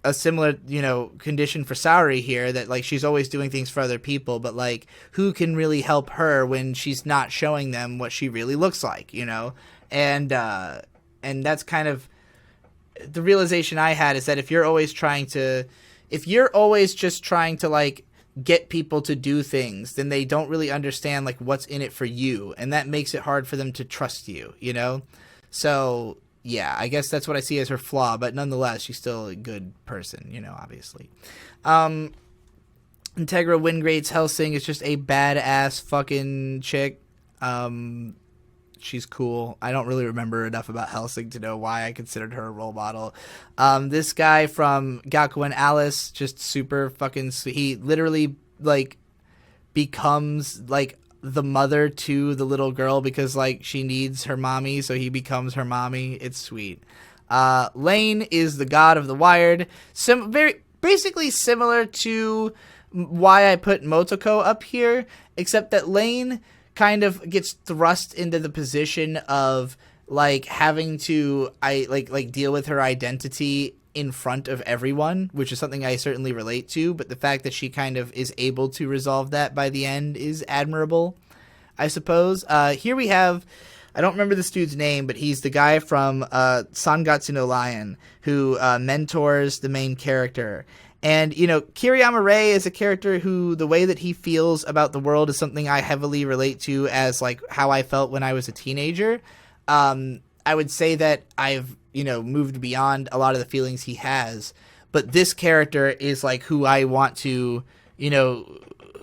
a similar, you know, condition for Saori here, that like she's always doing things for other people, but like who can really help her when she's not showing them what she really looks like, you know? And that's kind of the realization I had, is that if you're always just trying to like get people to do things, then they don't really understand like what's in it for you, and that makes it hard for them to trust you, you know? So yeah, I guess that's what I see as her flaw, but nonetheless, she's still a good person, you know, obviously. Integra Wingrate's Hellsing is just a badass fucking chick. She's cool. I don't really remember enough about Hellsing to know why I considered her a role model. This guy from Galco and Alice, just super fucking sweet. He literally, like, becomes, like, the mother to the little girl because like she needs her mommy, so he becomes her mommy. It's sweet. Lane is the god of the wired, very basically similar to why I put Motoko up here, except that Lane kind of gets thrust into the position of like having to deal with her identity in front of everyone, which is something I certainly relate to, but the fact that she kind of is able to resolve that by the end is admirable, I suppose. Here we have, I don't remember this dude's name, but he's the guy from Sangatsu no Lion who mentors the main character. And, you know, Kiriyama Rei is a character who the way that he feels about the world is something I heavily relate to as like how I felt when I was a teenager. I would say that I've, you know, moved beyond a lot of the feelings he has, but this character is like who I want to, you know,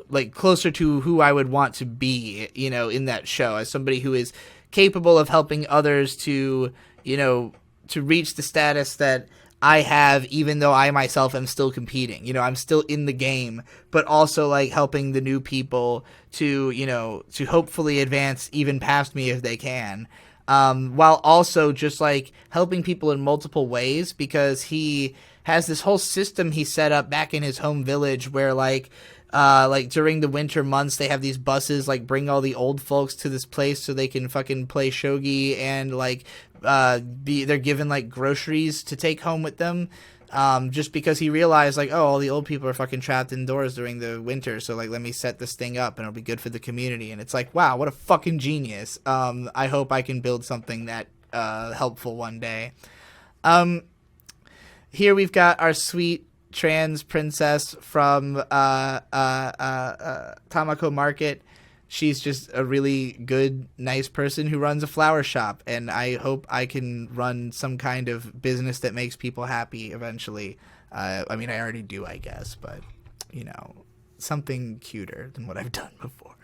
like closer to who I would want to be, you know, in that show, as somebody who is capable of helping others to, you know, to reach the status that I have, even though I myself am still competing. You know, I'm still in the game, but also like helping the new people to, you know, to hopefully advance even past me if they can. While also just like helping people in multiple ways, because he has this whole system he set up back in his home village where like during the winter months they have these buses like bring all the old folks to this place so they can fucking play shogi, and like they're given like groceries to take home with them, just because he realized like, oh, all the old people are fucking trapped indoors during the winter, so like let me set this thing up and it'll be good for the community. And it's like, wow, what a fucking genius. I hope I can build something that helpful one day. Here we've got our sweet trans princess from Tamako Market. She's just a really good, nice person who runs a flower shop, and I hope I can run some kind of business that makes people happy eventually. I mean, I already do, I guess, but, you know, something cuter than what I've done before.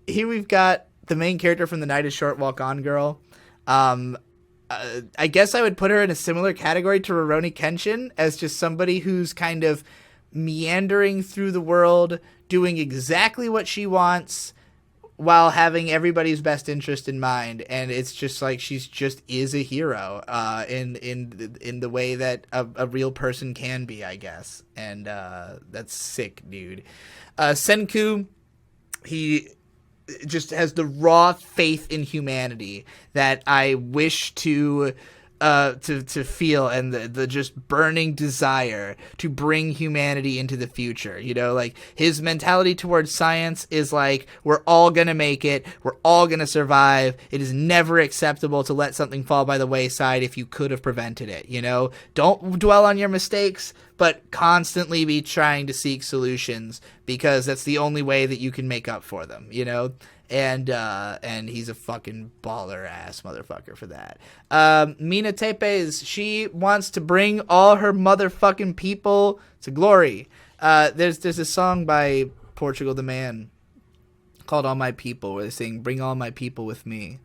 Here we've got the main character from The Night is Short, Walk On Girl. I guess I would put her in a similar category to Rurouni Kenshin, as just somebody who's kind of meandering through the world, doing exactly what she wants while having everybody's best interest in mind. And it's just like she's just is a hero in the way that a real person can be, I guess. And that's sick, dude. Senku, he just has the raw faith in humanity that I wish to feel, and the just burning desire to bring humanity into the future. You know, like his mentality towards science is like, we're all gonna make it, we're all gonna survive. It is never acceptable to let something fall by the wayside if you could have prevented it. You know, don't dwell on your mistakes, but constantly be trying to seek solutions, because that's the only way that you can make up for them, you know? And he's a fucking baller ass motherfucker for that. Mina Tepes, she wants to bring all her motherfucking people to glory. There's a song by Portugal the Man called All My People, where they sing, bring all my people with me.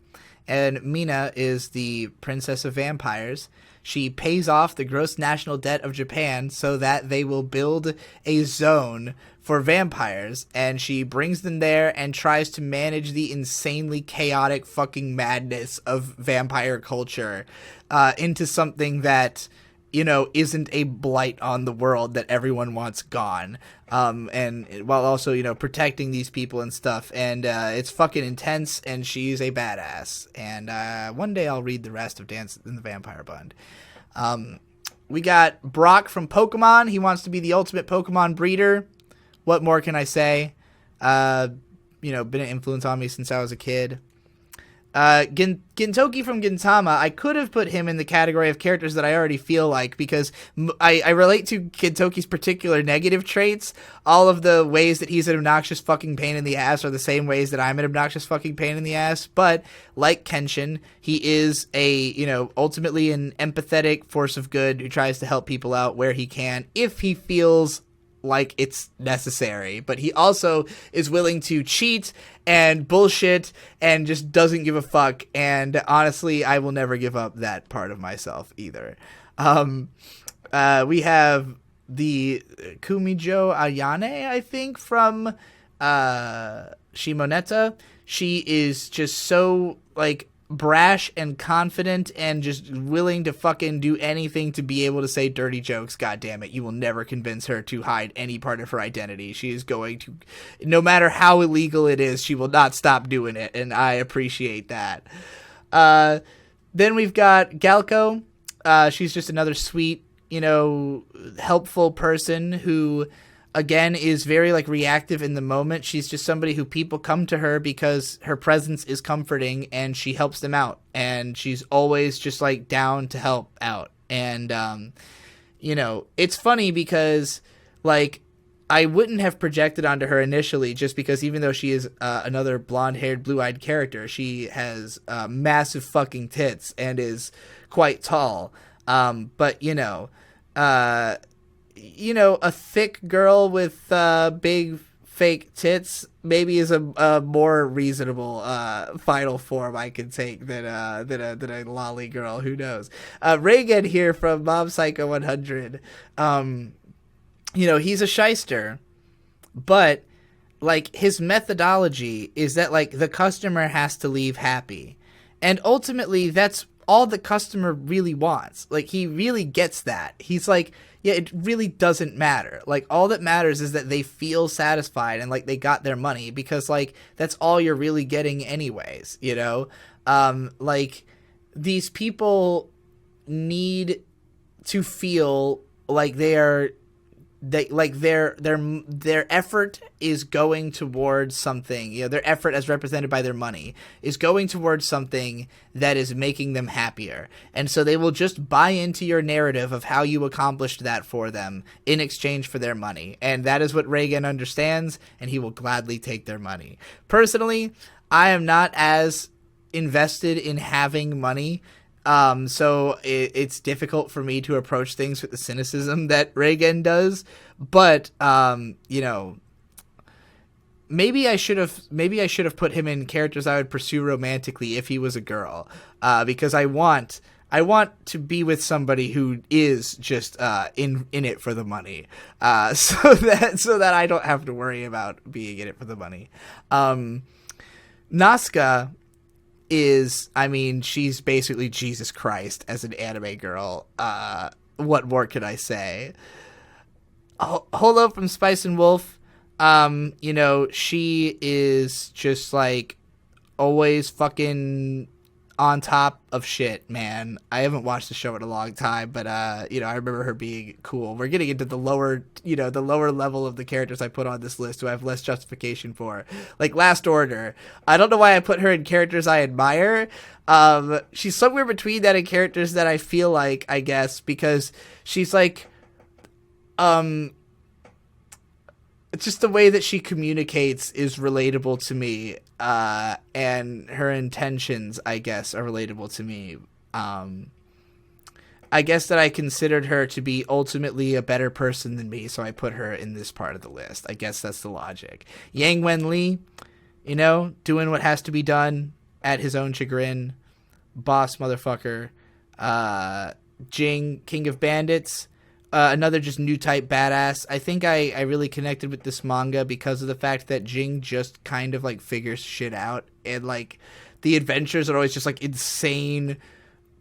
And Mina is the princess of vampires. She pays off the gross national debt of Japan so that they will build a zone for vampires, and she brings them there and tries to manage the insanely chaotic fucking madness of vampire culture into something that isn't a blight on the world that everyone wants gone. And while also, protecting these people and stuff. And it's fucking intense, and she's a badass. And one day I'll read the rest of Dance in the Vampire Bund. We got Brock from Pokemon. He wants to be the ultimate Pokemon breeder. What more can I say? Been an influence on me since I was a kid. Gintoki from Gintama, I could have put him in the category of characters that I already feel like, because I relate to Gintoki's particular negative traits. All of the ways that he's an obnoxious fucking pain in the ass are the same ways that I'm an obnoxious fucking pain in the ass. But like Kenshin, he is ultimately an empathetic force of good who tries to help people out where he can, if he feels like it's necessary. But he also is willing to cheat and bullshit and just doesn't give a fuck. And honestly, I will never give up that part of myself either. We have the Kumijo Ayane, I think, from Shimoneta. She is just so brash and confident and just willing to fucking do anything to be able to say dirty jokes. God damn it. You will never convince her to hide any part of her identity. She is going to, no matter how illegal it is, she will not stop doing it. And I appreciate that. Then we've got Galco. She's just another sweet, helpful person who, again, is very reactive in the moment. She's just somebody who people come to her because her presence is comforting and she helps them out. And she's always just down to help out. And, it's funny because I wouldn't have projected onto her initially, just because even though she is another blonde-haired, blue-eyed character, she has massive fucking tits and is quite tall. But, a thick girl with big fake tits maybe is a more reasonable final form I could take than a lolly girl. Who knows? Reagan here from Mob Psycho 100. He's a shyster, but his methodology is that the customer has to leave happy, and ultimately that's all the customer really wants. He really gets that. He's yeah, it really doesn't matter. All that matters is that they feel satisfied and they got their money, because that's all you're really getting anyways, these people need to feel like their effort is going towards something, their effort as represented by their money is going towards something that is making them happier. And so they will just buy into your narrative of how you accomplished that for them in exchange for their money. And that is what Reagan understands, and he will gladly take their money. Personally, I am not as invested in having money. So it's difficult for me to approach things with the cynicism that Reagan does, but, maybe I should have put him in characters I would pursue romantically if he was a girl, because I want to be with somebody who is just, in it for the money, so that I don't have to worry about being in it for the money. Nazca is, she's basically Jesus Christ as an anime girl. What more can I say? Holo from Spice and Wolf, she is just always fucking on top of shit, man. I haven't watched the show in a long time, but I remember her being cool. We're getting into the lower level of the characters I put on this list who I have less justification for. Last Order. I don't know why I put her in characters I admire. She's somewhere between that and characters that I feel like, I guess, because she's just the way that she communicates is relatable to me, and her intentions, I guess, are relatable to me. I guess that I considered her to be ultimately a better person than me, so I put her in this part of the list. I guess that's the logic. Yang Wen Li, doing what has to be done at his own chagrin. Boss motherfucker. Jing, King of Bandits. Another just new type badass. I think I really connected with this manga because of the fact that Jing just kind of figures shit out, and the adventures are always just insane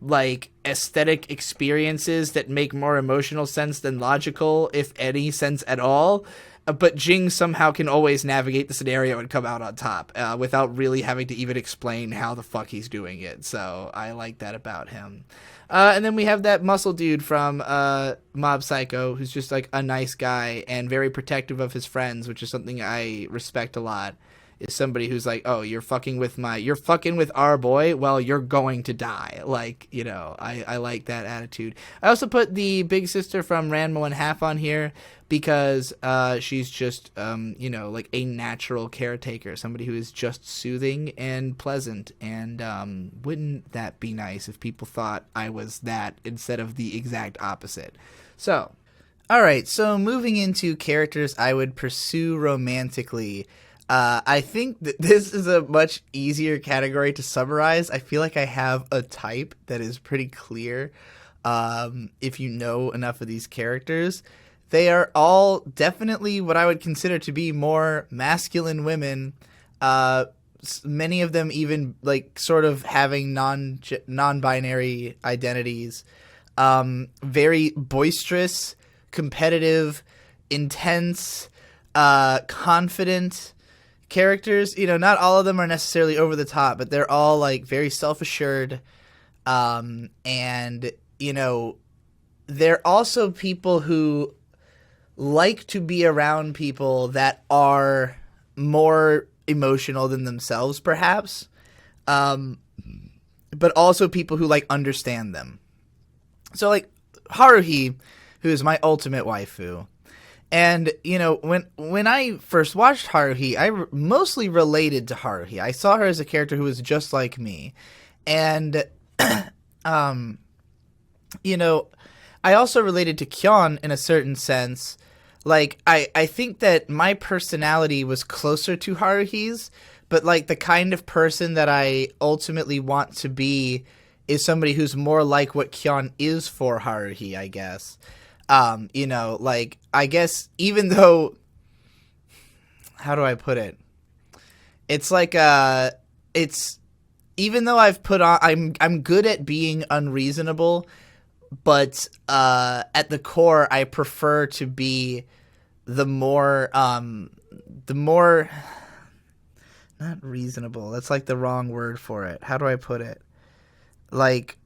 like aesthetic experiences that make more emotional sense than logical, if any sense at all. But Jing somehow can always navigate the scenario and come out on top without really having to even explain how the fuck he's doing it. So I like that about him. And then we have that muscle dude from Mob Psycho, who's just like a nice guy and very protective of his friends, which is something I respect a lot. Is somebody who's like, oh, you're fucking with our boy, well, you're going to die. Like, you know, I like that attitude. I also put the big sister from Ranma 1/2 on here because she's just, you know, like a natural caretaker, somebody who is just soothing and pleasant. And wouldn't that be nice if people thought I was that instead of the exact opposite? So, all right, so moving into characters I would pursue romantically. I think that this is a much easier category to summarize. I feel like I have a type that is pretty clear if you know enough of these characters. They are all definitely what I would consider to be more masculine women. Many of them even like sort of having non-binary identities. Very boisterous, competitive, intense, confident characters. You know, not all of them are necessarily over the top, but they're all like very self-assured. And, you know, they're also people who like to be around people that are more emotional than themselves, perhaps. But also people who like understand them. So like Haruhi, who is my ultimate waifu. And, you know, when I first watched Haruhi, I mostly related to Haruhi. I saw her as a character who was just like me. And, you know, I also related to Kyon in a certain sense. Like, I think that my personality was closer to Haruhi's, but, like, the kind of person that I ultimately want to be is somebody who's more like what Kyon is for Haruhi, I guess. You know, like, I guess even though, how do I put it? It's like, it's, even though I've put on, I'm good at being unreasonable, but, at the core, I prefer to be the more, not reasonable. That's like the wrong word for it. How do I put it? Like,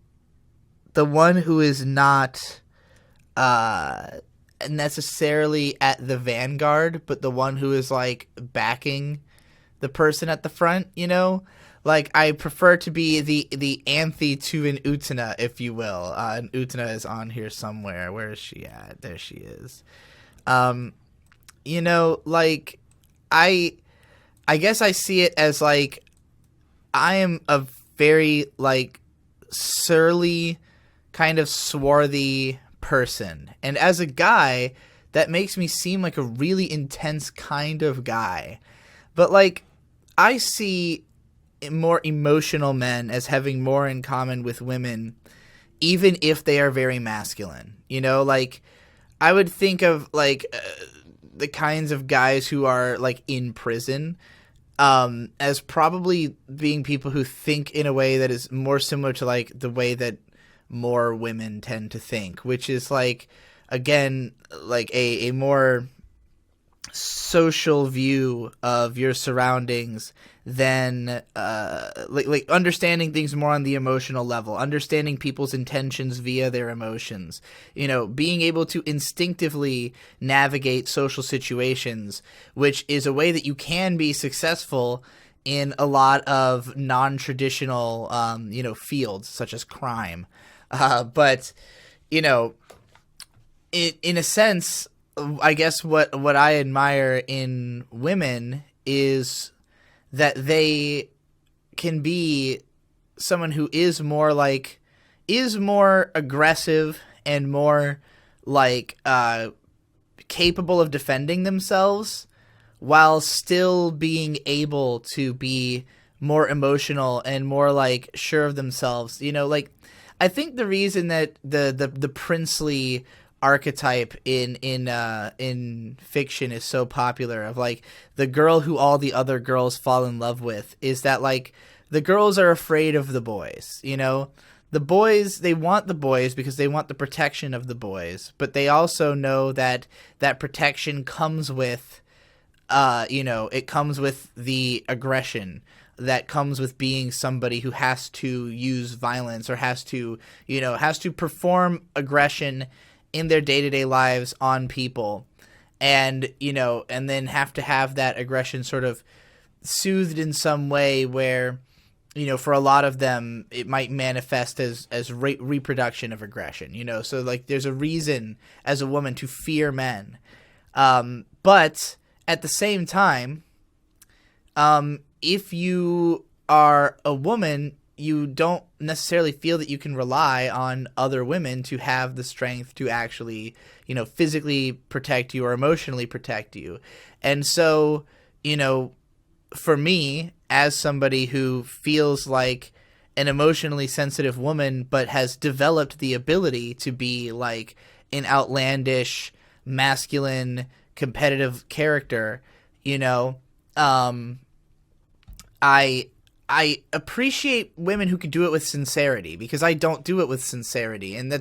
the one who is not, necessarily at the vanguard, but the one who is like backing the person at the front, you know? Like, I prefer to be the anthe to an Utena, if you will. And Utena is on here somewhere. Where is she at? There she is. You know, like, I guess I see it as like, I am a very like surly, kind of swarthy person, and as a guy that makes me seem like a really intense kind of guy. But like, I see more emotional men as having more in common with women, even if they are very masculine. You know, like, I would think of like the kinds of guys who are like in prison as probably being people who think in a way that is more similar to like the way that more women tend to think, which is like, again, like a more social view of your surroundings than like understanding things more on the emotional level, understanding people's intentions via their emotions, you know, being able to instinctively navigate social situations, which is a way that you can be successful in a lot of non-traditional you know, fields such as crime. But, you know, in a sense, I guess what I admire in women is that they can be someone who is more aggressive and more like capable of defending themselves while still being able to be more emotional and more like sure of themselves. You know, like, I think the reason that the princely archetype in fiction is so popular, of like the girl who all the other girls fall in love with, is that like the girls are afraid of the boys, you know? the boys, they want the boys because they want the protection of the boys, but they also know that that protection comes with, it comes with the aggression that comes with being somebody who has to use violence or has to perform aggression in their day-to-day lives on people, and and then have to have that aggression sort of soothed in some way where, for a lot of them it might manifest as reproduction of aggression, so like there's a reason as a woman to fear men, but at the same time, if you are a woman, you don't necessarily feel that you can rely on other women to have the strength to actually, physically protect you or emotionally protect you. And so, for me, as somebody who feels like an emotionally sensitive woman but has developed the ability to be like an outlandish, masculine, competitive character, I appreciate women who can do it with sincerity, because I don't do it with sincerity. And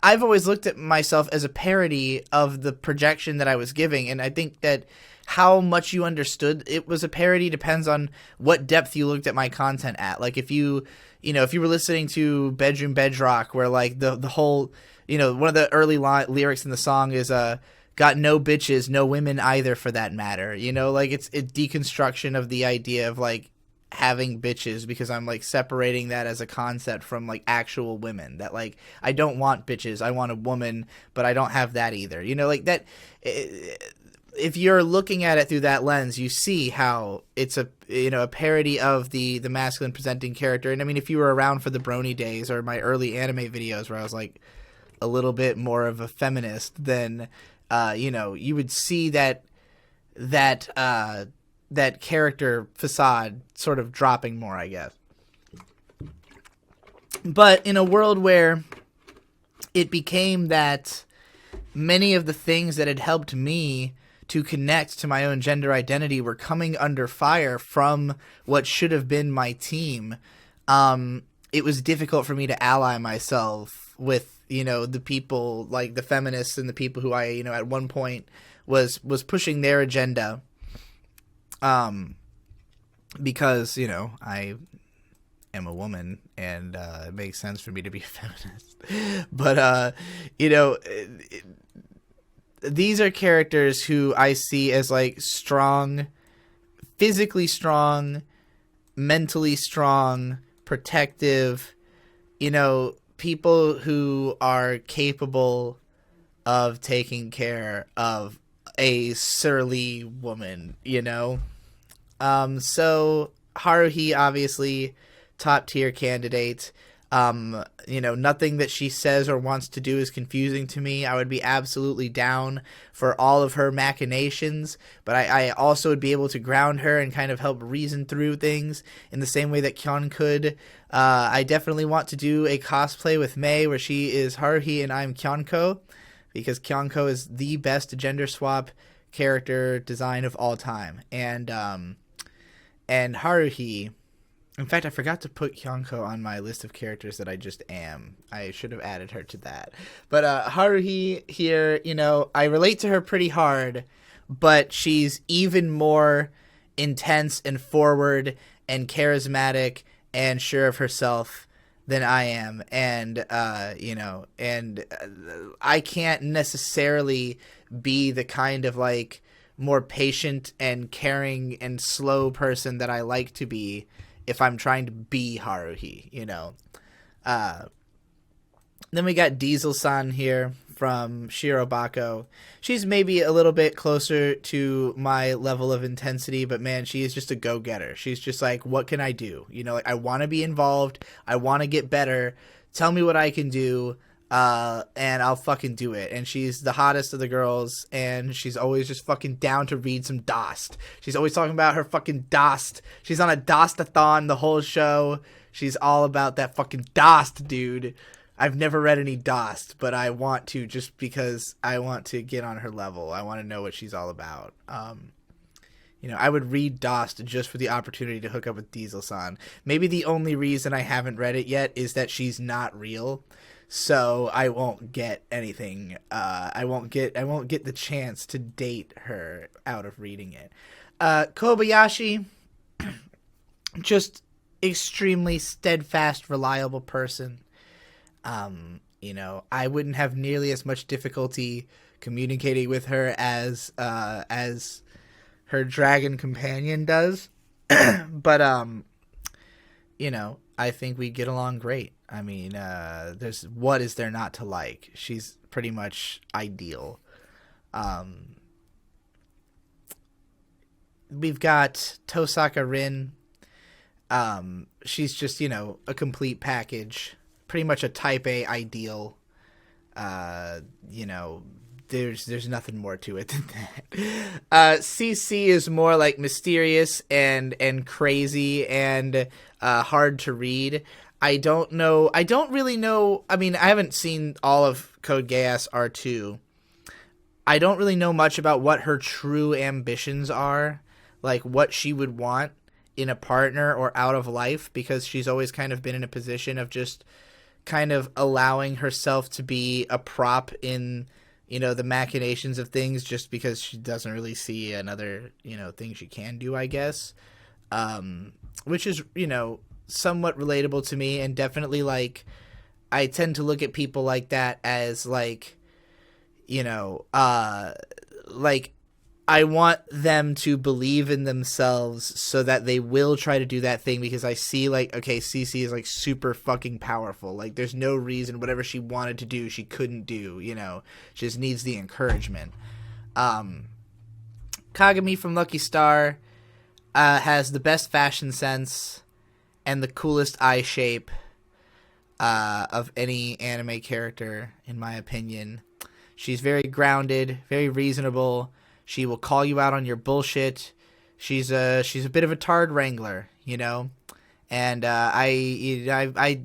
I've always looked at myself as a parody of the projection that I was giving. And I think that how much you understood it was a parody depends on what depth you looked at my content at. Like if you were listening to Bedroom Bedrock, where like the whole, one of the early lyrics in the song is, got no bitches, no women either for that matter. Like it's a deconstruction of the idea of like having bitches, because I'm like separating that as a concept from like actual women, that like I don't want bitches, I want a woman, but I don't have that either. Like that, if you're looking at it through that lens, you see how it's a parody of the masculine presenting character. And I mean, if you were around for the Brony days or my early anime videos where I was like a little bit more of a feminist, then you would see that character facade sort of dropping more, I guess. But in a world where it became that many of the things that had helped me to connect to my own gender identity were coming under fire from what should have been my team, it was difficult for me to ally myself with the people like the feminists and the people who I at one point was pushing their agenda, because I am a woman and it makes sense for me to be a feminist. But these are characters who I see as like strong, physically strong, mentally strong, protective, people who are capable of taking care of a surly woman, So Haruhi, obviously, top tier candidate. Nothing that she says or wants to do is confusing to me. I would be absolutely down for all of her machinations, but I also would be able to ground her and kind of help reason through things in the same way that Kyon could. I definitely want to do a cosplay with Mei where she is Haruhi and I'm Kyonko, because Kyonko is the best gender swap character design of all time. And Haruhi, in fact, I forgot to put Kyonko on my list of characters that I just am. I should have added her to that. But Haruhi here, I relate to her pretty hard, but she's even more intense and forward and charismatic and sure of herself than I am. And, I can't necessarily be the kind of like more patient and caring and slow person that I like to be if I'm trying to be Haruhi, Then we got Diesel-san here from Shirobako. She's maybe a little bit closer to my level of intensity, but man, she is just a go-getter. She's just like, what can I do? Like, I want to be involved. I want to get better. Tell me what I can do, and I'll fucking do it. And she's the hottest of the girls, and she's always just fucking down to read some Dost. She's always talking about her fucking Dost. She's on a Dostathon the whole show. She's all about that fucking Dost, dude. I've never read any Dost, but I want to, just because I want to get on her level. I want to know what she's all about. I would read Dost just for the opportunity to hook up with Diesel-san. Maybe the only reason I haven't read it yet is that she's not real, so I won't get anything. I won't get the chance to date her out of reading it. Kobayashi, just extremely steadfast, reliable person. I wouldn't have nearly as much difficulty communicating with her as her dragon companion does. But I think we get along great. I mean, what is there not to like? She's pretty much ideal. We've got Tosaka Rin. She's just, a complete package. Pretty much a type A ideal. There's nothing more to it than that. CC is more like mysterious and crazy and hard to read. I don't really know. I mean, I haven't seen all of Code Geass R2. I don't really know much about what her true ambitions are, like what she would want in a partner or out of life, because she's always kind of been in a position of just kind of allowing herself to be a prop in, the machinations of things, just because she doesn't really see another, thing she can do, I guess. Which is, somewhat relatable to me, and definitely, like, I tend to look at people like that as, like, like, I want them to believe in themselves so that they will try to do that thing, because I see, like, okay, Cece is, like, super fucking powerful. Like, there's no reason whatever she wanted to do, she couldn't do, She just needs the encouragement. Kagami from Lucky Star has the best fashion sense and the coolest eye shape of any anime character, in my opinion. She's very grounded, very reasonable. She will call you out on your bullshit. She's a bit of a tard wrangler, and I'm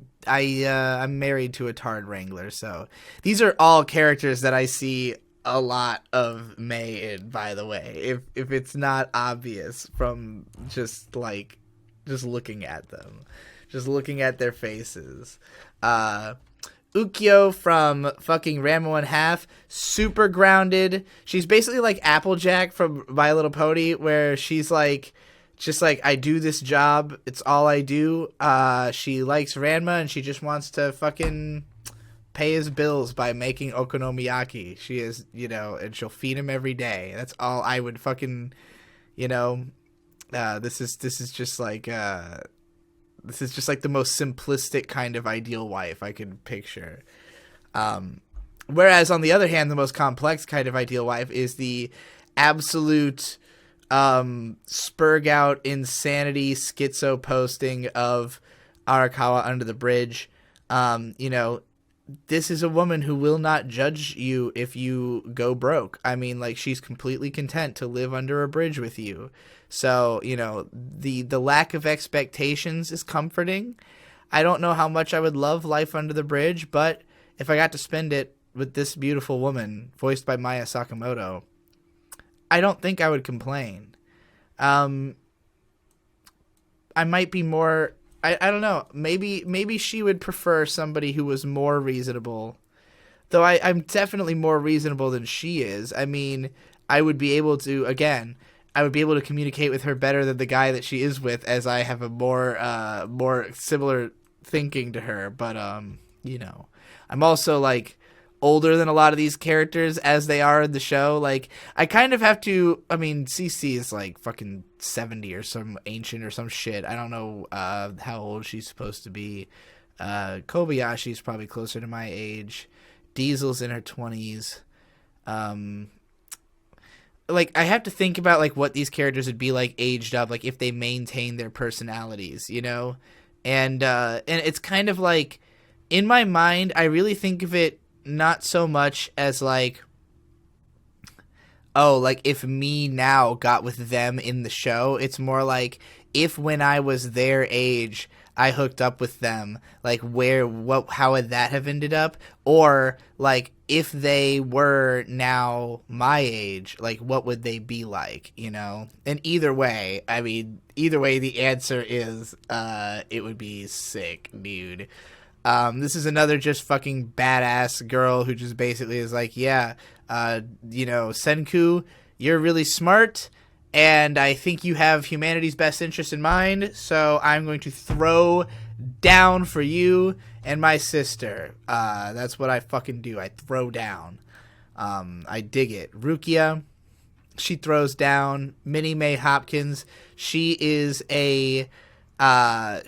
married to a tard wrangler. So these are all characters that I see a lot of Mei in, by the way, if it's not obvious from just looking at them, just looking at their faces. Ukyo from fucking Ranma 1/2, super grounded. She's basically like Applejack from My Little Pony, where she's like, just like, I do this job, it's all I do. She likes Ranma, and she just wants to fucking pay his bills by making okonomiyaki. She is, and she'll feed him every day. That's all I would fucking, this is just like, this is just like the most simplistic kind of ideal wife I could picture. Whereas on the other hand, the most complex kind of ideal wife is the absolute spurg out insanity schizo posting of Arakawa Under the Bridge. This is a woman who will not judge you if you go broke. I mean, like, she's completely content to live under a bridge with you. So, the lack of expectations is comforting. I don't know how much I would love life under the bridge, but if I got to spend it with this beautiful woman, voiced by Maya Sakamoto, I don't think I would complain. I might be more... I don't know. Maybe she would prefer somebody who was more reasonable. Though I'm definitely more reasonable than she is. I mean, I would be able to communicate with her better than the guy that she is with, as I have a more similar thinking to her. But I'm also, like, older than a lot of these characters as they are in the show. Like, I kind of have to... I mean, CC is, like, fucking 70 or some ancient or some shit. I don't know how old she's supposed to be. Kobayashi's probably closer to my age. Diesel's in her 20s. Like, I have to think about, like, what these characters would be like aged up, like, if they maintain their personalities, And it's kind of like, in my mind, I really think of it not so much as, like, oh, like if me now got with them in the show. It's more like if when I was their age I hooked up with them, like how would that have ended up? Or like if they were now my age, like what would they be like, you know? And either way, I mean, either way the answer is it would be sick, dude. This is another just fucking badass girl who just basically is like, yeah, Senku, you're really smart, and I think you have humanity's best interest in mind, so I'm going to throw down for you and my sister. That's what I fucking do. I throw down. I dig it. Rukia, she throws down. Minnie May Hopkins, she is a sexual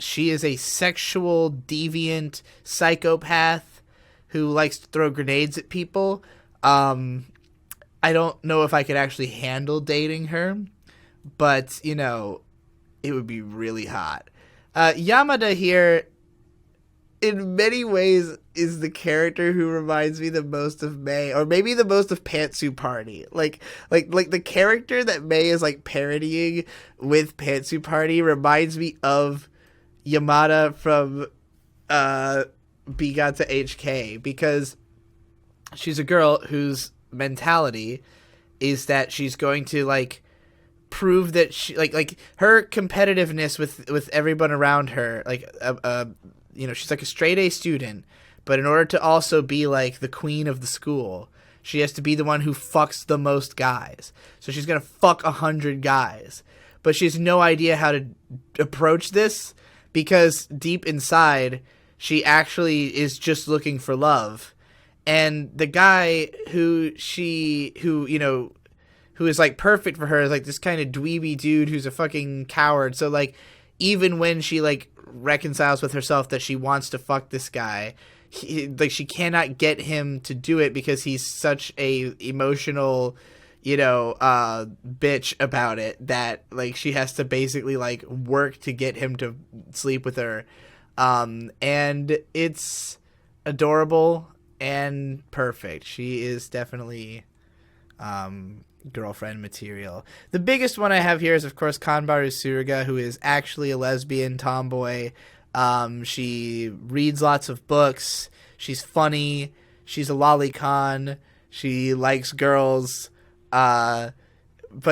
deviant psychopath who likes to throw grenades at people. I don't know if I could actually handle dating her, but, you know, it would be really hot. Yamada here, in many ways, is the character who reminds me the most of May, or maybe the most of Pantsu Party. Like the character that May is like parodying with Pantsu Party reminds me of Yamada from Biga to HK, because she's a girl whose mentality is that she's going to like prove that she like her competitiveness with everyone around her, like she's like a straight A student, but in order to also be like the queen of the school, she has to be the one who fucks the most guys. So she's gonna fuck 100 guys, but she has no idea how to approach this, because deep inside she actually is just looking for love. And the guy who is like perfect for her is like this kind of dweeby dude who's a fucking coward. So like even when she like reconciles with herself that she wants to fuck this guy, she cannot get him to do it because he's such a emotional, bitch about it, that like she has to basically like work to get him to sleep with her. And it's adorable and perfect. She is definitely girlfriend material. The biggest one I have here is, of course, Kanbaru Suruga, who is actually a lesbian tomboy. She reads lots of books. She's funny. She's a lolicon. She likes girls. But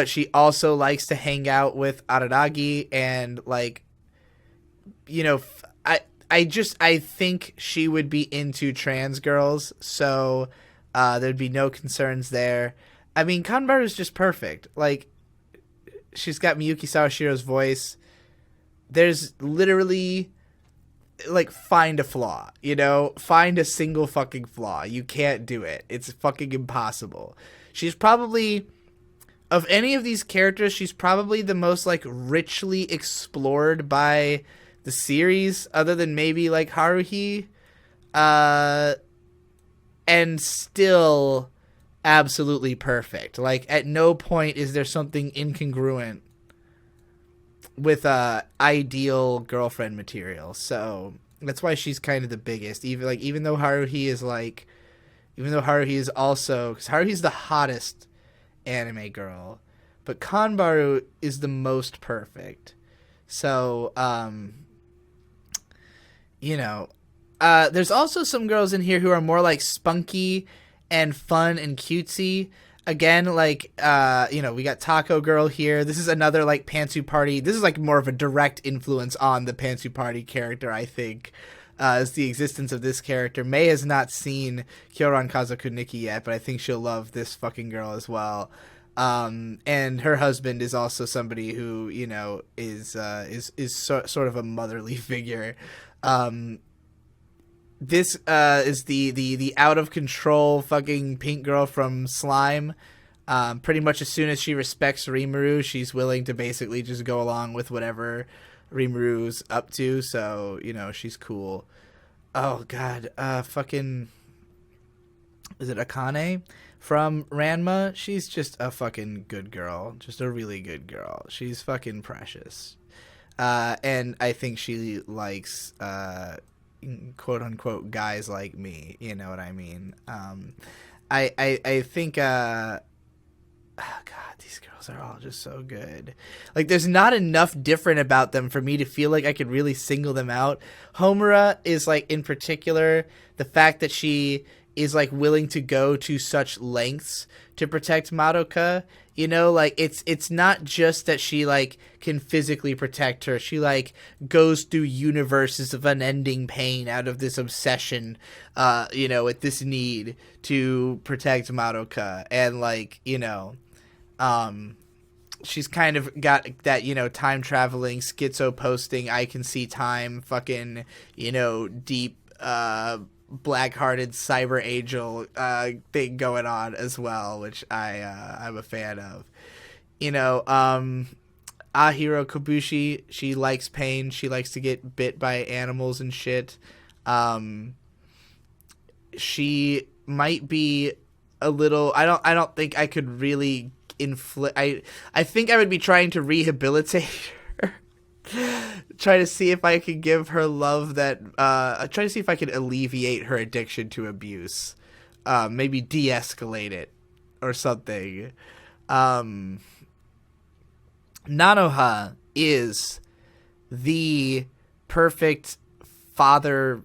she also likes to hang out with Araragi, and like, I think she would be into trans girls, so there'd be no concerns there. I mean, Kanbaru is just perfect. Like, she's got Miyuki Sawashiro's voice. There's literally, like, find a flaw, Find a single fucking flaw. You can't do it. It's fucking impossible. She's probably, of any of these characters, she's probably the most, like, richly explored by the series, other than maybe like Haruhi, and still absolutely perfect. Like, at no point is there something incongruent with ideal girlfriend material. So that's why she's kind of the biggest. Even though Haruhi is also, because Haruhi's the hottest anime girl, but Kanbaru is the most perfect. So there's also some girls in here who are more like spunky and fun and cutesy. Again, like, we got Taco Girl here. This is another like Pantsu Party. This is like more of a direct influence on the Pantsu Party character, I think, is the existence of this character. May has not seen Kyoran Kazoku Nikki yet, but I think she'll love this fucking girl as well. And her husband is also somebody who, is sort of a motherly figure. This is the out of control fucking pink girl from Slime. Pretty much as soon as she respects Rimuru, she's willing to basically just go along with whatever Rimuru's up to. So, she's cool. Oh god, fucking, is it Akane from Ranma? She's just a fucking good girl. Just a really good girl. She's fucking precious. And I think she likes quote unquote guys like me, you know what I mean? I think oh God, these girls are all just so good. Like, there's not enough different about them for me to feel like I could really single them out. Homura is, like, in particular, the fact that she is, like, willing to go to such lengths to protect Madoka. You know, like, it's not just that she, like, can physically protect her. She, like, goes through universes of unending pain out of this obsession, you know, with this need to protect Madoka. And, like, you know, she's kind of got that, you know, time-traveling, schizo-posting, I can see time, fucking, you know, deep, black-hearted cyber angel thing going on as well, which I'm a fan of. You know, Ahiro Kobushi, she likes pain. She likes to get bit by animals and shit. She might be a little. I don't think I could really inflict. I think I would be trying to rehabilitate her. Try to see if I could give her love that try to see if I could alleviate her addiction to abuse, maybe de-escalate it or something. Nanoha is the perfect father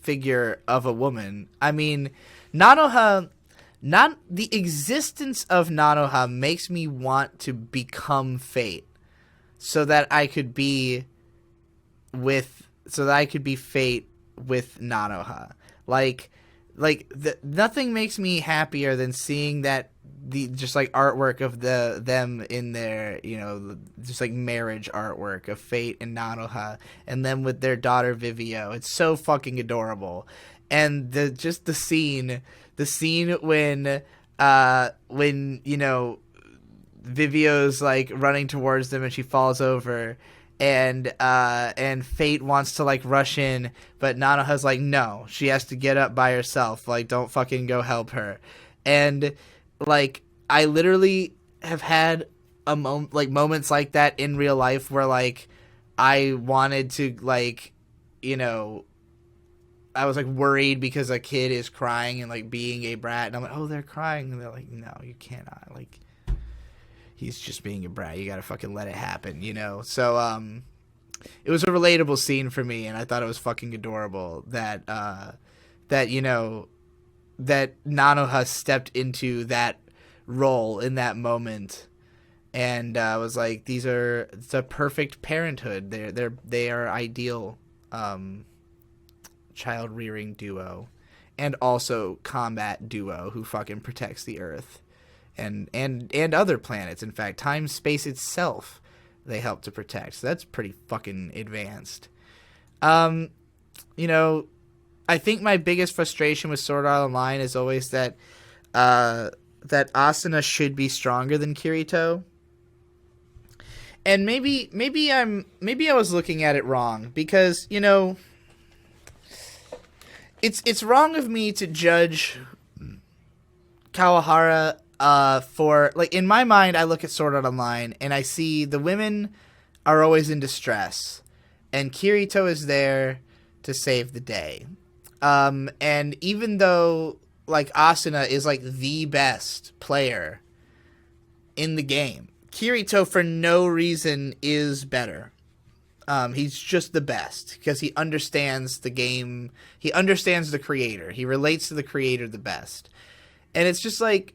figure of a woman. I mean, the existence of Nanoha makes me want to become Fate. So that I could be Fate with Nanoha. Nothing makes me happier than seeing that just like artwork of them in their, you know, just like marriage artwork of Fate and Nanoha, and them with their daughter Vivio. It's so fucking adorable. And the scene when you know, Vivio's like running towards them and she falls over, and Fate wants to like rush in, but Nanoha's like, no, she has to get up by herself, like, don't fucking go help her. And like, I literally have had moments like that in real life where like I wanted to, like, you know, I was like worried because a kid is crying and like being a brat, and I'm like, oh, they're crying, and they're like, no, you cannot, like, he's just being a brat. You gotta fucking let it happen, you know? So, it was a relatable scene for me, and I thought it was fucking adorable that you know, that Nanoha stepped into that role in that moment, and was like, it's a perfect parenthood. They are ideal, child rearing duo, and also combat duo who fucking protects the Earth. And other planets. In fact, time, space itself, they help to protect. So that's pretty fucking advanced. You know, I think my biggest frustration with Sword Art Online is always that Asuna should be stronger than Kirito. And maybe I was looking at it wrong, because, you know, it's wrong of me to judge Kawahara for, like, in my mind, I look at Sword Art Online and I see the women are always in distress, and Kirito is there to save the day. And even though, like, Asuna is like the best player in the game, Kirito for no reason is better. He's just the best because he understands the game. He understands the creator. He relates to the creator the best. And it's just like,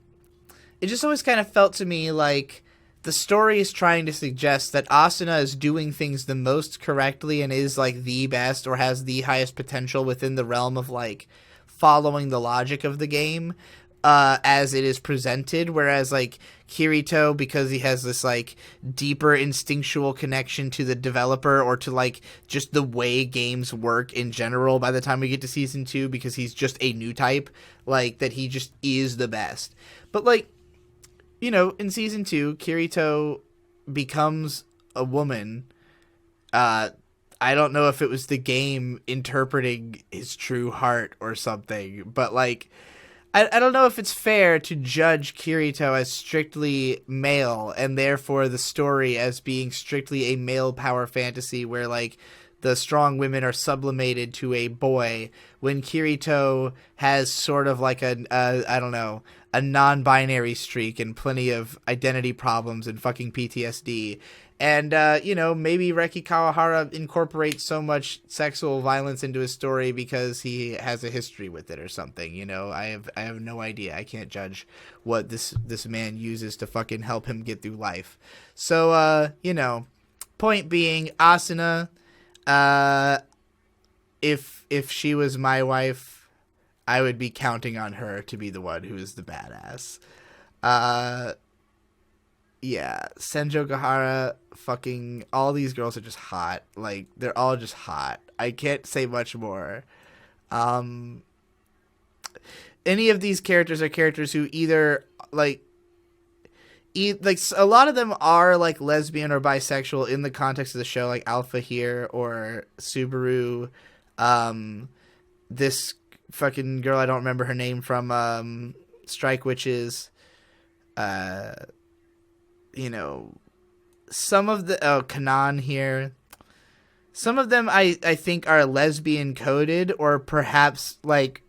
it just always kind of felt to me like the story is trying to suggest that Asuna is doing things the most correctly and is like the best, or has the highest potential within the realm of like following the logic of the game as it is presented. Whereas like Kirito, because he has this like deeper instinctual connection to the developer, or to like just the way games work in general by the time we get to season 2, because he's just a new type, like that he just is the best. But like, you know, in season 2, Kirito becomes a woman. I don't know if it was the game interpreting his true heart or something, but like, I don't know if it's fair to judge Kirito as strictly male, and therefore the story as being strictly a male power fantasy where like the strong women are sublimated to a boy, when Kirito has sort of like I don't know, a non-binary streak and plenty of identity problems and fucking PTSD. And, maybe Reki Kawahara incorporates so much sexual violence into his story because he has a history with it or something. I have no idea. I can't judge what this man uses to fucking help him get through life. So, point being, Asuna, if she was my wife, I would be counting on her to be the one who is the badass. Yeah, Senjo Gahara, fucking, all these girls are just hot. Like, they're all just hot. I can't say much more. Any of these characters are characters who either, like, a lot of them are, like, lesbian or bisexual in the context of the show, like Alpha here, or Subaru, this fucking girl, I don't remember her name, from, Strike Witches, some of the Kanan here, some of them I think are lesbian coded or perhaps like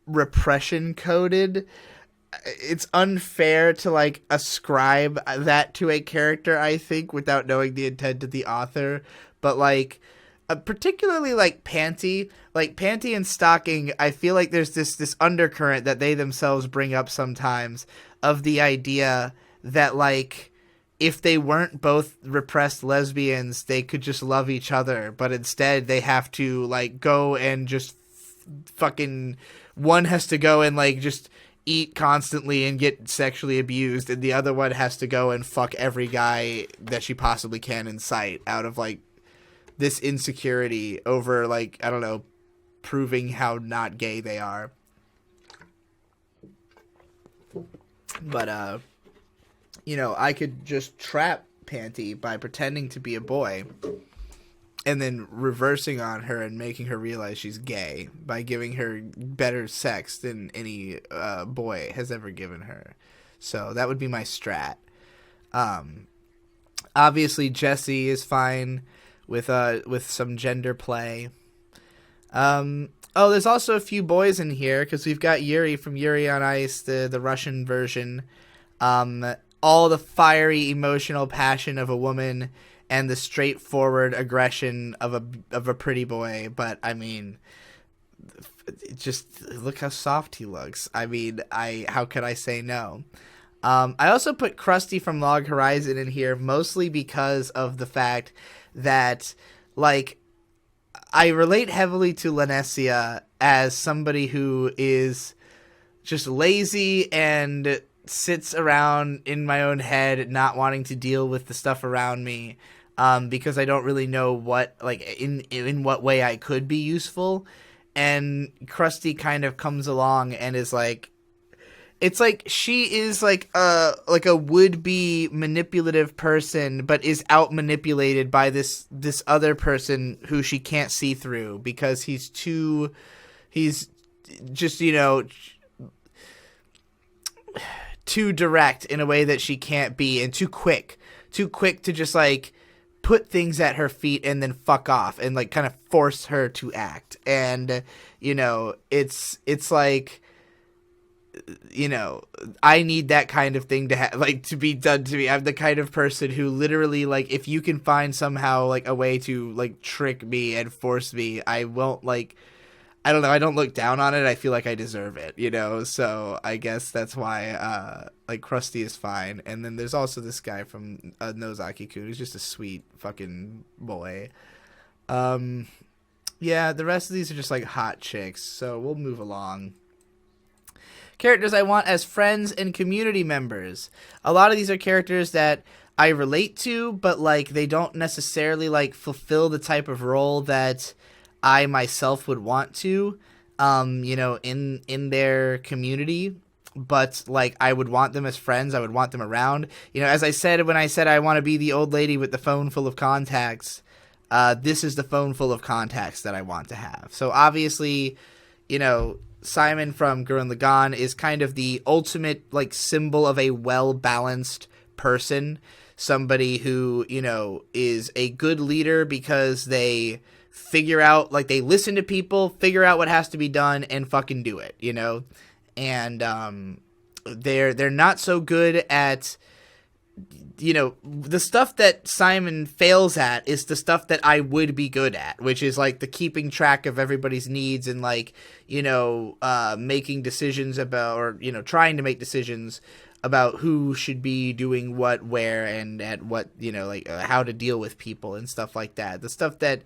repression coded. It's unfair to like ascribe that to a character, I think, without knowing the intent of the author. But like particularly like Panty and Stocking, I feel like there's this undercurrent that they themselves bring up sometimes of the idea that like if they weren't both repressed lesbians, they could just love each other, but instead they have to like go and just fucking, one has to go and like just eat constantly and get sexually abused, and the other one has to go and fuck every guy that she possibly can in sight out of like this insecurity over like, I don't know, proving how not gay they are. But I could just trap Panty by pretending to be a boy and then reversing on her and making her realize she's gay by giving her better sex than any boy has ever given her. So that would be my strat. Obviously, Jessie is fine with some gender play. There's also a few boys in here because we've got Yuri from Yuri on Ice, the Russian version. All the fiery emotional passion of a woman and the straightforward aggression of a pretty boy. But I mean, just look how soft he looks. I mean, how could I say no? I also put Krusty from Log Horizon in here mostly because of the fact that like I relate heavily to Lanessia as somebody who is just lazy and sits around in my own head not wanting to deal with the stuff around me because I don't really know what like in what way I could be useful. And Krusty kind of comes along and is like, it's like she is like a would-be manipulative person, but is out-manipulated by this other person who she can't see through because he's just, too direct in a way that she can't be, and too quick to just like put things at her feet and then fuck off and like kind of force her to act. And it's like, I need that kind of thing to be done to me. I'm the kind of person who literally, like, if you can find somehow like a way to like trick me and force me, I won't, like, I don't know, I don't look down on it. I feel like I deserve it, so I guess that's why like Krusty is fine. And then there's also this guy from Nozaki-kun who's just a sweet fucking boy. Yeah, the rest of these are just like hot chicks, so we'll move along. Characters I want as friends and community members. A lot of these are characters that I relate to, but like they don't necessarily like fulfill the type of role that I myself would want to, in their community. But like I would want them as friends. I would want them around. As I said when I said I want to be the old lady with the phone full of contacts, this is the phone full of contacts that I want to have. So obviously, Simon from Gurren Lagann is kind of the ultimate like symbol of a well-balanced person. Somebody who, is a good leader because they figure out, like, they listen to people, figure out what has to be done, and fucking do it, And they're not so good at, you know, the stuff that Simon fails at is the stuff that I would be good at, which is like the keeping track of everybody's needs and like, you know, making decisions about, or, you know, trying to make decisions about who should be doing what, where, and at what, you know, like how to deal with people and stuff like that. The stuff that,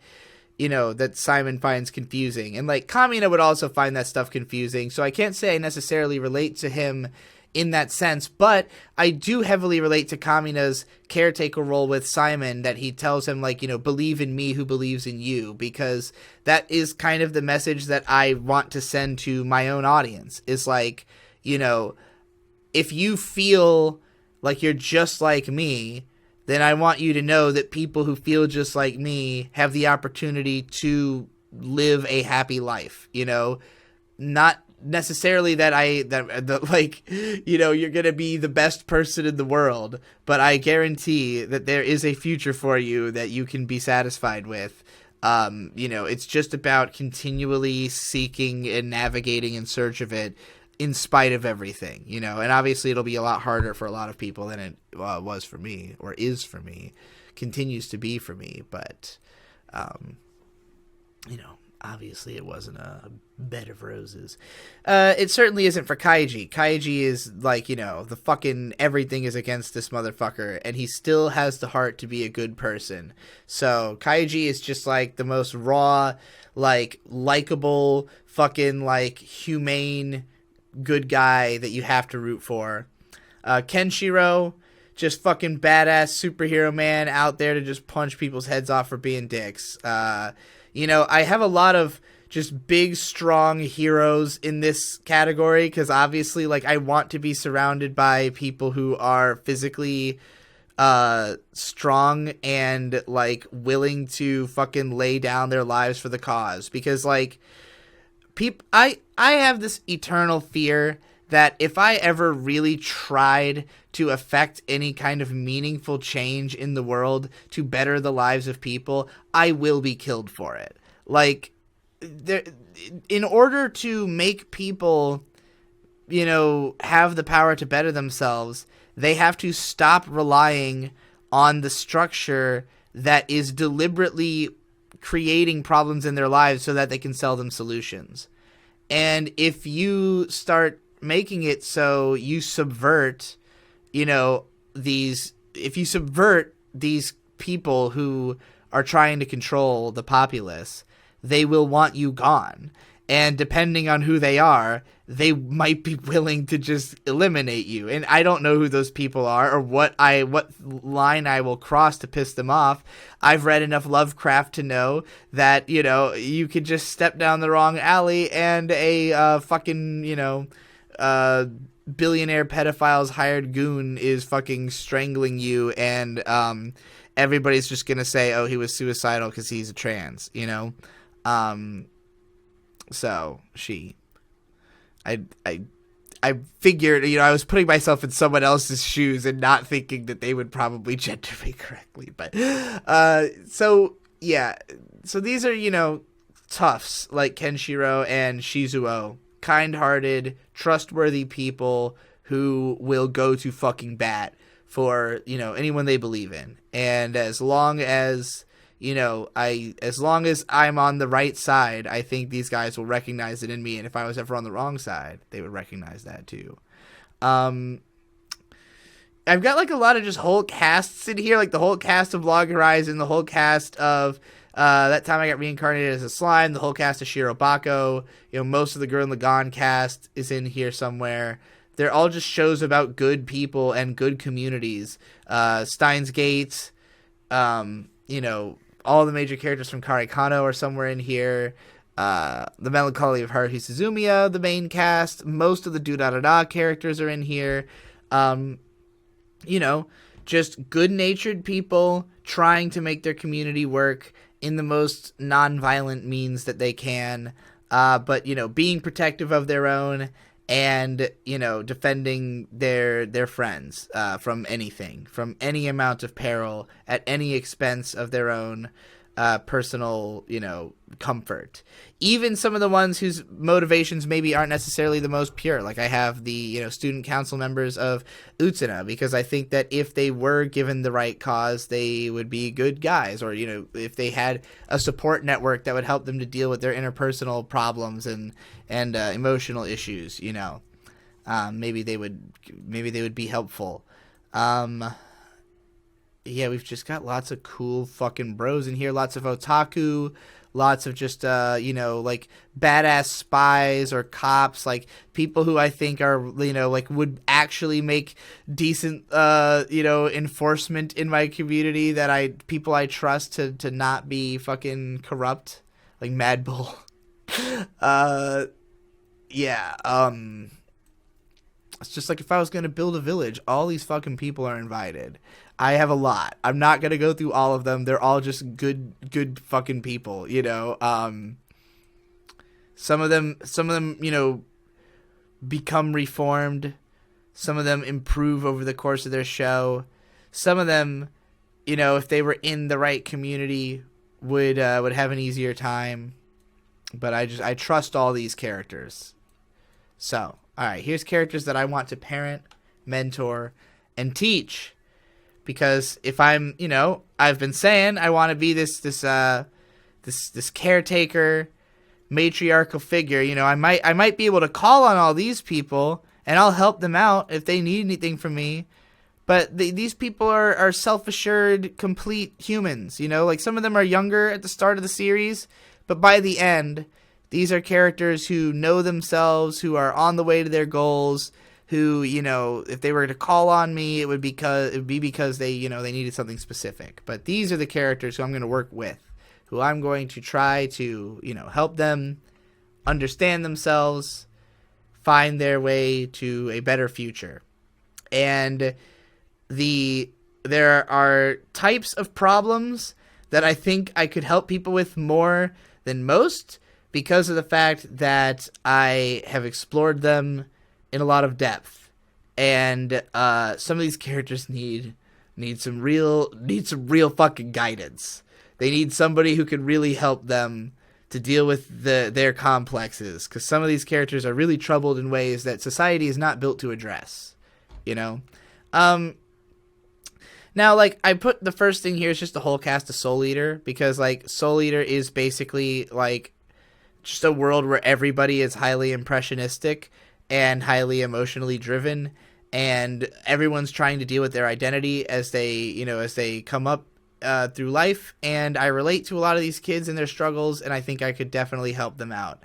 you know, that Simon finds confusing. And like Kamina would also find that stuff confusing. So I can't say I necessarily relate to him in that sense, but I do heavily relate to Kamina's caretaker role with Simon, that he tells him, like, you know, believe in me who believes in you, because that is kind of the message that I want to send to my own audience, is like, you know, if you feel like you're just like me, then I want you to know that people who feel just like me have the opportunity to live a happy life, you know, not necessarily that like, you know, you're gonna be the best person in the world, but I guarantee that there is a future for you that you can be satisfied with. You know, it's just about continually seeking and navigating in search of it in spite of everything, you know. And obviously it'll be a lot harder for a lot of people than it was for me, or is for me, continues to be for me, but you know, obviously it wasn't a bed of roses. It certainly isn't for Kaiji. Kaiji is like, you know, the fucking everything is against this motherfucker, and he still has the heart to be a good person. So Kaiji is just like the most raw, like, likable, fucking, like, humane good guy that you have to root for. Kenshiro, just fucking badass superhero man out there to just punch people's heads off for being dicks. You know, I have a lot of just big, strong heroes in this category, because obviously, like, I want to be surrounded by people who are physically strong and, like, willing to fucking lay down their lives for the cause. Because, like, I have this eternal fear that if I ever really tried to affect any kind of meaningful change in the world to better the lives of people, I will be killed for it. Like, in order to make people, you know, have the power to better themselves, they have to stop relying on the structure that is deliberately creating problems in their lives so that they can sell them solutions. And if you start making it so you subvert, you know, if you subvert these people who are trying to control the populace, they will want you gone. And depending on who they are, they might be willing to just eliminate you. And I don't know who those people are, or what line I will cross to piss them off. I've read enough Lovecraft to know that, you know, you could just step down the wrong alley and a fucking, you know, billionaire pedophile's hired goon is fucking strangling you, and everybody's just gonna say, oh, he was suicidal because he's a trans, you know. So I figured, you know, I was putting myself in someone else's shoes and not thinking that they would probably gender me correctly. But, so yeah, so these are, you know, toughs like Kenshiro and Shizuo, kind-hearted, trustworthy people who will go to fucking bat for, you know, anyone they believe in. And as long as, you know, as long as I'm on the right side, I think these guys will recognize it in me. And if I was ever on the wrong side, they would recognize that too. I've got like a lot of just whole casts in here, like the whole cast of Log Horizon, the whole cast of That Time I Got Reincarnated as a Slime, the whole cast of Shirobako, you know, most of the Gurren Lagann cast is in here somewhere. They're all just shows about good people and good communities. Steins Gate, you know, all the major characters from Kare Kano are somewhere in here. The Melancholy of Haruhi Suzumiya, the main cast. Most of the Do-Da-Da-Da characters are in here. You know, just good-natured people trying to make their community work in the most non-violent means that they can. But, you know, being protective of their own and, you know, defending their friends from anything, from any amount of peril at any expense of their own. personal, comfort. Even some of the ones whose motivations maybe aren't necessarily the most pure. Like I have the, student council members of Utsuna, because I think that if they were given the right cause, they would be good guys. Or, if they had a support network that would help them to deal with their interpersonal problems and emotional issues, maybe they would be helpful. Yeah, we've just got lots of cool fucking bros in here. Lots of otaku, lots of just, like badass spies or cops, like people who I think are, like would actually make decent, enforcement in my community people I trust to not be fucking corrupt, like Mad Bull. Yeah, it's just like if I was going to build a village, all these fucking people are invited. I have a lot. I'm not going to go through all of them. They're all just good fucking people, Some of them, become reformed. Some of them improve over the course of their show. Some of them, if they were in the right community, would have an easier time. But I trust all these characters. So, all right, here's characters that I want to parent, mentor, and teach. Because if I'm, I've been saying I want to be this caretaker, matriarchal figure. I might be able to call on all these people and I'll help them out if they need anything from me. But these people are self-assured, complete humans. Like some of them are younger at the start of the series, but by the end, these are characters who know themselves, who are on the way to their goals. Who, if they were to call on me, it would be because they, they needed something specific. But these are the characters who I'm going to work with, who I'm going to try to, help them understand themselves, find their way to a better future. And there are types of problems that I think I could help people with more than most because of the fact that I have explored them in a lot of depth, and some of these characters need some real fucking guidance. They need somebody who can really help them to deal with their complexes, because some of these characters are really troubled in ways that society is not built to address. Now, like, I put the first thing here is just the whole cast of Soul Eater, because like Soul Eater is basically like just a world where everybody is highly impressionistic and highly emotionally driven, and everyone's trying to deal with their identity as they come up through life. And I relate to a lot of these kids and their struggles, and I think I could definitely help them out.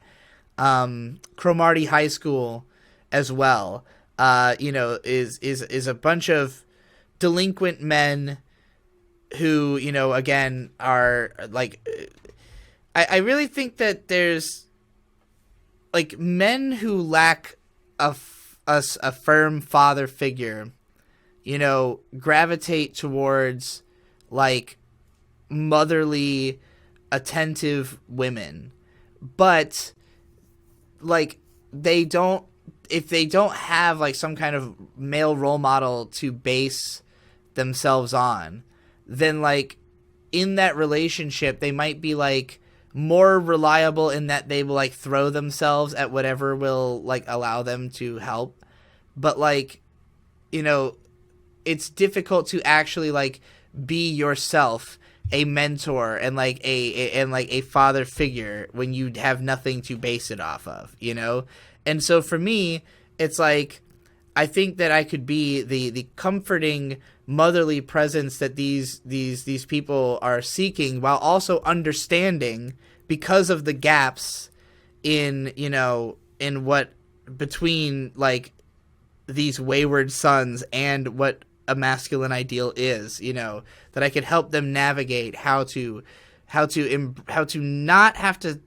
Cromartie High School as well, is a bunch of delinquent men who, again, are like, I really think that there's like men who lack a firm father figure, gravitate towards like motherly, attentive women, but like if they don't have like some kind of male role model to base themselves on, then like in that relationship they might be like more reliable in that they will like throw themselves at whatever will like allow them to help, but like it's difficult to actually like be yourself a mentor and like a father figure when you have nothing to base it off of, and so for me it's like I think that I could be the comforting motherly presence that these people are seeking, while also understanding, because of the gaps in what between like these wayward sons and what a masculine ideal is, that I could help them navigate how to not have to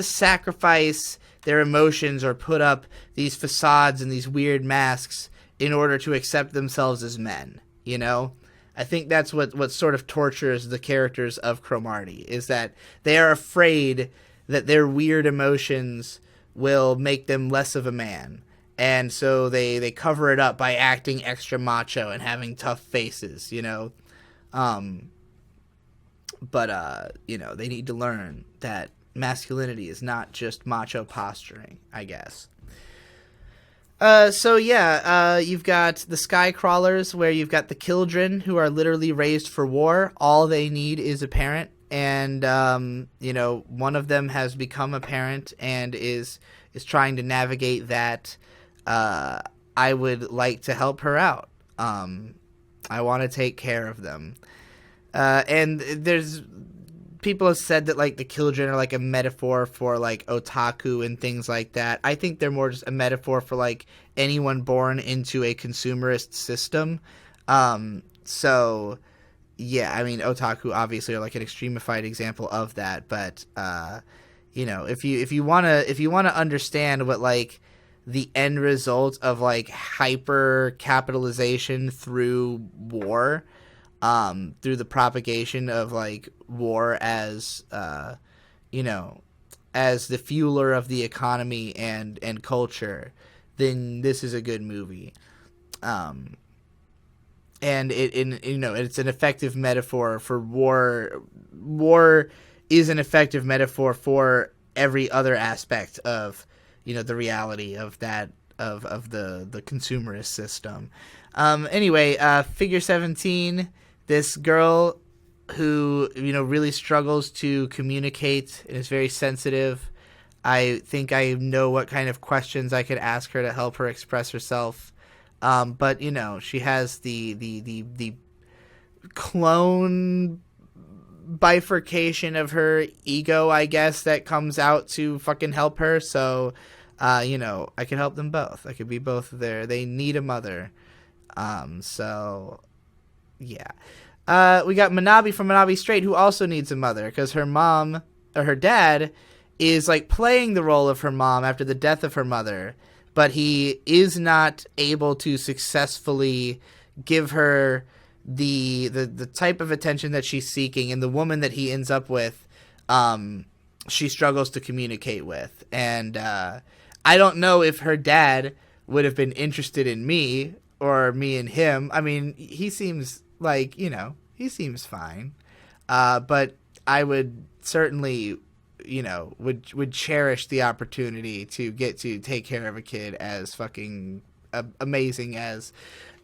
sacrifice their emotions or put up these facades and these weird masks in order to accept themselves as men, I think that's what sort of tortures the characters of Cromartie, is that they are afraid that their weird emotions will make them less of a man. And so they cover it up by acting extra macho and having tough faces, But they need to learn that masculinity is not just macho posturing, I guess. You've got the sky crawlers, where you've got the children who are literally raised for war. All they need is a parent, and one of them has become a parent and is trying to navigate that. I would like to help her out. I want to take care of them. And there's people have said that like the children are like a metaphor for like otaku and things like that. I think they're more just a metaphor for like anyone born into a consumerist system. Otaku obviously are like an extremified example of that. But if you wanna understand what like the end result of like hyper capitalization through war, through the propagation of like war as as the fueler of the economy and culture, then this is a good movie. And it's an effective metaphor for war. War is an effective metaphor for every other aspect of the reality of that of the consumerist system. Figure 17. This girl who, really struggles to communicate and is very sensitive. I think I know what kind of questions I could ask her to help her express herself. But she has the clone bifurcation of her ego, I guess, that comes out to fucking help her. So, I can help them both. I could be both there. They need a mother. Yeah. We got Manabi from Manabi Straight, who also needs a mother, because her mom, or her dad, is like playing the role of her mom after the death of her mother, but he is not able to successfully give her the type of attention that she's seeking, and the woman that he ends up with, she struggles to communicate with. And I don't know if her dad would have been interested in me, or me and him. I mean, he seems like, he seems fine. But I would certainly, would cherish the opportunity to get to take care of a kid as fucking amazing as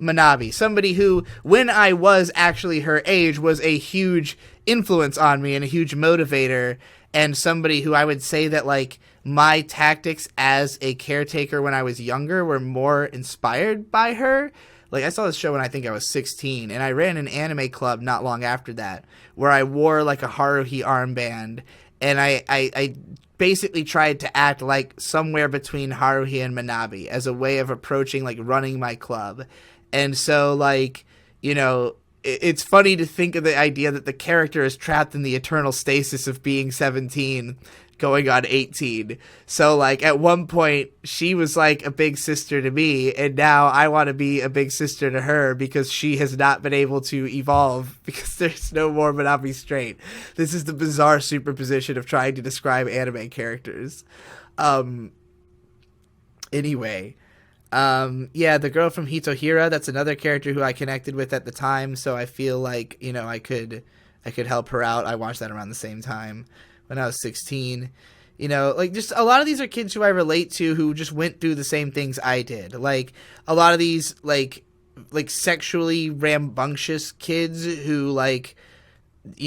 Manabi. Somebody who, when I was actually her age, was a huge influence on me and a huge motivator, and somebody who I would say that, like, my tactics as a caretaker when I was younger were more inspired by her. Like, I saw this show when I think I was 16, and I ran an anime club not long after that, where I wore, like, a Haruhi armband, and I basically tried to act like somewhere between Haruhi and Manabi as a way of approaching, like, running my club. And so, like, it's funny to think of the idea that the character is trapped in the eternal stasis of being 17 going on 18. So, like, at one point, she was, like, a big sister to me, and now I want to be a big sister to her because she has not been able to evolve because there's no more Manabi Straight. This is the bizarre superposition of trying to describe anime characters. The girl from Hitohira, that's another character who I connected with at the time, so I feel like, I could help her out. I watched that around the same time when I was 16. Just a lot of these are kids who I relate to who just went through the same things I did. Like, a lot of these, like sexually rambunctious kids who, like,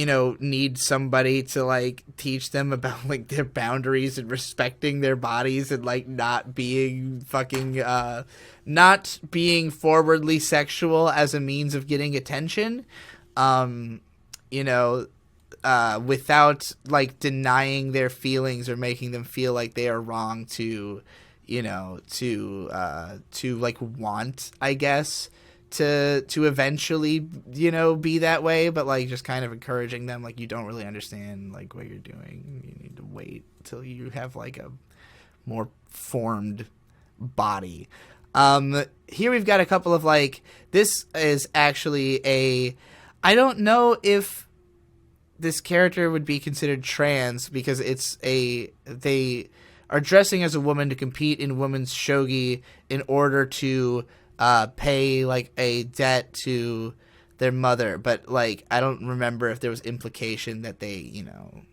need somebody to, like, teach them about, like, their boundaries and respecting their bodies and, like, not being fucking, not being forwardly sexual as a means of getting attention, without, like, denying their feelings or making them feel like they are wrong to like, want, I guess, to eventually, be that way, but, like, just kind of encouraging them, like, you don't really understand, like, what you're doing. You need to wait till you have, like, a more formed body. Here we've got a couple of, like, this is actually I don't know if this character would be considered trans because they are dressing as a woman to compete in women's shogi in order to pay, like, a debt to their mother, but like I don't remember if there was implication that they,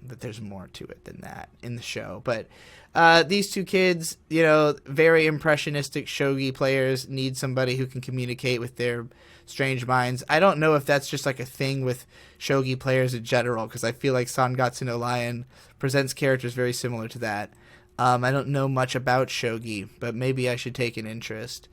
that there's more to it than that in the show. But these two kids, very impressionistic shogi players, need somebody who can communicate with their strange minds. I don't know if that's just like a thing with shogi players in general, because I feel like Sangatsu no Lion presents characters very similar to that. I don't know much about shogi, but maybe I should take an interest.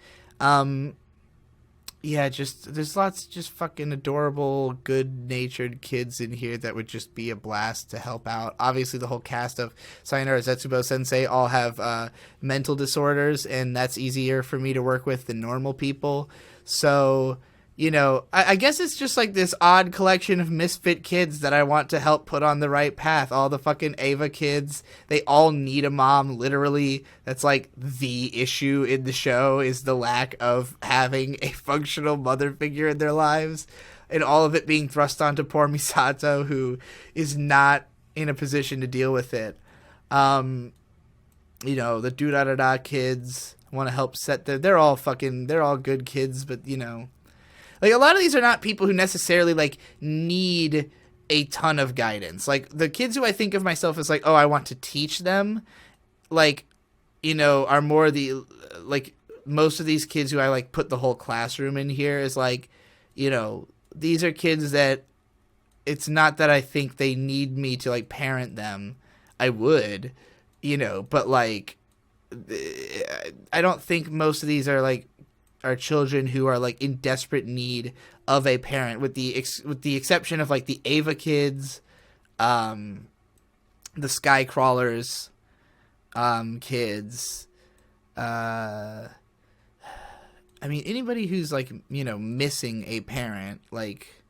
Yeah, there's lots of just fucking adorable, good-natured kids in here that would just be a blast to help out. Obviously, the whole cast of Sayonara Zetsubo Sensei all have mental disorders, and that's easier for me to work with than normal people. So, I guess it's just like this odd collection of misfit kids that I want to help put on the right path. All the fucking Ava kids, they all need a mom, literally. That's like the issue in the show, is the lack of having a functional mother figure in their lives. And all of it being thrust onto poor Misato, who is not in a position to deal with it. The do-da-da-da kids want to help set they're all good kids, but like, a lot of these are not people who necessarily, like, need a ton of guidance. Like, the kids who I think of myself as, like, oh, I want to teach them, like, are more the, like, most of these kids who I, like, put the whole classroom in here is, like, these are kids that it's not that I think they need me to, like, parent them. I would, but, like, I don't think most of these are, like, are children who are like in desperate need of a parent, with the exception of like the Ava kids, the Sky Crawlers, kids. I mean, anybody who's like missing a parent, like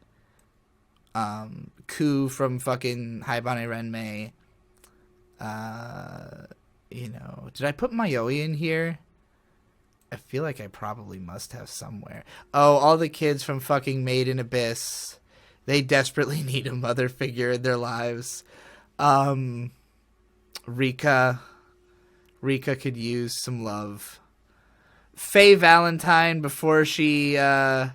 Ku from fucking Haibane Renmei. Did I put Mayoi in here? I feel like I probably must have somewhere. Oh, all the kids from fucking Made in Abyss. They desperately need a mother figure in their lives. Rika could use some love. Faye Valentine, before she got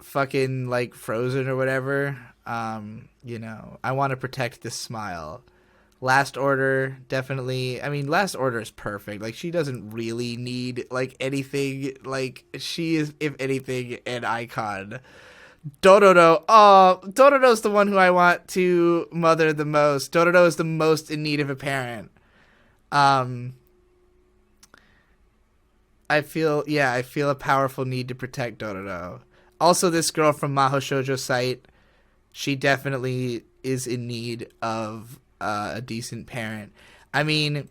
fucking like frozen or whatever. I want to protect this smile. Last Order, definitely. I mean, Last Order is perfect. Like, she doesn't really need, like, anything. Like, she is, if anything, an icon. Dororo. Oh, Dororo's the one who I want to mother the most. Dororo is the most in need of a parent. I feel a powerful need to protect Dororo. Also, this girl from Mahou Shoujo site, she definitely is in need of a decent parent. I mean,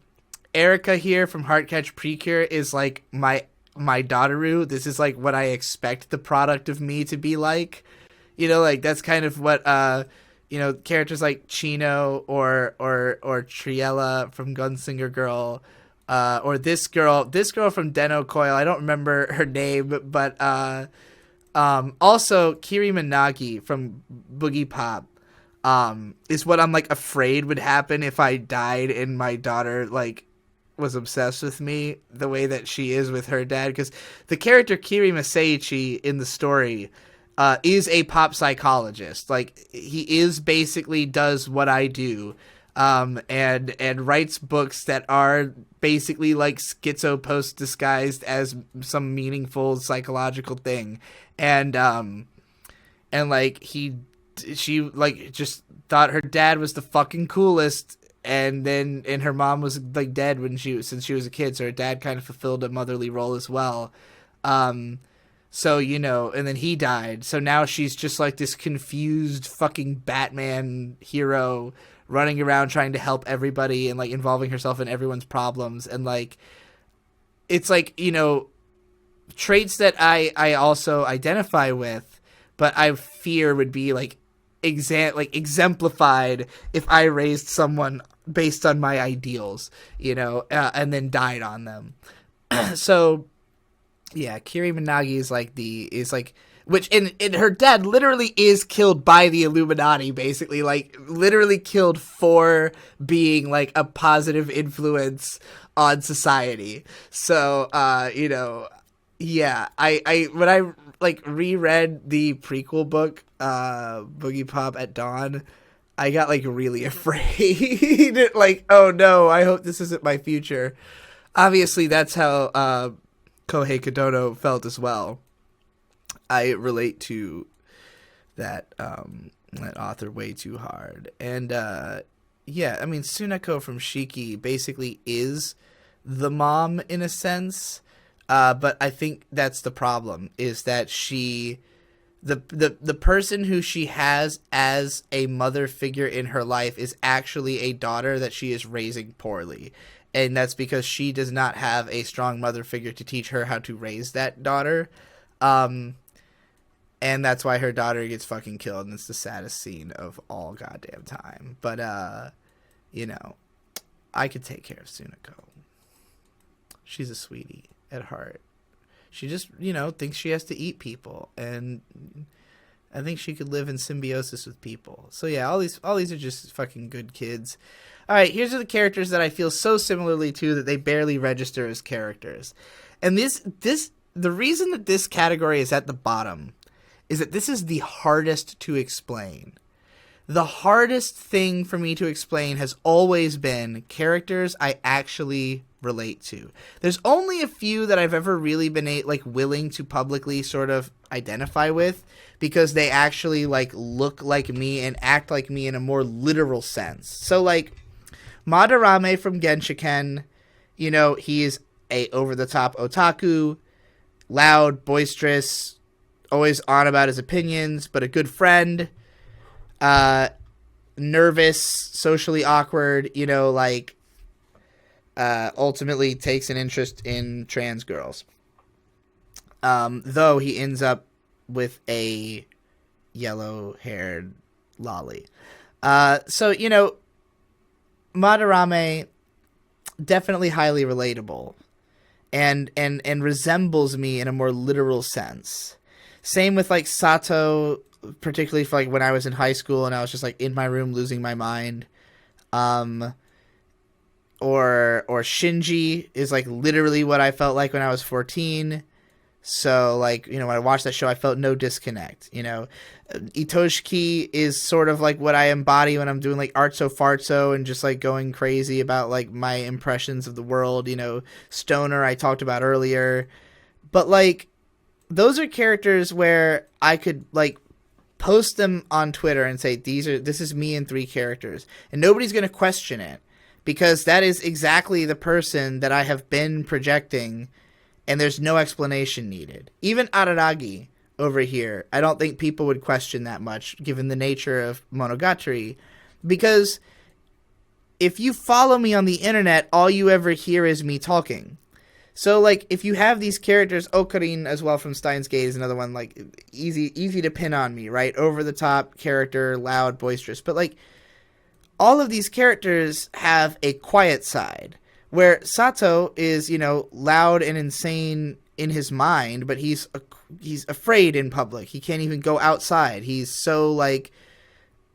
Erica here from Heartcatch Precure is like my Daughteru. This is like what I expect the product of me to be like. Like that's kind of what characters like Chino or Triella from Gunslinger Girl, or this girl from Deno Coil. I don't remember her name, but also Kiri Minagi from Boogie Pop. Is what I'm like afraid would happen if I died and my daughter like was obsessed with me the way that she is with her dad, because the character Kiri Masaichi in the story is a pop psychologist. Like, he is basically does what I do, and writes books that are basically like schizo post disguised as some meaningful psychological thing, and like she like just thought her dad was the fucking coolest, and her mom was like dead since she was a kid, so her dad kind of fulfilled a motherly role as well. So and then he died, so now she's just like this confused fucking Batman hero running around trying to help everybody and like involving herself in everyone's problems, and like it's like traits that I also identify with, but I fear would be like exemplified if I raised someone based on my ideals, and then died on them. So yeah, Kiri Minagi is like which and her dad literally is killed by the Illuminati, basically, like literally killed for being like a positive influence on society. So yeah, I when like reread the prequel book, Boogie Pop at Dawn, I got like really afraid. Like, oh no, I hope this isn't my future. Obviously, that's how Kohei Kodono felt as well. I relate to that that author way too hard. And yeah, I mean, Tsuneko from Shiki basically is the mom in a sense, but I think that's the problem, is that she, the person who she has as a mother figure in her life is actually a daughter that she is raising poorly. And that's because she does not have a strong mother figure to teach her how to raise that daughter. And that's why her daughter gets fucking killed, and it's the saddest scene of all goddamn time. But, you know, I could take care of Tsuneko. She's a sweetie at heart. She just, you know, thinks she has to eat people, and I think she could live in symbiosis with people. So yeah, all these are just fucking good kids. All right, here's the characters that I feel so similarly to that they barely register as characters. And the reason that this category is at the bottom is that this is the hardest to explain. The hardest thing for me to explain has always been characters I actually relate to. There's only a few that I've ever really been like willing to publicly sort of identify with, because they actually like look like me and act like me in a more literal sense. So like Madarame from Genshiken, you know, he is a over-the-top otaku, loud, boisterous, always on about his opinions, but a good friend. Nervous, socially awkward, you know, like, ultimately takes an interest in trans girls. Though he ends up with a yellow-haired lolly. So, you know, Madarame, definitely highly relatable, and resembles me in a more literal sense. Same with, like, Sato, particularly for, like, when I was in high school and I was just, like, in my room losing my mind. Or Shinji is, like, literally what I felt like when I was 14. So, like, you know, when I watched that show, I felt no disconnect, you know. Itoshiki is sort of, like, what I embody when I'm doing, like, Artso Fartso and just, like, going crazy about, like, my impressions of the world, you know. Stoner, I talked about earlier. But, like, those are characters where I could, like, post them on Twitter and say, this is me in 3 characters. And nobody's going to question it, because that is exactly the person that I have been projecting, and there's no explanation needed. Even Araragi over here, I don't think people would question that much, given the nature of Monogatari. Because if you follow me on the internet, all you ever hear is me talking. So, like, if you have these characters, Ocarine as well from Steins Gate is another one, like, easy to pin on me, right? Over-the-top character, loud, boisterous. But, like, all of these characters have a quiet side, where Sato is, you know, loud and insane in his mind, but he's afraid in public. He can't even go outside. He's so, like,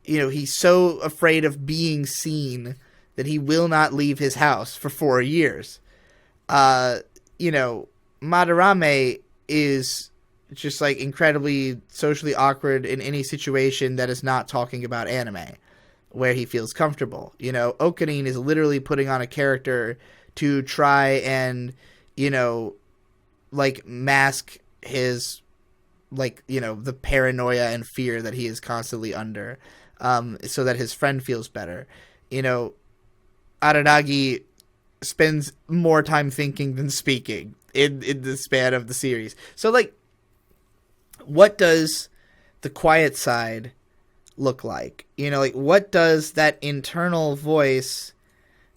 you know, he's so afraid of being seen that he will not leave his house for 4 years. You know, Madarame is just, like, incredibly socially awkward in any situation that is not talking about anime, where he feels comfortable. You know, Ocarine is literally putting on a character to try and, you know, like, mask his, like, you know, the paranoia and fear that he is constantly under, so that his friend feels better. You know, Araragi spends more time thinking than speaking in the span of the series. So, like, what does the quiet side look like? You know, like, what does that internal voice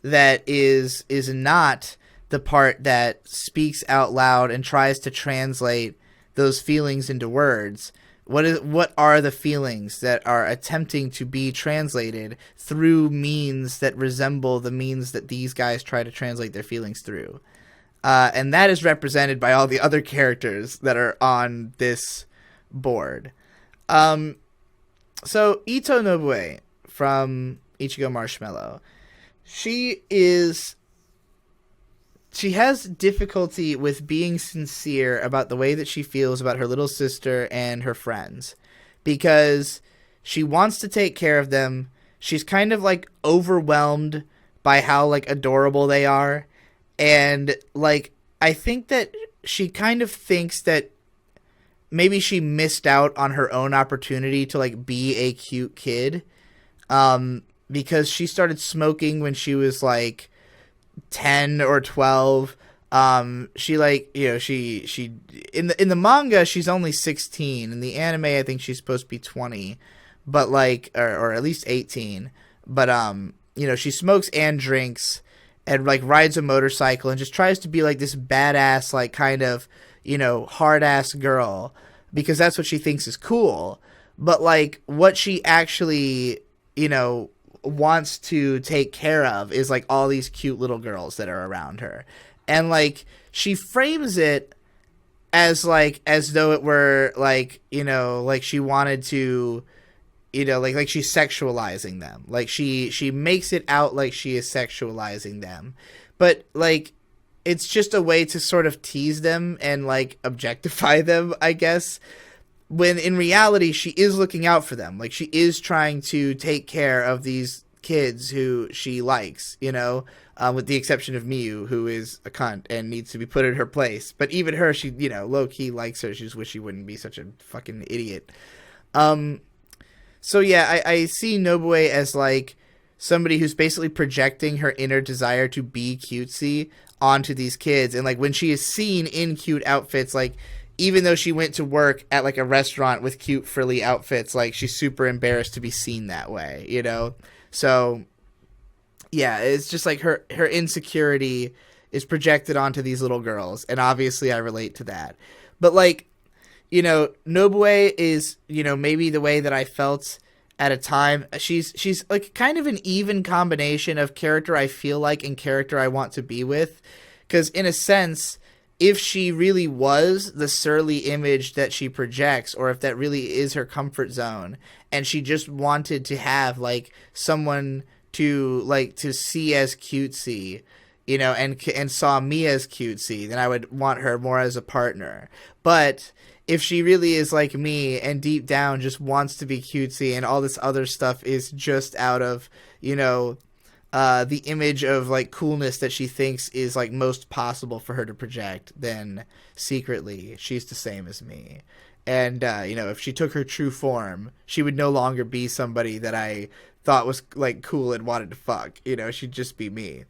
that is not the part that speaks out loud and tries to translate those feelings into words? What are the feelings that are attempting to be translated through means that resemble the means that these guys try to translate their feelings through? And that is represented by all the other characters that are on this board. So Ito Nobue from Ichigo Marshmallow, she she has difficulty with being sincere about the way that she feels about her little sister and her friends, because she wants to take care of them. She's kind of like overwhelmed by how like adorable they are, and like I think that she kind of thinks that maybe she missed out on her own opportunity to like be a cute kid, because she started smoking when she was like 10 or 12. She like, you know, she in the manga she's only 16. In the anime I think she's supposed to be 20, but like or at least 18. But you know, she smokes and drinks and like rides a motorcycle and just tries to be like this badass, like kind of, you know, hard ass girl, because that's what she thinks is cool. But like what she actually, you know, wants to take care of is like all these cute little girls that are around her. And like she frames it as like as though it were like, you know, like she wanted to, you know, like she's sexualizing them. Like she makes it out like she is sexualizing them. But like it's just a way to sort of tease them and like objectify them, I guess. When in reality, she is looking out for them. Like, she is trying to take care of these kids who she likes, you know, with the exception of Miyu, who is a cunt and needs to be put in her place. But even her, she, you know, low-key likes her. She just wish she wouldn't be such a fucking idiot. So, yeah, I see Nobue as, like, somebody who's basically projecting her inner desire to be cutesy onto these kids. And, like, when she is seen in cute outfits, like, even though she went to work at like a restaurant with cute frilly outfits, like she's super embarrassed to be seen that way, you know? So yeah, it's just like her insecurity is projected onto these little girls. And obviously I relate to that. But like, you know, Nobue is, you know, maybe the way that I felt at a time. She's like kind of an even combination of character I feel like and character I want to be with. 'Cause in a sense, if she really was the surly image that she projects, or if that really is her comfort zone, and she just wanted to have like someone to see as cutesy, you know, and saw me as cutesy, then I would want her more as a partner. But if she really is like me and deep down just wants to be cutesy and all this other stuff is just out of, you know, the image of like coolness that she thinks is like most possible for her to project, then secretly she's the same as me. And you know, if she took her true form, she would no longer be somebody that I thought was like cool and wanted to fuck, you know. She'd just be me.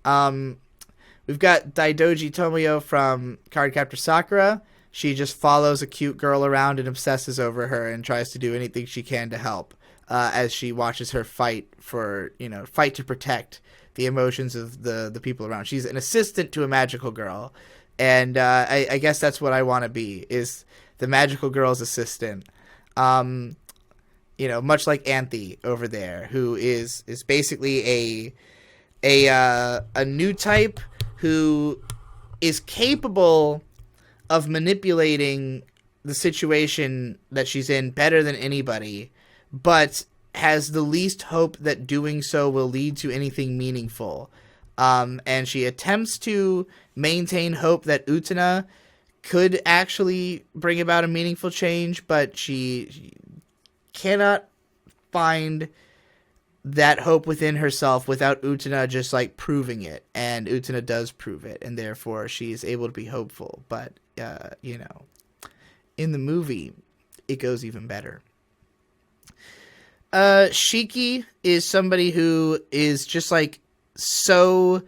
We've got Daidoji Tomoyo from Cardcaptor Sakura. She just follows a cute girl around and obsesses over her and tries to do anything she can to help. As she watches her fight to protect the emotions of the people around. She's an assistant to a magical girl. And I guess that's what I want to be, is the magical girl's assistant. You know, much like Anthe over there, who is basically a new type who is capable of manipulating the situation that she's in better than anybody, but has the least hope that doing so will lead to anything meaningful. And she attempts to maintain hope that Utena could actually bring about a meaningful change, but she cannot find that hope within herself without Utena just like proving it. And Utena does prove it, and therefore she is able to be hopeful. But, you know, in the movie, it goes even better. Shiki is somebody who is just like so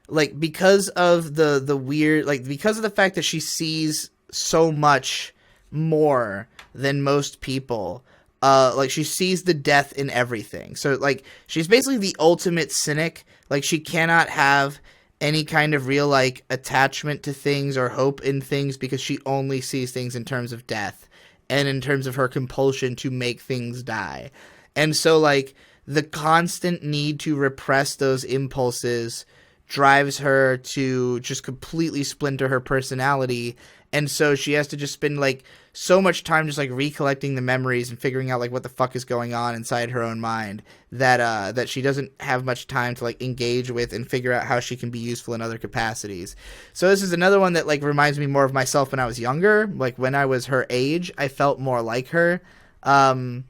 like, because of the weird, like because of the fact that she sees so much more than most people, like she sees the death in everything. So like she's basically the ultimate cynic. Like she cannot have any kind of real like attachment to things or hope in things because she only sees things in terms of death and in terms of her compulsion to make things die. And so, like, the constant need to repress those impulses drives her to just completely splinter her personality And so she has to just spend like so much time just like recollecting the memories and figuring out like what the fuck is going on inside her own mind that she doesn't have much time to like engage with and figure out how she can be useful in other capacities. So this is another one that like reminds me more of myself when I was younger. Like when I was her age, I felt more like her. And,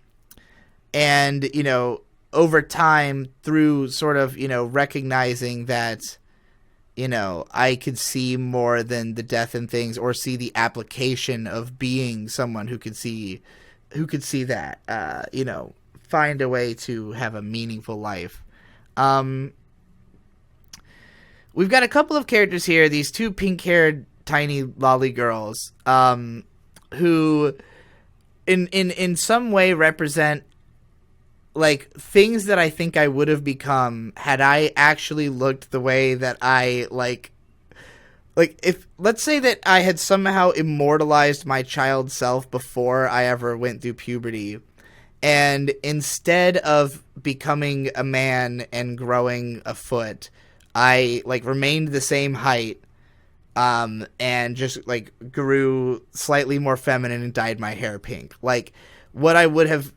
you know, over time, through sort of, you know, recognizing that, you know, I could see more than the death in things, or see the application of being someone who could see that, you know, find a way to have a meaningful life. We've got a couple of characters here, these two pink-haired tiny lolly girls, who in some way represent like things that I think I would have become had I actually looked the way that I like if let's say that I had somehow immortalized my child self before I ever went through puberty, and instead of becoming a man and growing a foot, I like remained the same height, and just like grew slightly more feminine and dyed my hair pink. Like what I would have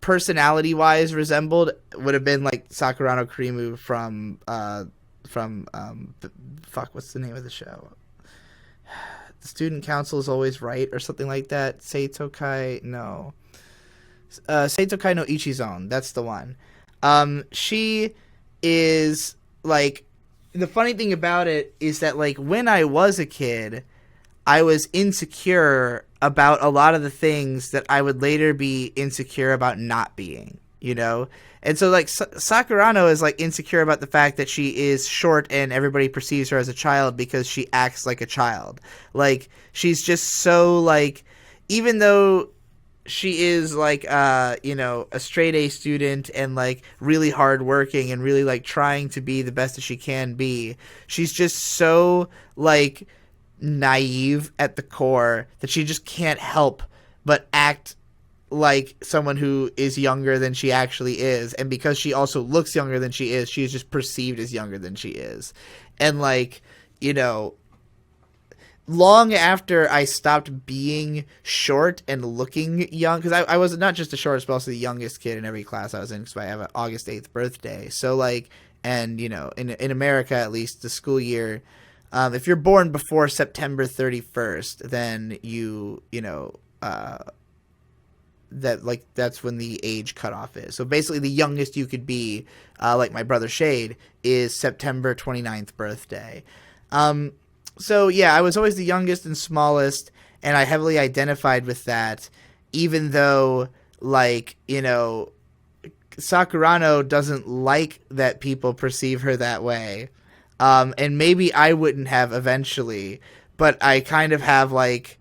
personality-wise resembled would have been like Sakurano Kurimu from what's the name of the show? The Student Council is Always Right, or something like that. Seitokai no Ichizon, that's the one. She is like, the funny thing about it is that like when I was a kid, I was insecure about a lot of the things that I would later be insecure about not being, you know? And so, like, Sakurano is, like, insecure about the fact that she is short and everybody perceives her as a child because she acts like a child. Like, she's just so, like, even though she is, like, you know, a straight-A student and, like, really hardworking and really, like, trying to be the best that she can be, she's just so, like, naive at the core that she just can't help but act like someone who is younger than she actually is. And because she also looks younger than she is, she's just perceived as younger than she is. And like, you know, long after I stopped being short and looking young, because I was not just the shortest but also the youngest kid in every class I was in, because I have an August 8th birthday. So like, and you know, in America at least, the school year, if you're born before September 31st, then you know, that's when the age cutoff is. So basically the youngest you could be, like my brother Shade, is September 29th birthday. So yeah, I was always the youngest and smallest, and I heavily identified with that, even though, like, you know, Sakurano doesn't like that people perceive her that way. And maybe I wouldn't have eventually, but I kind of have, like,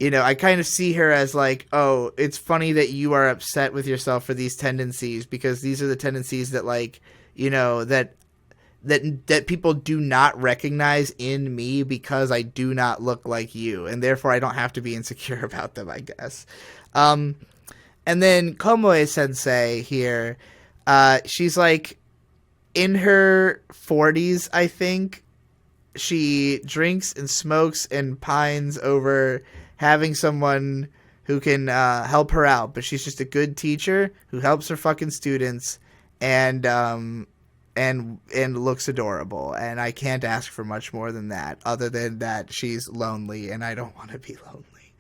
you know, I kind of see her as like, oh, it's funny that you are upset with yourself for these tendencies, because these are the tendencies that, like, you know, that people do not recognize in me because I do not look like you, and therefore I don't have to be insecure about them, I guess. And then Komoe Sensei here, she's like in her 40s, I think. She drinks and smokes and pines over having someone who can help her out, but she's just a good teacher who helps her fucking students and looks adorable, and I can't ask for much more than that, other than that she's lonely and I don't want to be lonely.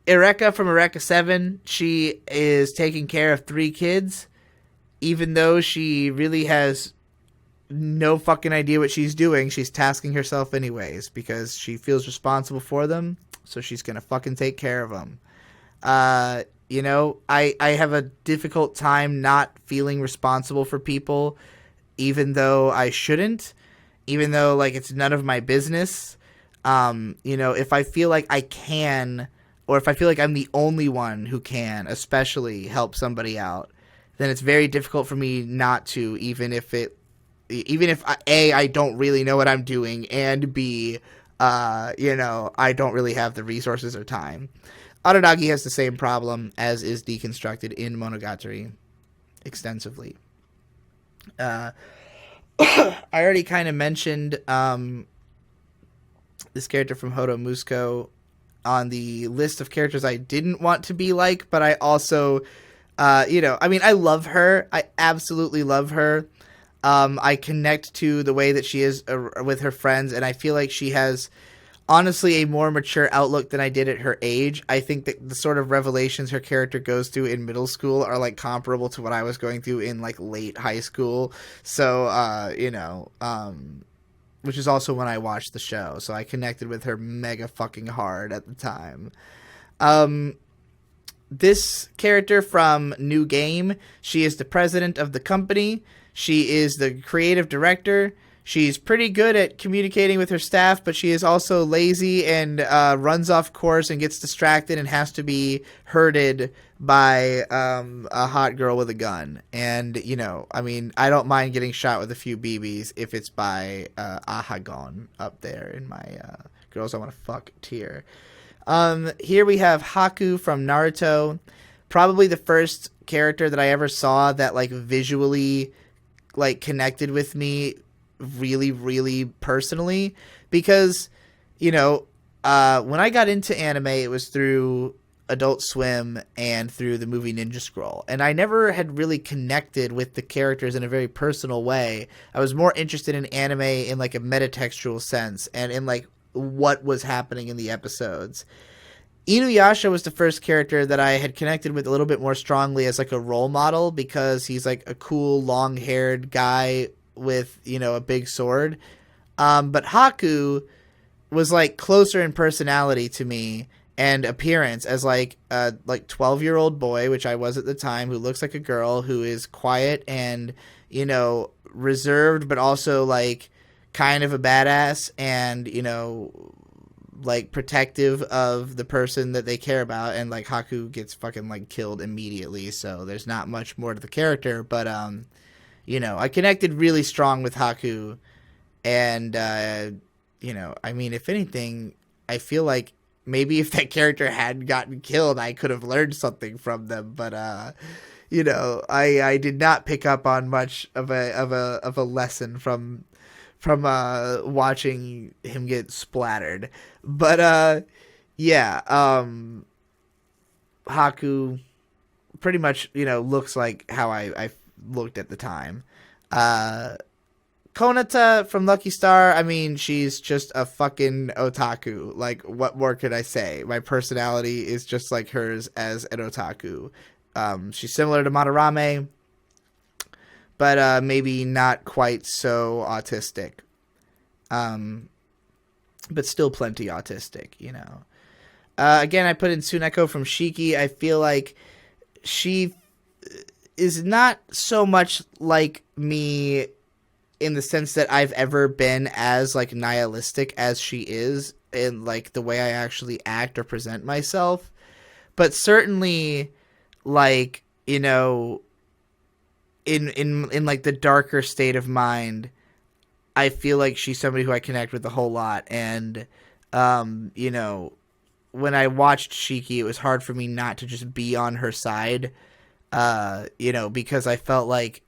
Eureka from Eureka 7, she is taking care of 3 kids, even though she really has no fucking idea what she's doing. She's tasking herself anyways because she feels responsible for them, so she's gonna fucking take care of them. You know, I have a difficult time not feeling responsible for people, even though I shouldn't, even though, like, it's none of my business. You know, if I feel like I can, or if I feel like I'm the only one who can, especially help somebody out, then it's very difficult for me not to, even if A, I don't really know what I'm doing, and B, you know, I don't really have the resources or time. Aranagi has the same problem, as is deconstructed in Monogatari extensively. I already kind of mentioned this character from Hodo Musco on the list of characters I didn't want to be like, but I also, I love her. I absolutely love her. I connect to the way that she is with her friends, and I feel like she has, honestly, a more mature outlook than I did at her age. I think that the sort of revelations her character goes through in middle school are, like, comparable to what I was going through in, like, late high school. So, which is also when I watched the show. So I connected with her mega fucking hard at the time. This character from New Game, she is the president of the company. She is the creative director. She's pretty good at communicating with her staff, but she is also lazy and runs off course and gets distracted and has to be herded by a hot girl with a gun. And, I don't mind getting shot with a few BBs if it's by Ahagon up there in my Girls I Want to Fuck tier. Here we have Haku from Naruto. Probably the first character that I ever saw that, like, visually, like, connected with me really, really personally, because, when I got into anime, it was through Adult Swim and through the movie Ninja Scroll, and I never had really connected with the characters in a very personal way. I was more interested in anime in, like, a metatextual sense, and in, like, what was happening in the episodes. Inuyasha was the first character that I had connected with a little bit more strongly as, like, a role model, because he's, like, a cool, long-haired guy with, a big sword. But Haku was, like, closer in personality to me and appearance as, like, a 12-year-old boy, which I was at the time, who looks like a girl, who is quiet and, reserved, but also, like, kind of a badass and, like, protective of the person that they care about. And, like, Haku gets fucking, like, killed immediately, so there's not much more to the character, but, I connected really strong with Haku, and, if anything, I feel like maybe if that character hadn't gotten killed, I could have learned something from them, but, I did not pick up on much of a lesson from watching him get splattered. But, Haku pretty much, looks like how I looked at the time. Konata from Lucky Star, she's just a fucking otaku. Like, what more could I say? My personality is just like hers as an otaku. She's similar to Madarame, but maybe not quite so autistic. But still plenty autistic, Again, I put in Tsuneko from Shiki. I feel like she is not so much like me in the sense that I've ever been as, like, nihilistic as she is in, like, the way I actually act or present myself. But certainly, like, in like, the darker state of mind, I feel like she's somebody who I connect with a whole lot. And, when I watched Shiki, it was hard for me not to just be on her side, because I felt like,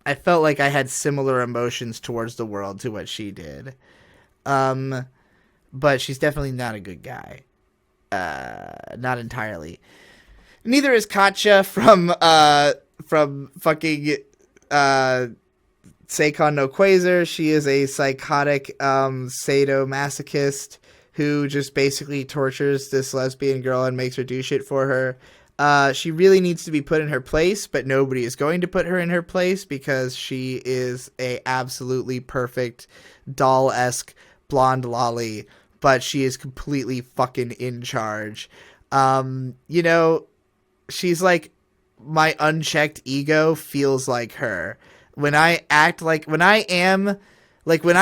I felt like I had similar emotions towards the world to what she did. But she's definitely not a good guy. Not entirely. Neither is Katja from fucking Seikon no Quasar. She is a psychotic sadomasochist who just basically tortures this lesbian girl and makes her do shit for her. She really needs to be put in her place, but nobody is going to put her in her place because she is a absolutely perfect doll-esque blonde lolly, but she is completely fucking in charge. She's like, my unchecked ego feels like her. When I act like, when I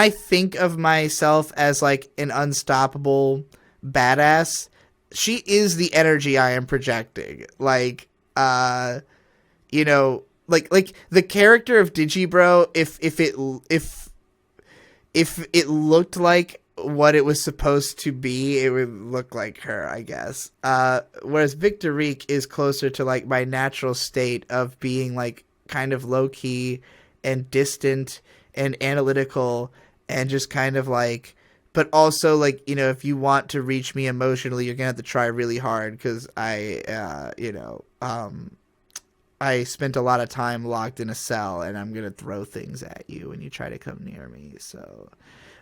think of myself as, like, an unstoppable badass, she is the energy I am projecting. Like, like the character of Digibro, if it looked like what it was supposed to be, it would look like her, I guess. Whereas Victorique is closer to, like, my natural state of being, like, kind of low key and distant and analytical and just kind of like, but also like, you know, if you want to reach me emotionally, you're gonna have to try really hard, because I spent a lot of time locked in a cell, and I'm gonna throw things at you when you try to come near me. So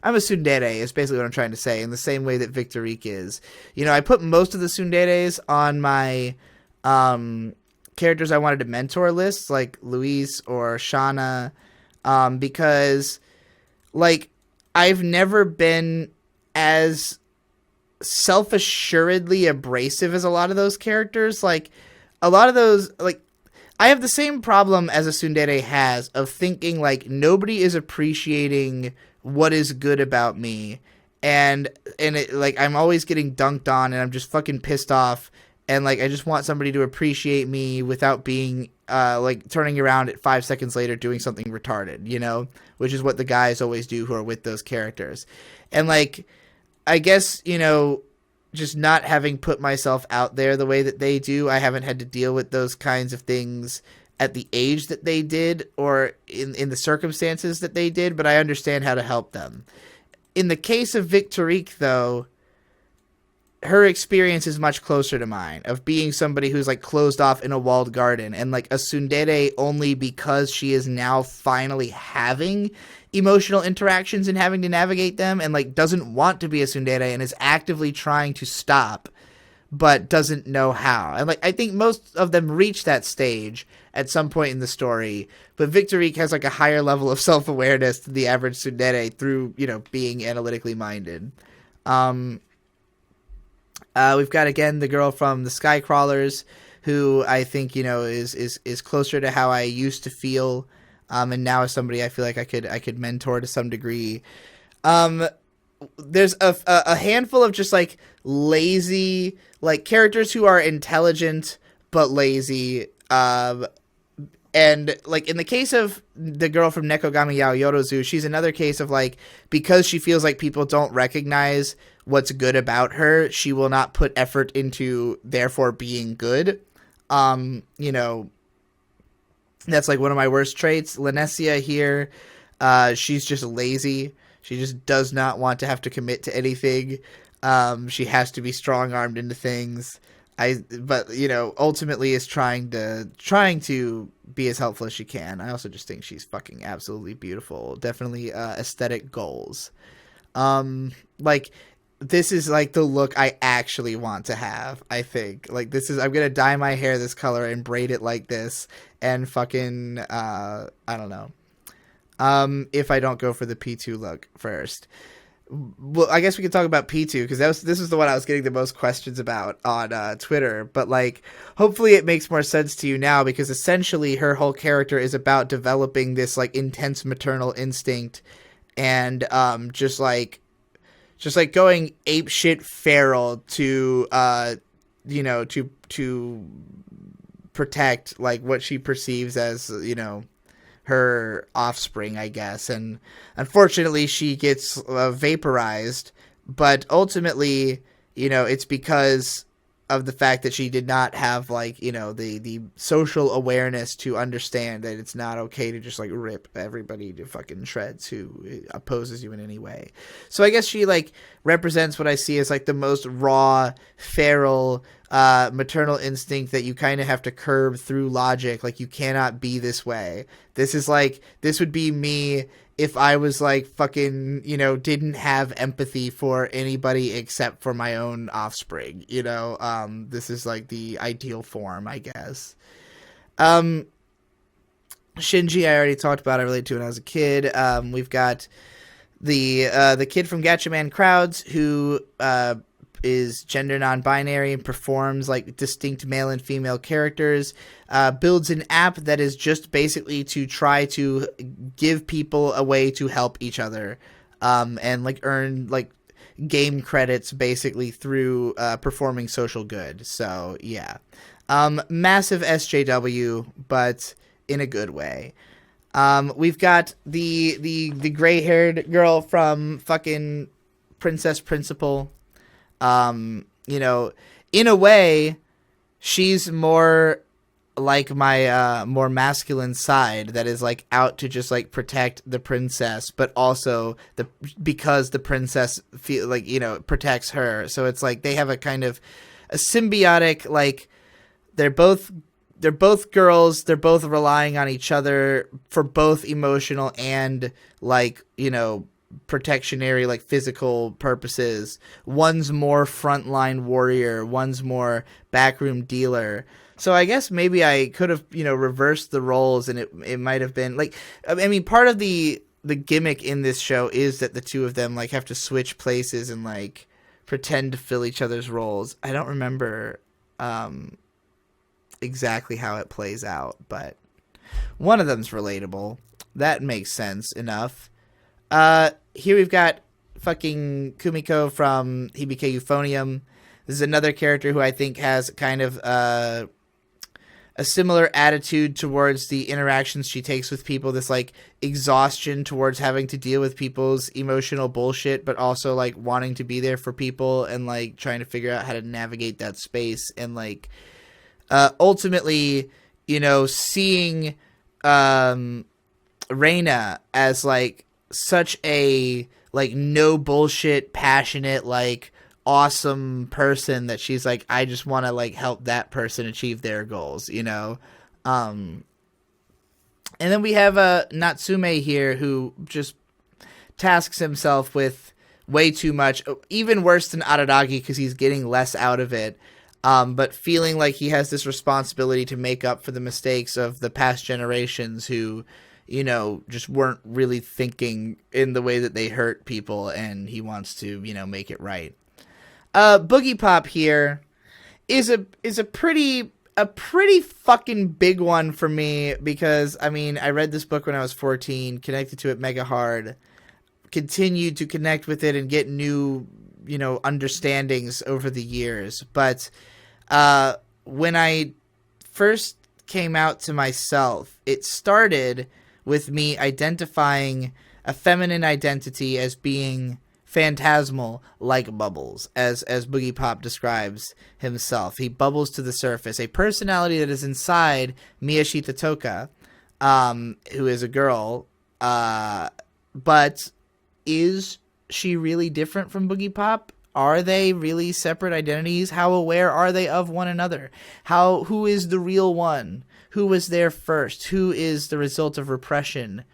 I'm a tsundere is basically what I'm trying to say, in the same way that Victorique is. You know, I put most of the tsunderes on my characters I wanted to mentor lists, like Luis or Shauna, because like I've never been as self-assuredly abrasive as a lot of those characters. Like a lot of those, like, I have the same problem as a tsundere has of thinking like nobody is appreciating what is good about me, and it, like, I'm always getting dunked on, and I'm just fucking pissed off, and like I just want somebody to appreciate me without being like turning around at 5 seconds later doing something retarded, you know, which is what the guys always do who are with those characters. And like, I guess, you know, just not having put myself out there the way that they do, I haven't had to deal with those kinds of things at the age that they did, or in the circumstances that they did, but I understand how to help them. In the case of Victorique, though, her experience is much closer to mine, of being somebody who's like closed off in a walled garden, and like a tsundere only because she is now finally having emotional interactions and having to navigate them, and like doesn't want to be a tsundere and is actively trying to stop but doesn't know how. And like I think most of them reach that stage at some point in the story, but Victorique has like a higher level of self-awareness than the average tsundere through, you know, being analytically minded. We've got, again, the girl from the Skycrawlers, who I think, you know, is closer to how I used to feel, and now is somebody I feel like I could mentor to some degree. There's a handful of just like lazy, like, characters who are intelligent but lazy. And like in the case of the girl from Nekogami Yaoyorozu, she's another case of like, because she feels like people don't recognize what's good about her, she will not put effort into therefore being good. You know, that's like one of my worst traits. Lanessia here, she's just lazy. She just does not want to have to commit to anything. She has to be strong-armed into things. But you know, ultimately is trying to be as helpful as she can. I also just think she's fucking absolutely beautiful. Definitely aesthetic goals. Like, this is like the look I actually want to have. I think like this is, I'm gonna dye my hair this color and braid it like this, and fucking I don't know. If I don't go for the P2 look first. Well, I guess we could talk about P2, because this is the one I was getting the most questions about on Twitter. But like, hopefully it makes more sense to you now, because essentially her whole character is about developing this like intense maternal instinct, and just like going apeshit feral to you know, to protect like what she perceives as, you know, her offspring, I guess. And unfortunately she gets vaporized, but ultimately, you know, it's because of the fact that she did not have like, you know, the social awareness to understand that it's not okay to just like rip everybody to fucking shreds who opposes you in any way. So I guess she like represents what I see as like the most raw, feral, maternal instinct that you kind of have to curb through logic. Like, you cannot be this way. This is like, this would be me if I was like fucking, you know, didn't have empathy for anybody except for my own offspring, you know. This is like the ideal form, I guess. Shinji, I already talked about. I related to when I was a kid. We've got the kid from Gatchaman Crowds, who is gender non-binary and performs like distinct male and female characters, builds an app that is just basically to try to give people a way to help each other, and like earn like game credits basically through performing social good. So yeah, massive SJW, but in a good way. We've got the gray-haired girl from fucking Princess Principal. You know, in a way, she's more like my more masculine side that is like out to just like protect the princess, but also because the princess feel like, you know, protects her. So it's like they have a kind of a symbiotic, like they're both girls, they're both relying on each other for both emotional and like, you know, protectionary, like physical purposes. One's more frontline warrior, one's more backroom dealer. So I guess maybe I could have, you know, reversed the roles, and it might have been like, I mean, part of the gimmick in this show is that the two of them like have to switch places and like pretend to fill each other's roles. I don't remember exactly how it plays out, but one of them's relatable. That makes sense enough. Here we've got fucking Kumiko from Hibike Euphonium. This is another character who I think has kind of a similar attitude towards the interactions she takes with people, this like exhaustion towards having to deal with people's emotional bullshit, but also like wanting to be there for people and like trying to figure out how to navigate that space. And like ultimately, you know, seeing Reina as like such a like no bullshit, passionate, like awesome person that she's like, I just want to like help that person achieve their goals, you know. And then we have Natsume here, who just tasks himself with way too much, even worse than Araragi because he's getting less out of it, but feeling like he has this responsibility to make up for the mistakes of the past generations who, you know, just weren't really thinking in the way that they hurt people, and he wants to, you know, make it right. Boogie Pop here is a pretty fucking big one for me, because I mean, I read this book when I was 14, connected to it mega hard, continued to connect with it and get new, you know, understandings over the years. But when I first came out to myself, it started with me identifying a feminine identity as being phantasmal, like bubbles, as Boogie Pop describes himself. He bubbles to the surface, a personality that is inside Miyashita Toka, who is a girl, but is she really different from Boogie Pop? Are they really separate identities? How aware are they of one another? Who is the real one? Who was there first? Who is the result of repression?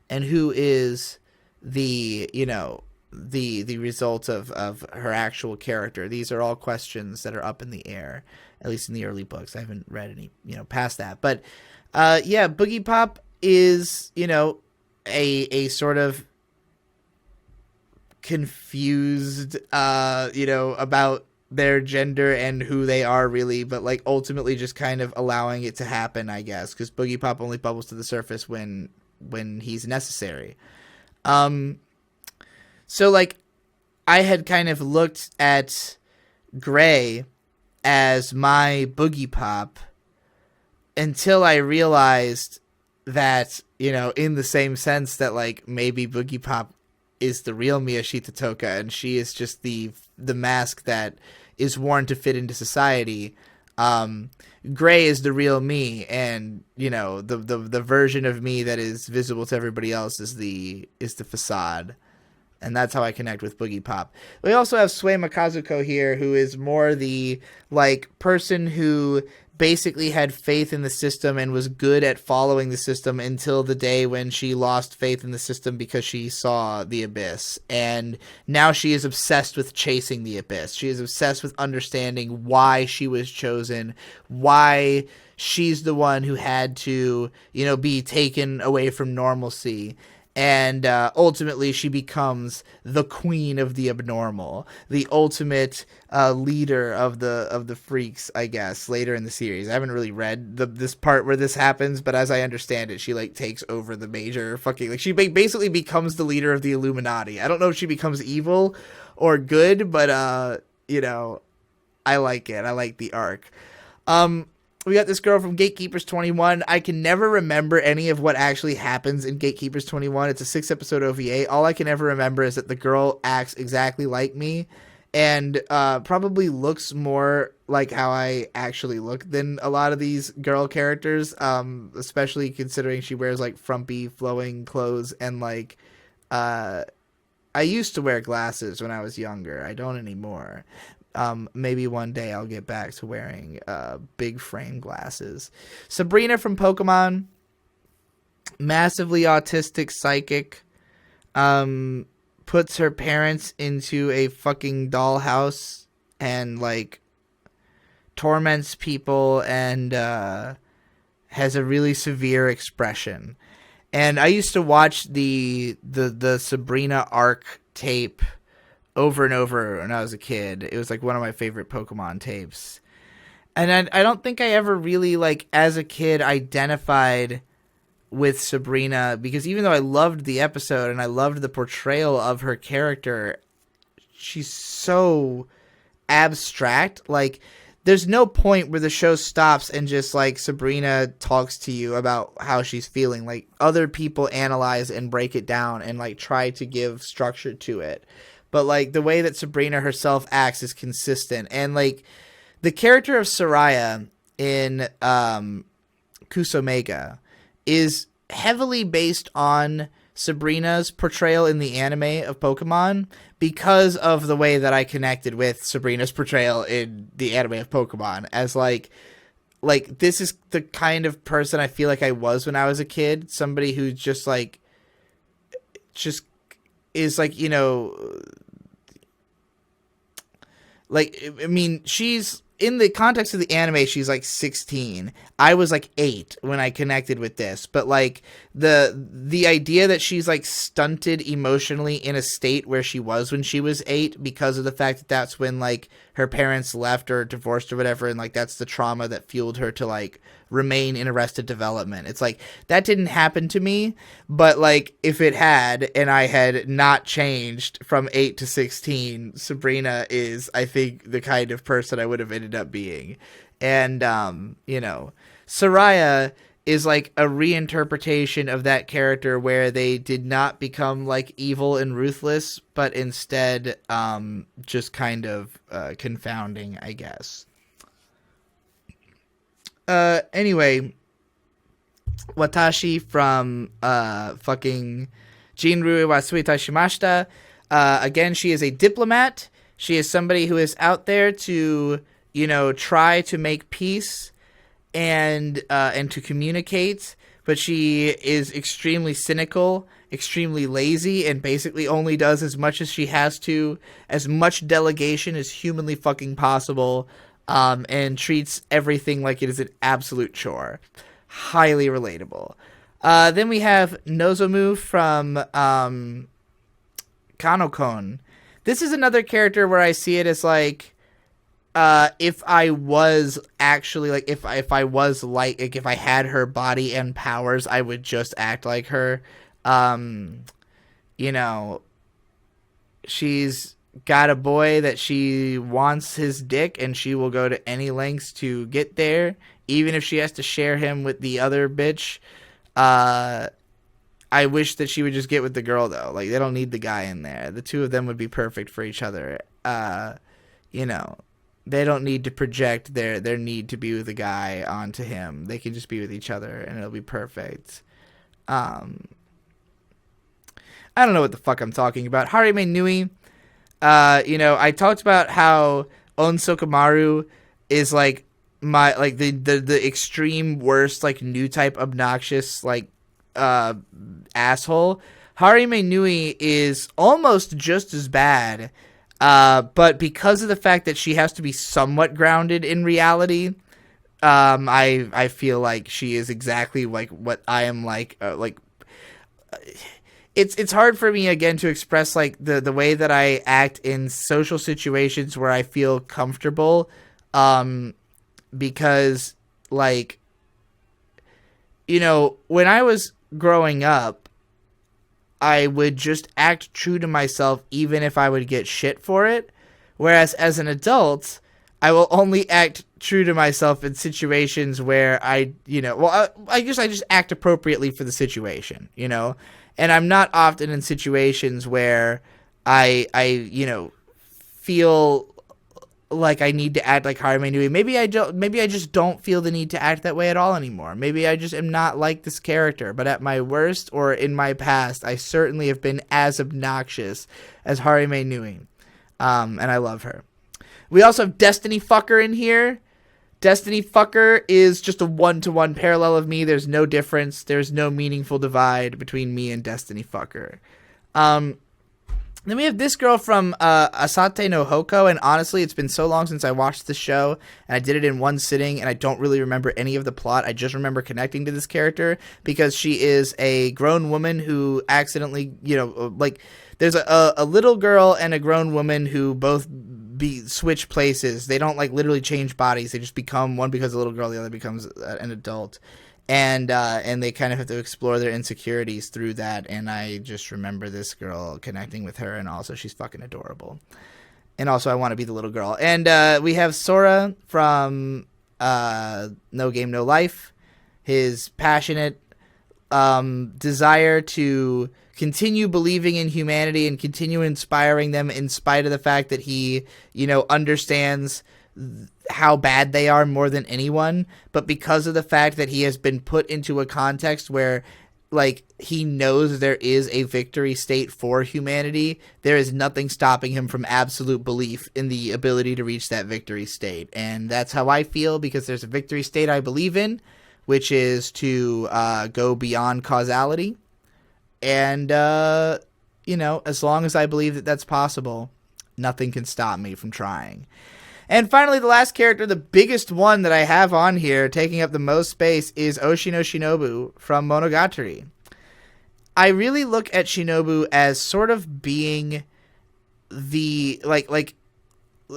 And who is the, you know, the result of her actual character? These are all questions that are up in the air, at least in the early books. I haven't read any, you know, past that. But yeah, Boogie Pop is, you know, a sort of confused, you know, about their gender and who they are really, but like ultimately just kind of allowing it to happen, I guess, because Boogie Pop only bubbles to the surface when he's necessary. So like I had kind of looked at Gray as my Boogie Pop until I realized that, you know, in the same sense that like maybe Boogie Pop is the real Miyashita Toka and she is just the mask that is worn to fit into society. Gray is the real me, and you know, the version of me that is visible to everybody else is the facade. And that's how I connect with Boogie Pop. We also have Sue Makazuko here, who is more the like person who basically had faith in the system and was good at following the system until the day when she lost faith in the system because she saw the abyss. And now she is obsessed with chasing the abyss. She is obsessed with understanding why she was chosen, why she's the one who had to, you know, be taken away from normalcy. And ultimately, she becomes the queen of the abnormal, the ultimate leader of the freaks, I guess, later in the series. I haven't really read this part where this happens, but as I understand it, she like takes over the major fucking, like she basically becomes the leader of the Illuminati. I don't know if she becomes evil or good, but you know, I like it. I like the arc. We got this girl from Gatekeepers 21. I can never remember any of what actually happens in Gatekeepers 21. It's a 6-episode OVA. All I can ever remember is that the girl acts exactly like me, and probably looks more like how I actually look than a lot of these girl characters, especially considering she wears like frumpy flowing clothes, and like I used to wear glasses when I was younger. I don't anymore. Maybe one day I'll get back to wearing big frame glasses. Sabrina from Pokemon, massively autistic psychic, puts her parents into a fucking dollhouse and like torments people, and has a really severe expression. And I used to watch the Sabrina arc tape over and over when I was a kid. It was like one of my favorite Pokemon tapes. And I don't think I ever really, like, as a kid, identified with Sabrina, because even though I loved the episode and I loved the portrayal of her character, she's so abstract. Like, there's no point where the show stops and just, like, Sabrina talks to you about how she's feeling. Like, other people analyze and break it down and, like, try to give structure to it. But, like, the way that Sabrina herself acts is consistent. And, like, the character of Soraya in Kusomega is heavily based on Sabrina's portrayal in the anime of Pokemon, because of the way that I connected with Sabrina's portrayal in the anime of Pokemon, as like this is the kind of person I feel like I was when I was a kid. Somebody who just is like, you know, like, I mean, she's, in the context of the anime, she's like 16. I was like 8 when I connected with this. But like the idea that she's like stunted emotionally in a state where she was when she was 8, because of the fact that that's when like her parents left or divorced or whatever, and like that's the trauma that fueled her to like remain in arrested development. It's like, that didn't happen to me, but like if it had, and I had not changed from 8 to 16, Sabrina is, I think, the kind of person I would have ended up being. And you know, Soraya is like a reinterpretation of that character, where they did not become like evil and ruthless, but instead just kind of confounding, I guess. Anyway, Watashi from fucking Jinru wa Suitai Shimashita. Again, she is a diplomat. She is somebody who is out there to, you know, try to make peace and to communicate, but she is extremely cynical, extremely lazy, and basically only does as much as she has to, as much delegation as humanly fucking possible, and treats everything like it is an absolute chore. Highly relatable. Then we have Nozomu from Kanokon. This is another character where I see it as like, if I was actually like, if I was like if I had her body and powers, I would just act like her. You know, she's got a boy that she wants his dick, and she will go to any lengths to get there, even if she has to share him with the other bitch. I wish that she would just get with the girl, though. Like, they don't need the guy in there. The two of them would be perfect for each other. You know, they don't need to project their need to be with a guy onto him. They can just be with each other, and it'll be perfect. I don't know what the fuck I'm talking about. Harime Nui. You know, I talked about how Onsokumaru is like my, like the extreme worst, like new type obnoxious, like asshole. Harime Nui is almost just as bad, but because of the fact that she has to be somewhat grounded in reality, I feel like she is exactly like what I am like. It's hard for me, again, to express like the way that I act in social situations where I feel comfortable, because like, you know, when I was growing up, I would just act true to myself even if I would get shit for it, whereas as an adult, I will only act true to myself in situations where I just act appropriately for the situation, you know. And I'm not often in situations where I feel like I need to act like Harime Nui. Maybe I just don't feel the need to act that way at all anymore. Maybe I just am not like this character. But at my worst or in my past, I certainly have been as obnoxious as Harime Nui. And I love her. We also have Destiny Fucker in here. Destiny Fucker is just a one-to-one parallel of me. There's no difference. There's no meaningful divide between me and Destiny Fucker. Then we have this girl from Asate no Hoko, and honestly, it's been so long since I watched the show, and I did it in one sitting, and I don't really remember any of the plot. I just remember connecting to this character because she is a grown woman who accidentally, there's a little girl and a grown woman who both switch places. They don't literally change bodies. They just become one becomes a little girl, the other becomes an adult. And they kind of have to explore their insecurities through that. And I just remember this girl connecting with her, and also she's fucking adorable. And also I want to be the little girl. And we have Sora from No Game No Life. His passionate desire to continue believing in humanity and continue inspiring them in spite of the fact that he, understands how bad they are more than anyone, but because of the fact that he has been put into a context where he knows there is a victory state for humanity, there is nothing stopping him from absolute belief in the ability to reach that victory state. And that's how I feel, because there's a victory state I believe in, which is to go beyond causality. And, as long as I believe that that's possible, nothing can stop me from trying. And finally, the last character, the biggest one that I have on here, taking up the most space, is Oshino Shinobu from Monogatari. I really look at Shinobu as sort of being the,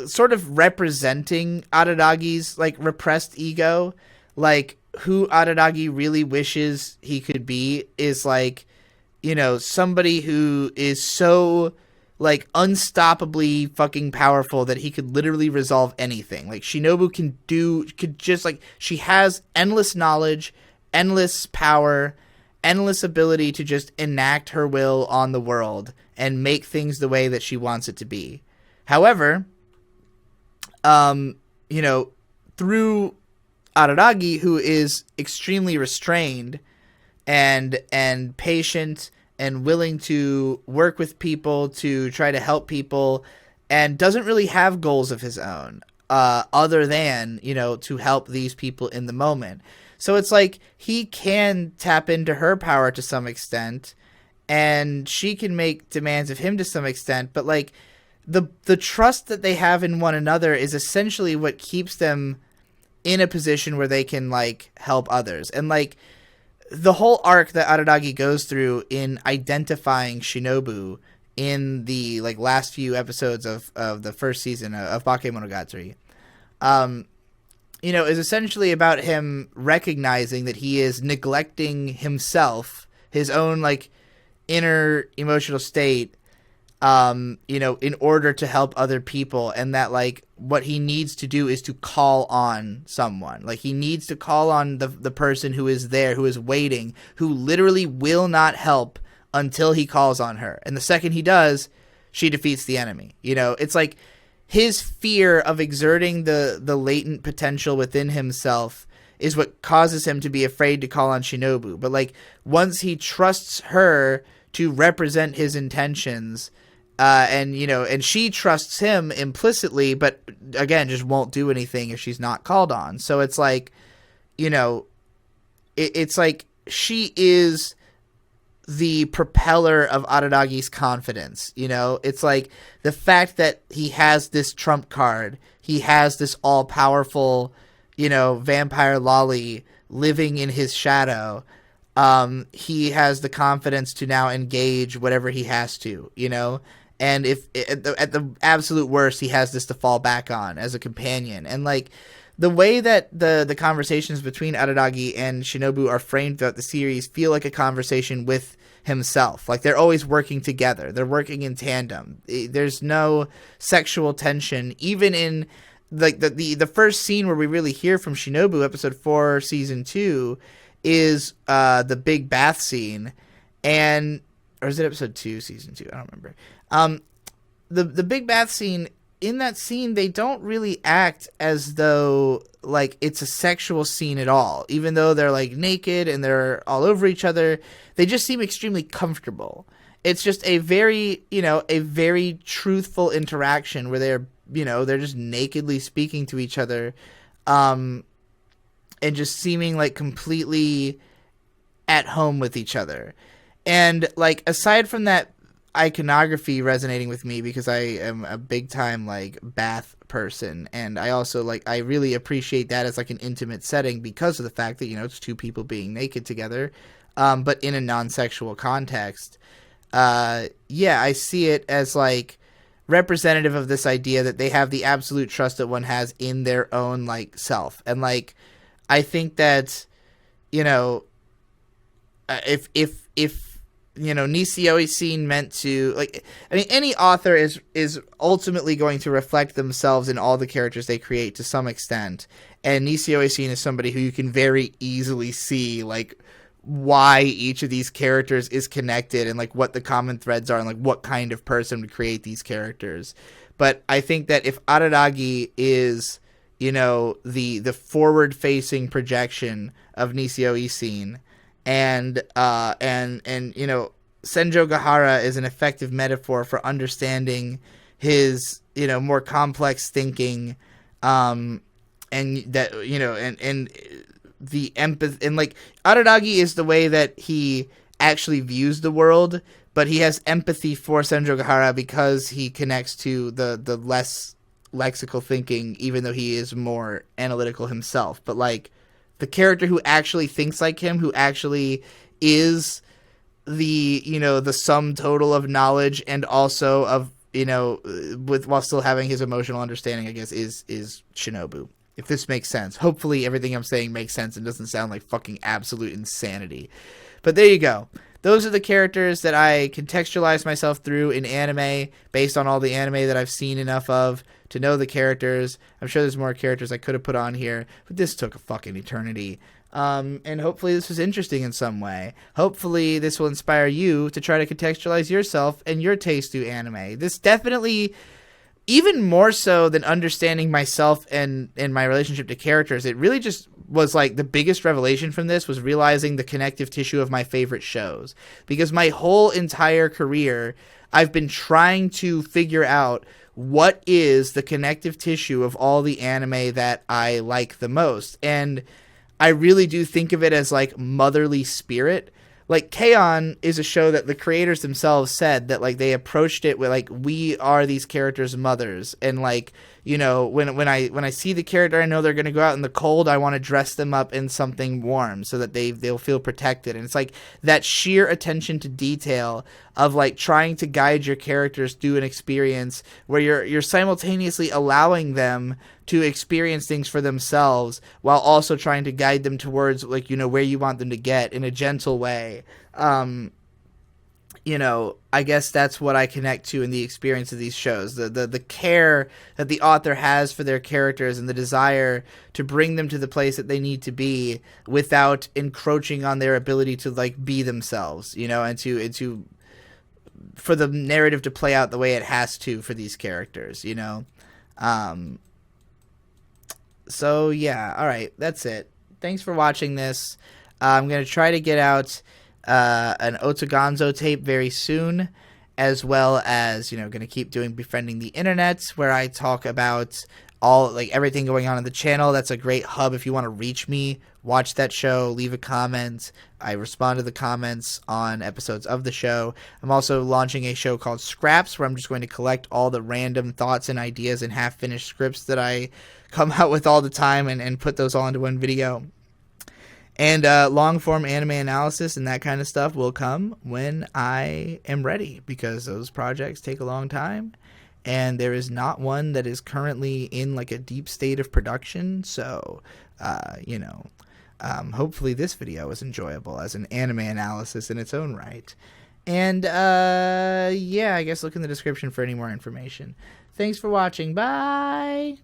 sort of representing Araragi's, repressed ego. Who Araragi really wishes he could be is, somebody who is so unstoppably fucking powerful that he could literally resolve anything. Shinobu she has endless knowledge, endless power, endless ability to just enact her will on the world and make things the way that she wants it to be. However, through Araragi, who is extremely restrained and patient and willing to work with people to try to help people, and doesn't really have goals of his own, other than, to help these people in the moment. So it's he can tap into her power to some extent, and she can make demands of him to some extent, but the trust that they have in one another is essentially what keeps them in a position where they can help others. And the whole arc that Araragi goes through in identifying Shinobu in the last few episodes of the first season of Bakemonogatari, is essentially about him recognizing that he is neglecting himself, his own inner emotional state, in order to help other people, and that what he needs to do is to call on someone. He needs to call on the person who is there, who is waiting, who literally will not help until he calls on her. And the second he does, she defeats the enemy. It's his fear of exerting the latent potential within himself is what causes him to be afraid to call on Shinobu. But once he trusts her to represent his intentions, and she trusts him implicitly, but again, just won't do anything if she's not called on. So it's it's she is the propeller of Araragi's confidence. It's the fact that he has this trump card, he has this all powerful, vampire lolly living in his shadow. He has the confidence to now engage whatever he has to, and if at the absolute worst, he has this to fall back on as a companion. And the way that the conversations between Araragi and Shinobu are framed throughout the series feel like a conversation with himself. They're always working together. They're working in tandem. There's no sexual tension, even in the first scene where we really hear from Shinobu, episode 4, season 2, is the big bath scene, or is it episode 2, season 2? I don't remember. The big bath scene in that scene, they don't really act as though like it's a sexual scene at all. Even though they're like naked and they're all over each other, they just seem extremely comfortable. It's just a very, a very truthful interaction where they're just nakedly speaking to each other, and just seeming like completely at home with each other. And like, aside from that iconography resonating with me, because I am a big time like bath person, and I also like, I really appreciate that as like an intimate setting because of the fact that, it's two people being naked together, but in a non-sexual context. I see it as like representative of this idea that they have the absolute trust that one has in their own like self. And like, I think that, if Nisio is seen meant to, like, I mean, any author is ultimately going to reflect themselves in all the characters they create to some extent. And Nisio is seen as somebody who you can very easily see, like, why each of these characters is connected and like what the common threads are and like what kind of person would create these characters. But I think that if Araragi is, the forward facing projection of Nisio Isin, and Senjo Gahara is an effective metaphor for understanding his, more complex thinking, and that, and the empathy, and like Araragi is the way that he actually views the world, but he has empathy for Senjo Gahara because he connects to the less lexical thinking, even though he is more analytical himself. But like the character who actually thinks like him, who actually is the, the sum total of knowledge and also of, while still having his emotional understanding, I guess, is Shinobu. If this makes sense. Hopefully everything I'm saying makes sense and doesn't sound like fucking absolute insanity. But there you go. Those are the characters that I contextualize myself through in anime, based on all the anime that I've seen enough of to know the characters. I'm sure there's more characters I could have put on here, but this took a fucking eternity. And hopefully this was interesting in some way. Hopefully this will inspire you to try to contextualize yourself and your taste through anime. This definitely, even more so than understanding myself and my relationship to characters, it really just was like the biggest revelation from this was realizing the connective tissue of my favorite shows. Because my whole entire career, I've been trying to figure out what is the connective tissue of all the anime that I like the most. And I really do think of it as like motherly spirit. Like, K-On! Is a show that the creators themselves said that, like, they approached it with, like, we are these characters' mothers. And, like, when I see the character, I know they're going to go out in the cold, I want to dress them up in something warm so that they'll feel protected. And it's, like, that sheer attention to detail of, like, trying to guide your characters through an experience where you're simultaneously allowing them to experience things for themselves while also trying to guide them towards, like, where you want them to get in a gentle way. I guess that's what I connect to in the experience of these shows. The care that the author has for their characters and the desire to bring them to the place that they need to be without encroaching on their ability to, like, be themselves, and to for the narrative to play out the way it has to for these characters, So, yeah, all right, that's it. Thanks for watching this. I'm going to try to get out an Otoganzo tape very soon, as well as, going to keep doing Befriending the Internet, where I talk about everything going on in the channel. That's a great hub if you want to reach me. Watch that show, leave a comment. I respond to the comments on episodes of the show. I'm also launching a show called Scraps, where I'm just going to collect all the random thoughts and ideas and half-finished scripts that I come out with all the time and put those all into one video. And long-form anime analysis and that kind of stuff will come when I am ready, because those projects take a long time, and there is not one that is currently in, like, a deep state of production. So, hopefully this video is enjoyable as an anime analysis in its own right. And, yeah, I guess look in the description for any more information. Thanks for watching. Bye!